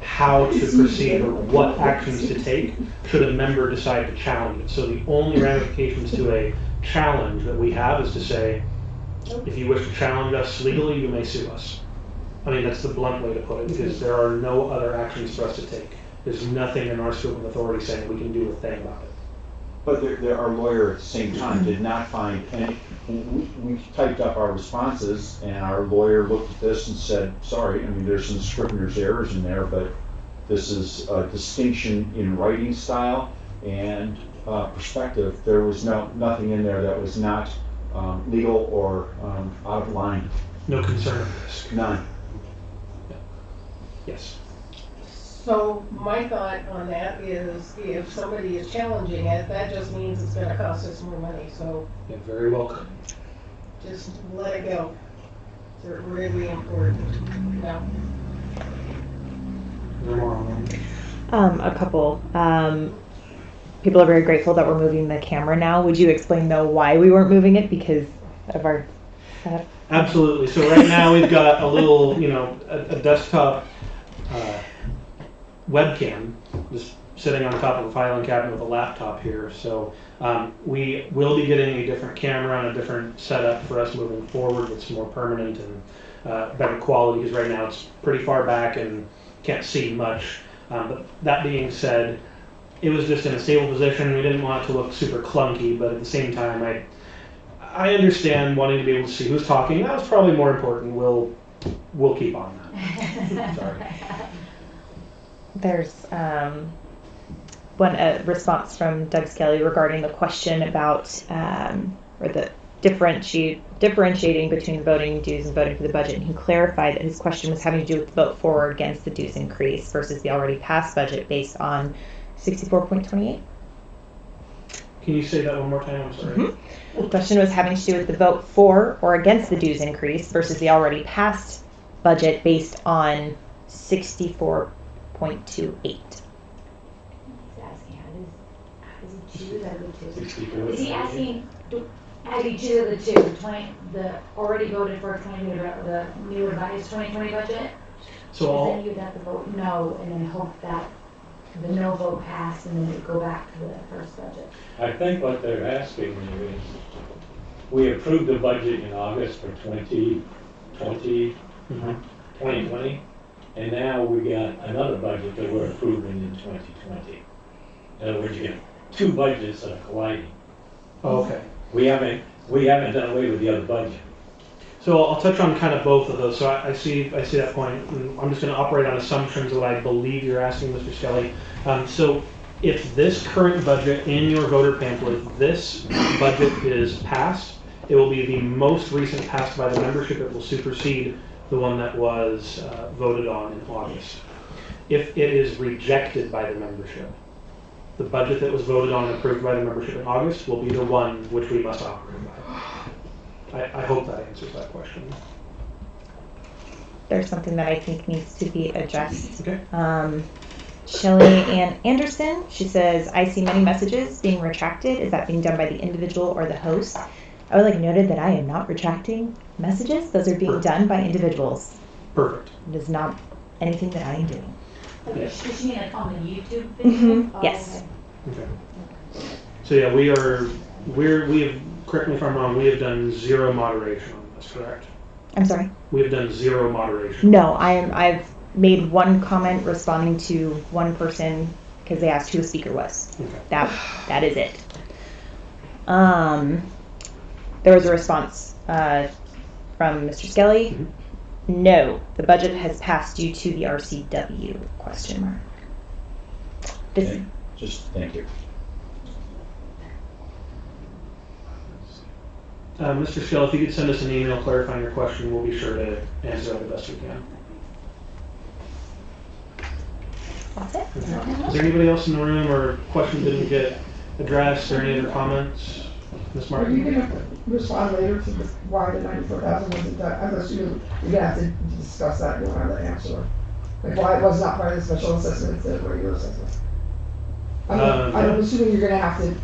how to proceed or what actions to take should a member decide to challenge it. So the only ramifications to a challenge that we have is to say, if you wish to challenge us legally, you may sue us. I mean, that's the blunt way to put it, because there are no other actions for us to take. There's nothing in our scope of authority saying we can do a thing about it. But our lawyer at the same time did not find any, we typed up our responses, and our lawyer looked at this and said, sorry, I mean, there's some Scrivener's errors in there, but this is a distinction in writing style and perspective. There was nothing in there that was not legal or out of line. No concern of risk. None. Yeah. Yes. So my thought on that is if somebody is challenging it, that just means it's gonna cost us more money, so Yeah, very welcome. just let it go. They're really important. No. No more on that. A couple. People are very grateful that we're moving the camera now. Would you explain though why we weren't moving it because of our setup? Absolutely. So right now we've got a little, a desktop webcam just sitting on top of a filing cabinet with a laptop here. So we will be getting a different camera and a different setup for us moving forward that's more permanent and better quality, because right now it's pretty far back and can't see much. But that being said, it was just in a stable position. We didn't want it to look super clunky, but at the same time, I understand wanting to be able to see who's talking. That was probably more important. We'll keep on that. Sorry. There's one response from Doug Skelly regarding the question about or the differentiating between voting dues and voting for the budget, and he clarified that his question was having to do with the vote for or against the dues increase versus the already passed budget based on 64.28. Can Can you say that one more time? I'm sorry. The question was having to do with the vote for or against the dues increase versus the already passed budget based on 64.28. Is he asking, how do you choose the two, the already voted for the new revised 2020 budget? So Then you'd have to vote no and then hope that the no vote passed and then it'd go back to the first budget. I think what they're asking you is, we approved the budget in August for 2020, and now we got another budget that we're approving in 2020. In other words, you get two budgets that are colliding. Oh, okay. We haven't done away with the other budget. So I'll touch on kind of both of those. So I see that point. I'm just going to operate on assumptions that I believe you're asking, Mr. Skelly. So if this current budget in your voter pamphlet, this budget is passed, it will be the most recent passed by the membership. It will supersede the one that was voted on in August. If it is rejected by the membership, the budget that was voted on and approved by the membership in August will be the one which we must operate by. I hope that answers that question. There's something that I think needs to be addressed. Okay. Shelley Ann Anderson, she says, I see many messages being retracted. Is that being done by the individual or the host? I would like noted that I am not retracting messages. Those are being done by individuals. Perfect. It is not anything that I am doing. Okay, does she mean like on the YouTube video? Oh, yes. Okay. So yeah, we have, correct me if I'm wrong, we have done zero moderation on this, correct? I'm sorry? We have done zero moderation. No, I've made one comment responding to one person because they asked who the speaker was. Okay. That is it. There was a response from Mr. Skelly. Mm-hmm. No, the budget has passed due to the RCW ? Okay. Just thank you. Mr. Schell, if you could send us an email clarifying your question, we'll be sure to answer it the best we can. That's it. Okay. Is there anybody else in the room or question didn't get addressed or any other comments? Ms. Are you Martin? gonna respond later to why the 94,000 wasn't done? I'm assuming you're gonna have to discuss that, you'll have the answer. Like why it was not part of the special assessment instead of regular assessment. I'm assuming you're gonna have to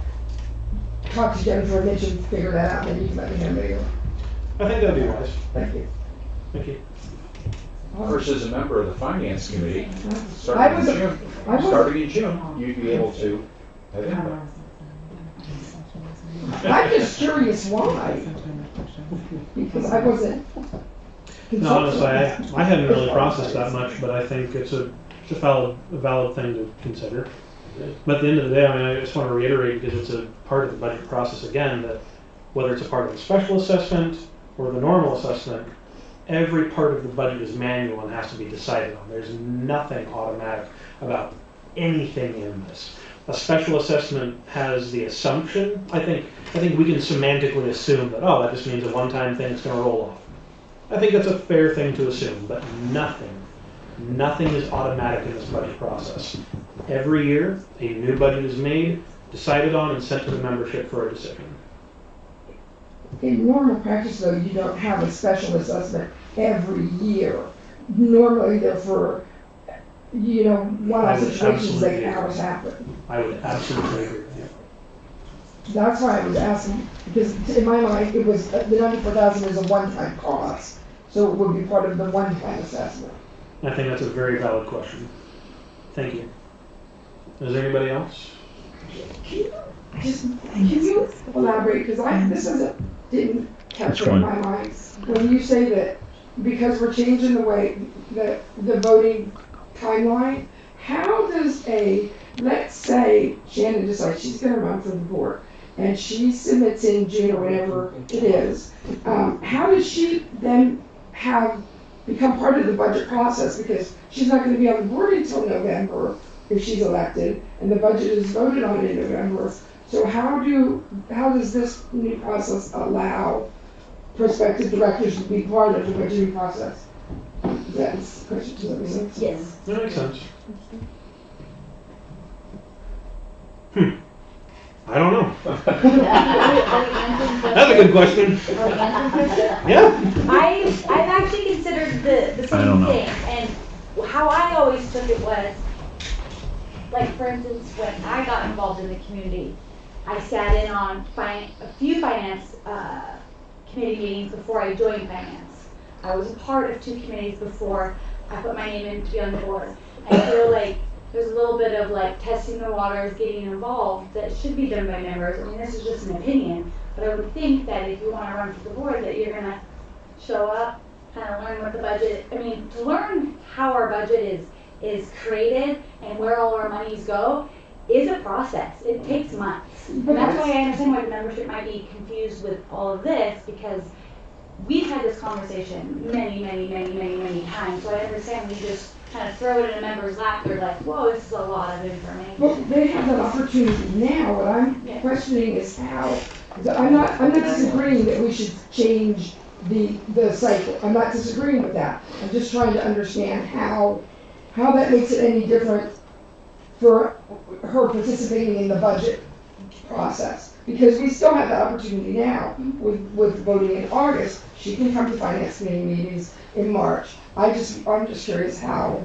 talk to Jennifer and Mitch and figure that out, and then you can let me know later. I think that'd be wise. Thank you. Thank you. First, as a member of the finance committee, I was- starting in June, you'd be able to have input. I'm just curious why. Because I wasn't. No, honestly, I hadn't really processed that much, but I think it's a valid thing to consider. But at the end of the day, I mean, I just want to reiterate, because it's a part of the budget process again, that whether it's a part of the special assessment or the normal assessment, every part of the budget is manual and has to be decided on. There's nothing automatic about anything in this. A special assessment has the assumption, I think we can semantically assume that, oh, that just means a one-time thing, it's going to roll off. I think that's a fair thing to assume, but nothing is automatic in this budget process. Every year, a new budget is made, decided on, and sent to the membership for a decision. In normal practice though, you don't have a special assessment every year. Normally they're for, one-off situations that can always happen. I would absolutely agree with you. That's why I was asking, because in my mind, it was, the 94,000 is a one-time cost, so it would be part of the one-time assessment. I think that's a very valid question. Thank you. Is there anybody else? Can you elaborate, because didn't capture in my mind. When you say that, because we're changing the way, the voting timeline, how does let's say Shannon decides she's gonna run for the board, and she submits in June or whatever it is, how does she then become part of the budget process? Because she's not gonna be on the board until November if she's elected, and the budget is voted on in November. So how does this new process allow prospective directors to be part of the budgeting process? That's the question. Does that make sense? Yes. That makes sense. I don't know. Are we answering That's a good question. Are we answering questions? Yeah. I've actually considered the I don't same know. thing, and how I always took it was, like for instance, when I got involved in the community, I sat in on a few finance committee meetings before I joined finance. I was a part of 2 committees before I put my name in to be on the board. I feel like there's a little bit of like testing the waters, getting involved that should be done by members. I mean, this is just an opinion, but I would think that if you want to run for the board, that you're gonna show up, kind of learn what the budget. I mean, to learn how our budget is created and where all our monies go is a process. It takes months, and that's why I understand why the membership might be confused with all of this, because we've had this conversation many times. So I understand we just kind of throw it in a member's lap. They're like, whoa, this is a lot of information. Well, they have that opportunity now. What I'm questioning is how. I'm not disagreeing that we should change the cycle. I'm not disagreeing with that. I'm just trying to understand how that makes it any different for her participating in the budget process. Because we still have that opportunity now with voting in August. She can come to finance committee meetings in March. I'm just curious how.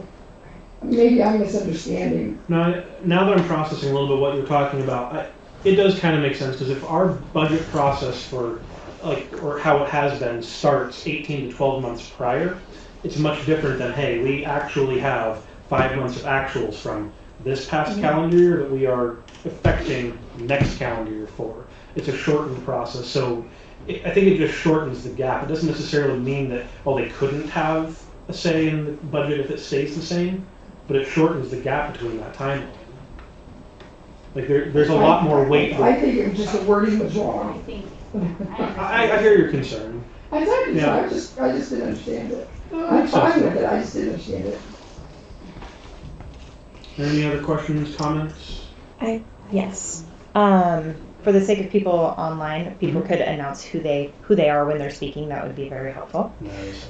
Maybe I'm misunderstanding. Now that I'm processing a little bit what you're talking about, it does kind of make sense, because if our budget process for, or how it has been, starts 18 to 12 months prior, it's much different than, hey, we actually have 5 months of actuals from this past calendar year that we are affecting next calendar year for. It's a shortened process, so I think it just shortens the gap. It doesn't necessarily mean that, they couldn't have a say in the budget if it stays the same, but it shortens the gap between that timeline. Like there's a lot more weight. I think it was just the wording was wrong. I hear your concern. I just didn't understand it. I'm fine with it, I just didn't understand it. Any other questions, comments? Yes. For the sake of people online, if people could announce who they are when they're speaking, that would be very helpful. Nice.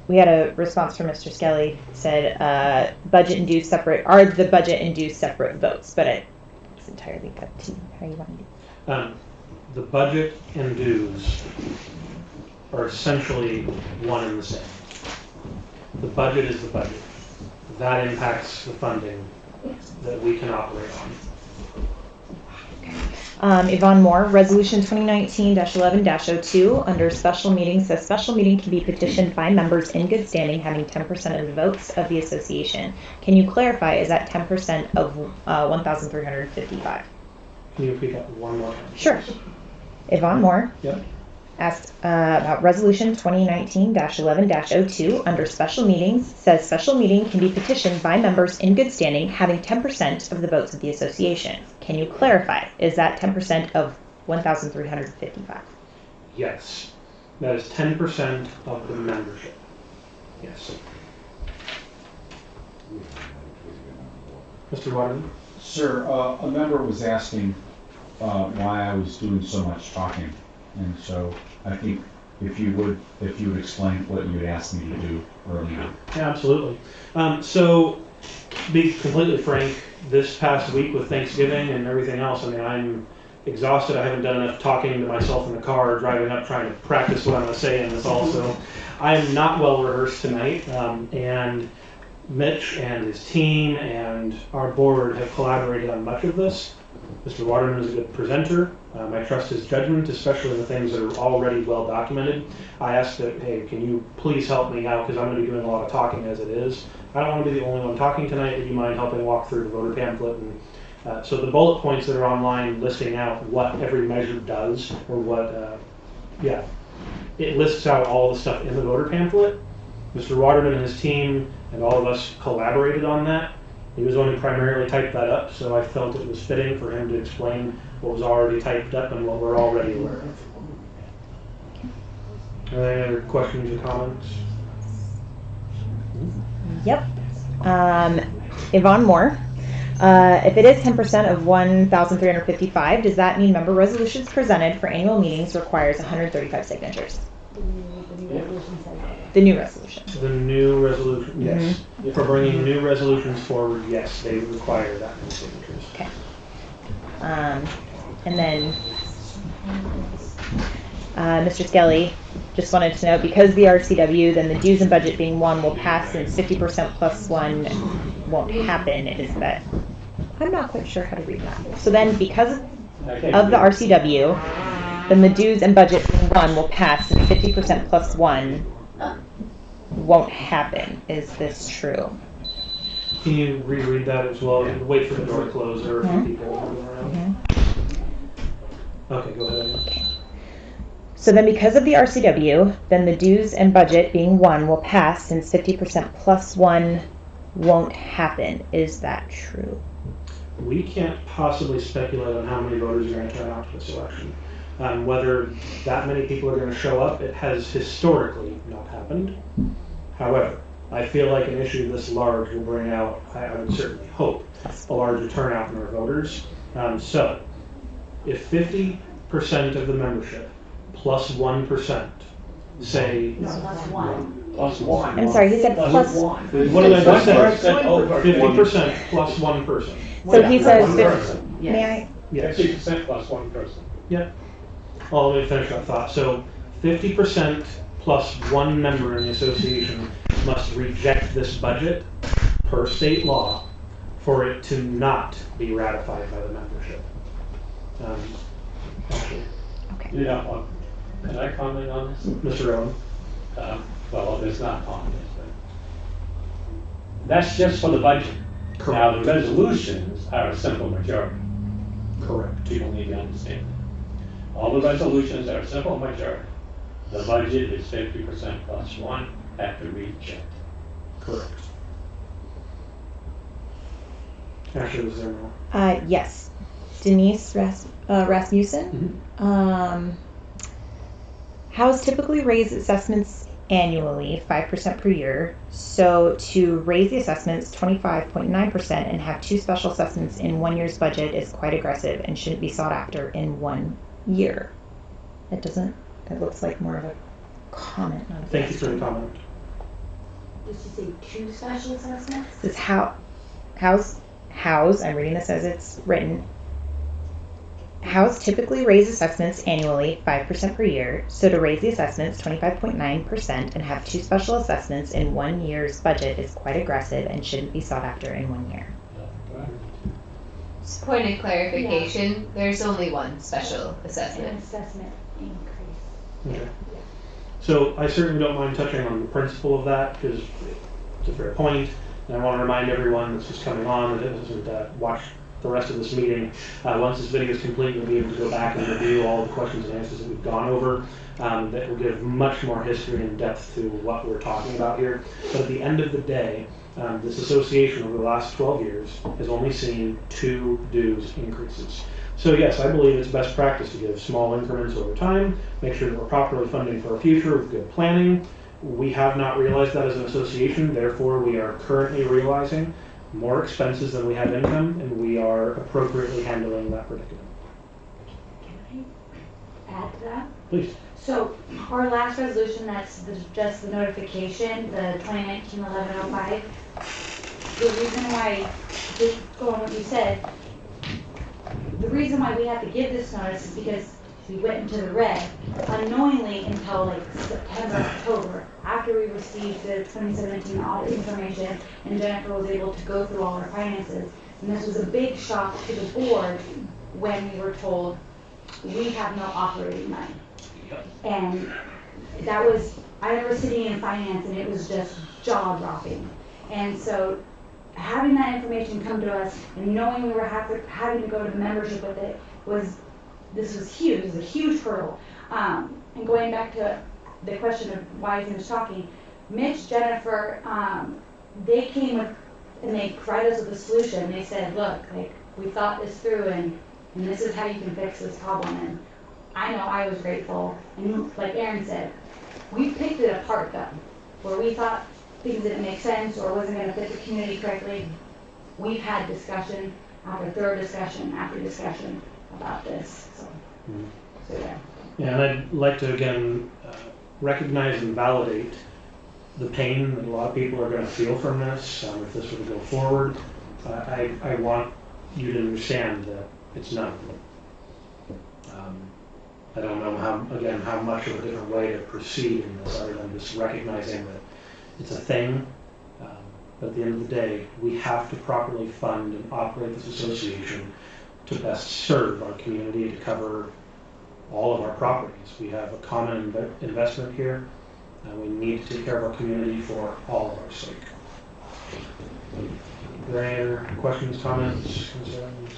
We had a response from Mr. Skelly, said are the budget and dues separate votes, but it's entirely up to you how you want to do. The budget and dues are essentially one and the same. The budget is the budget. That impacts the funding that we can operate on. Yvonne Moore, Resolution 2019-11-02, under special meetings, says special meeting can be petitioned by members in good standing having 10% of the votes of the association. Can you clarify, is that 10% of 1,355? Can you repeat that one more time? Sure. Yvonne Moore. Yep. Asked about Resolution 2019-11-02 under special meetings, says special meeting can be petitioned by members in good standing having 10% of the votes of the association. Can you clarify, is that 10% of 1,355? Yes. That is 10% of the membership. Yes. Mr. Waterman? Sir, a member was asking why I was doing so much talking, and so I think if you would explain what you had asked me to do earlier. Yeah, absolutely. So, to be completely frank, this past week with Thanksgiving and everything else, I mean, I'm exhausted. I haven't done enough talking to myself in the car, driving up, trying to practice what I'm going to say in this also. I am not well rehearsed tonight, and Mitch and his team and our board have collaborated on much of this. Mr. Waterman is a good presenter. I trust his judgment, especially in the things that are already well documented. I asked that, hey, can you please help me out, because I'm going to be doing a lot of talking as it is. I don't want to be the only one talking tonight. Would you mind helping walk through the voter pamphlet? And so the bullet points that are online listing out what every measure does, or what, it lists out all the stuff in the voter pamphlet. Mr. Waterman and his team and all of us collaborated on that. He was the one who primarily typed that up, so I felt it was fitting for him to explain what was already typed up and what we're already aware of. Are there any other questions or comments? Yep. Yvonne Moore. If it is 10% of 1,355, does that mean member resolutions presented for annual meetings requires 135 signatures? The new resolution. The new resolution, yes. For bringing new resolutions forward, yes, they require that many signatures. Okay. And then Mr. Skelly just wanted to know, because the RCW, then the dues and budget being 1 will pass, since 50% plus 1 won't happen. Is that, I'm not quite sure how to read that. So then, because of the RCW, then the dues and budget being 1 will pass, and 50% plus 1 won't happen. Is this true? Can you reread that as well? Wait for the door to close. There are a few people moving around. Okay, go ahead. Okay. So then, because of the RCW, then the dues and budget being 1 will pass, since 50% plus 1 won't happen. Is that true? We can't possibly speculate on how many voters are going to turn out to this election. Whether that many people are going to show up, it has historically not happened. However, I feel like an issue this large will bring out, I would certainly hope, a larger turnout in our voters. So, if 50% of the membership plus 1% say... Plus 1. Plus 1. I'm sorry, he said plus 1. What did I just say? 50% 50% plus 1 person. So he says, One person. may I? Yes. 50% plus 1 person. Yep. Well, let me finish that thought. So 50% plus 1 member in the association must reject this budget per state law for it to not be ratified by the membership. Actually, Okay. Yeah, can I comment on this? Mr. Owen. Well, there's not on this, but that's just for the budget. Correct. Now, the resolutions are a simple majority. Correct. People need to understand that. All the resolutions are a simple majority. The budget is 50% plus 1 have to reject. Correct. Actually, was there more? Yes. Denise Rasmussen. House typically raise assessments annually, 5% per year. So to raise the assessments 25.9% and have 2 special assessments in 1 year's budget is quite aggressive and shouldn't be sought after in 1 year. It doesn't, it looks like more of a comment, not a Thank you for the comment. Did you say 2 special assessments? This is House, I'm reading this as it's written. House typically raise assessments annually, 5% per year. So to raise the assessments 25.9% and have 2 special assessments in 1 year's budget is quite aggressive and shouldn't be sought after in 1 year. Just point of clarification, there's only 1 special assessment. An assessment increase. Okay. So I certainly don't mind touching on the principle of that, because it's a fair point. And I want to remind everyone that's just coming on that doesn't watch the rest of this meeting. Once this video is complete, you'll be able to go back and review all the questions and answers that we've gone over. That will give much more history and depth to what we're talking about here. But at the end of the day, this association over the last 12 years has only seen 2 dues increases. So yes, I believe it's best practice to give small increments over time, make sure that we're properly funding for our future with good planning. We have not realized that as an association, therefore we are currently realizing more expenses than we have income, and we are appropriately handling that predicament. Can I add to that? Please. So our last resolution, that's just the notification, the 2019-1105, the reason why, just going on what you said, the reason why we have to give this notice is because we went into the red unknowingly until like September, October, after we received the 2017 audit information and Jennifer was able to go through all our finances. And this was a big shock to the board when we were told we have no operating money. And that was, I remember sitting in finance and it was just jaw-dropping. And so having that information come to us and knowing we were having to go to the membership with it this was huge. It was a huge hurdle. And going back to the question of why is Mitch talking, Mitch, Jennifer, they came with, and they provided us with a solution. They said, look, like, we thought this through and this is how you can fix this problem. And I know I was grateful. And like Aaron said, we picked it apart though, where we thought things didn't make sense or wasn't going to fit the community correctly. We've had discussion after third discussion after discussion about this. So yeah. Yeah, and I'd like to again recognize and validate the pain that a lot of people are going to feel from this if this were to go forward. I want you to understand that it's none. I don't know how much of a different way to proceed in this other than just recognizing that it's a thing. But at the end of the day, we have to properly fund and operate this association to best serve our community, to cover all of our properties. We have a common investment here, and we need to take care of our community for all of our sake. Are there any other questions, comments, concerns?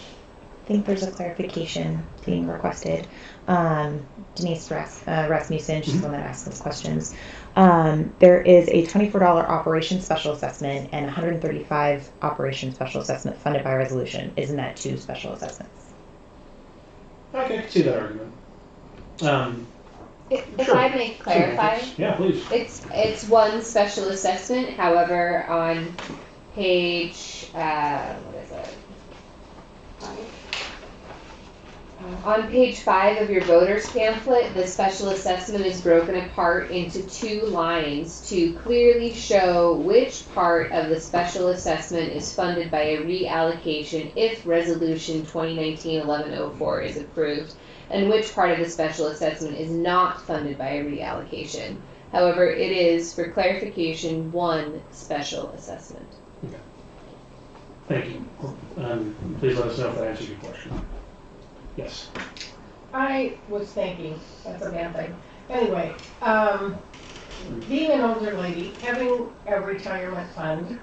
I think there's a clarification being requested. Denise Rasmussen, she's the one that asked those questions. There is a $24 operation special assessment and $135 operation special assessment funded by resolution. Isn't that 2 special assessments? Okay, I can see that argument. If Sure. I may clarify, Yeah, please. it's 1 special assessment. However, on page what is it? On page 5 of your voters pamphlet, the special assessment is broken apart into 2 lines to clearly show which part of the special assessment is funded by a reallocation if resolution 2019-1104 is approved, and which part of the special assessment is not funded by a reallocation. However, it is, for clarification, 1 special assessment. Okay. Thank you. Please let us know if that answers your question. Yes. I was thinking, that's a bad thing. Anyway, being an older lady, having a retirement fund,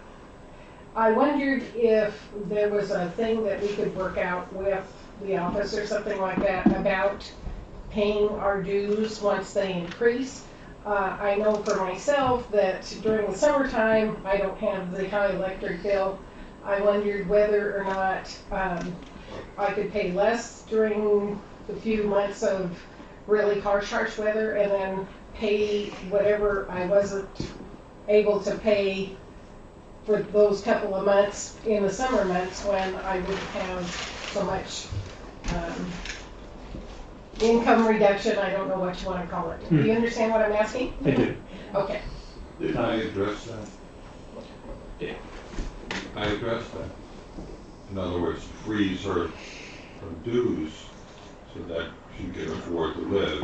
I wondered if there was a thing that we could work out with the office or something like that about paying our dues once they increase. I know for myself that during the summertime, I don't have the high electric bill. I wondered whether or not I could pay less during the few months of really harsh weather and then pay whatever I wasn't able to pay for those couple of months in the summer months when I wouldn't have so much income reduction. I don't know what you want to call it. Do you understand what I'm asking? I do. Okay. Did I address that? Yeah. I addressed that. In other words, freeze her dues so that she can afford to live.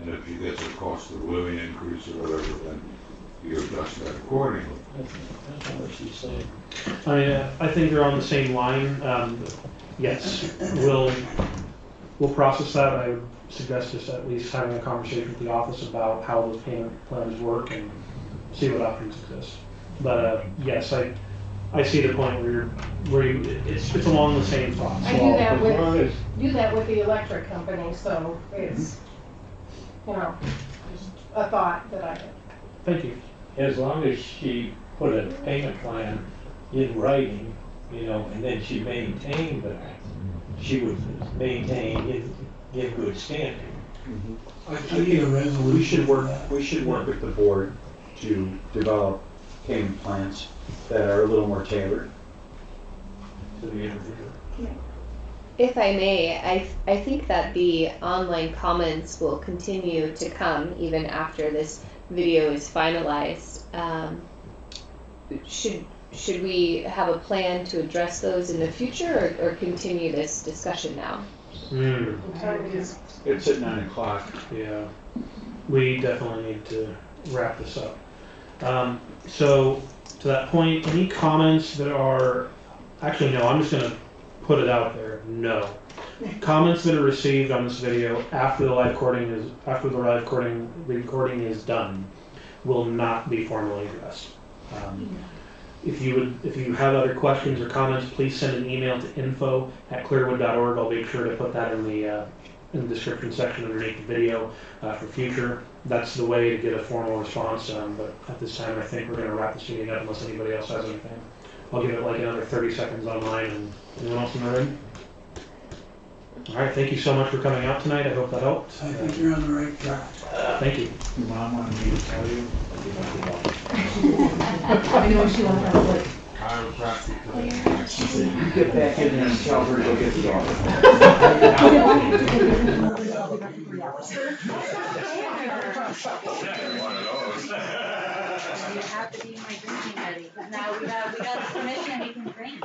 And if she gets a cost of living increase or whatever, then you adjust that accordingly. That's not what she's saying. I think they're on the same line. Yes, we'll process that. I would suggest just at least having a conversation with the office about how those payment plans work and see what options exist. But yes, I see the point where it's along the same thoughts. I do that with the electric company, so it's just a thought that I had. Thank you. As long as she put a payment plan in writing, and then she maintained that, she would maintain in good standing. I need a resolution. We should work with the board to develop payment plans that are a little more tailored to the individual. If I may, I think that the online comments will continue to come even after this video is finalized. Should we have a plan to address those in the future or continue this discussion now? It's at 9 o'clock. Yeah, we definitely need to wrap this up. So to that point, any comments that are, actually no, I'm just going to put it out there, no. Comments that are received on this video after the live recording is done will not be formally addressed. If you have other questions or comments, please send an email to info@clearwood.org. I'll make sure to put that in the description section underneath the video for future. That's the way to get a formal response. But at this time, I think we're going to wrap this meeting up unless anybody else has anything. I'll give it like another 30 seconds online. And anyone else in the room? All right. Thank you so much for coming out tonight. I hope that helped. I think you're on the right track. Thank you. Your mom wanted me to tell you. I know she wants to like. She said, you get back in there and tell her to go get the dog. You have to be my drinking buddy, 'cause now we got permission, we can drink.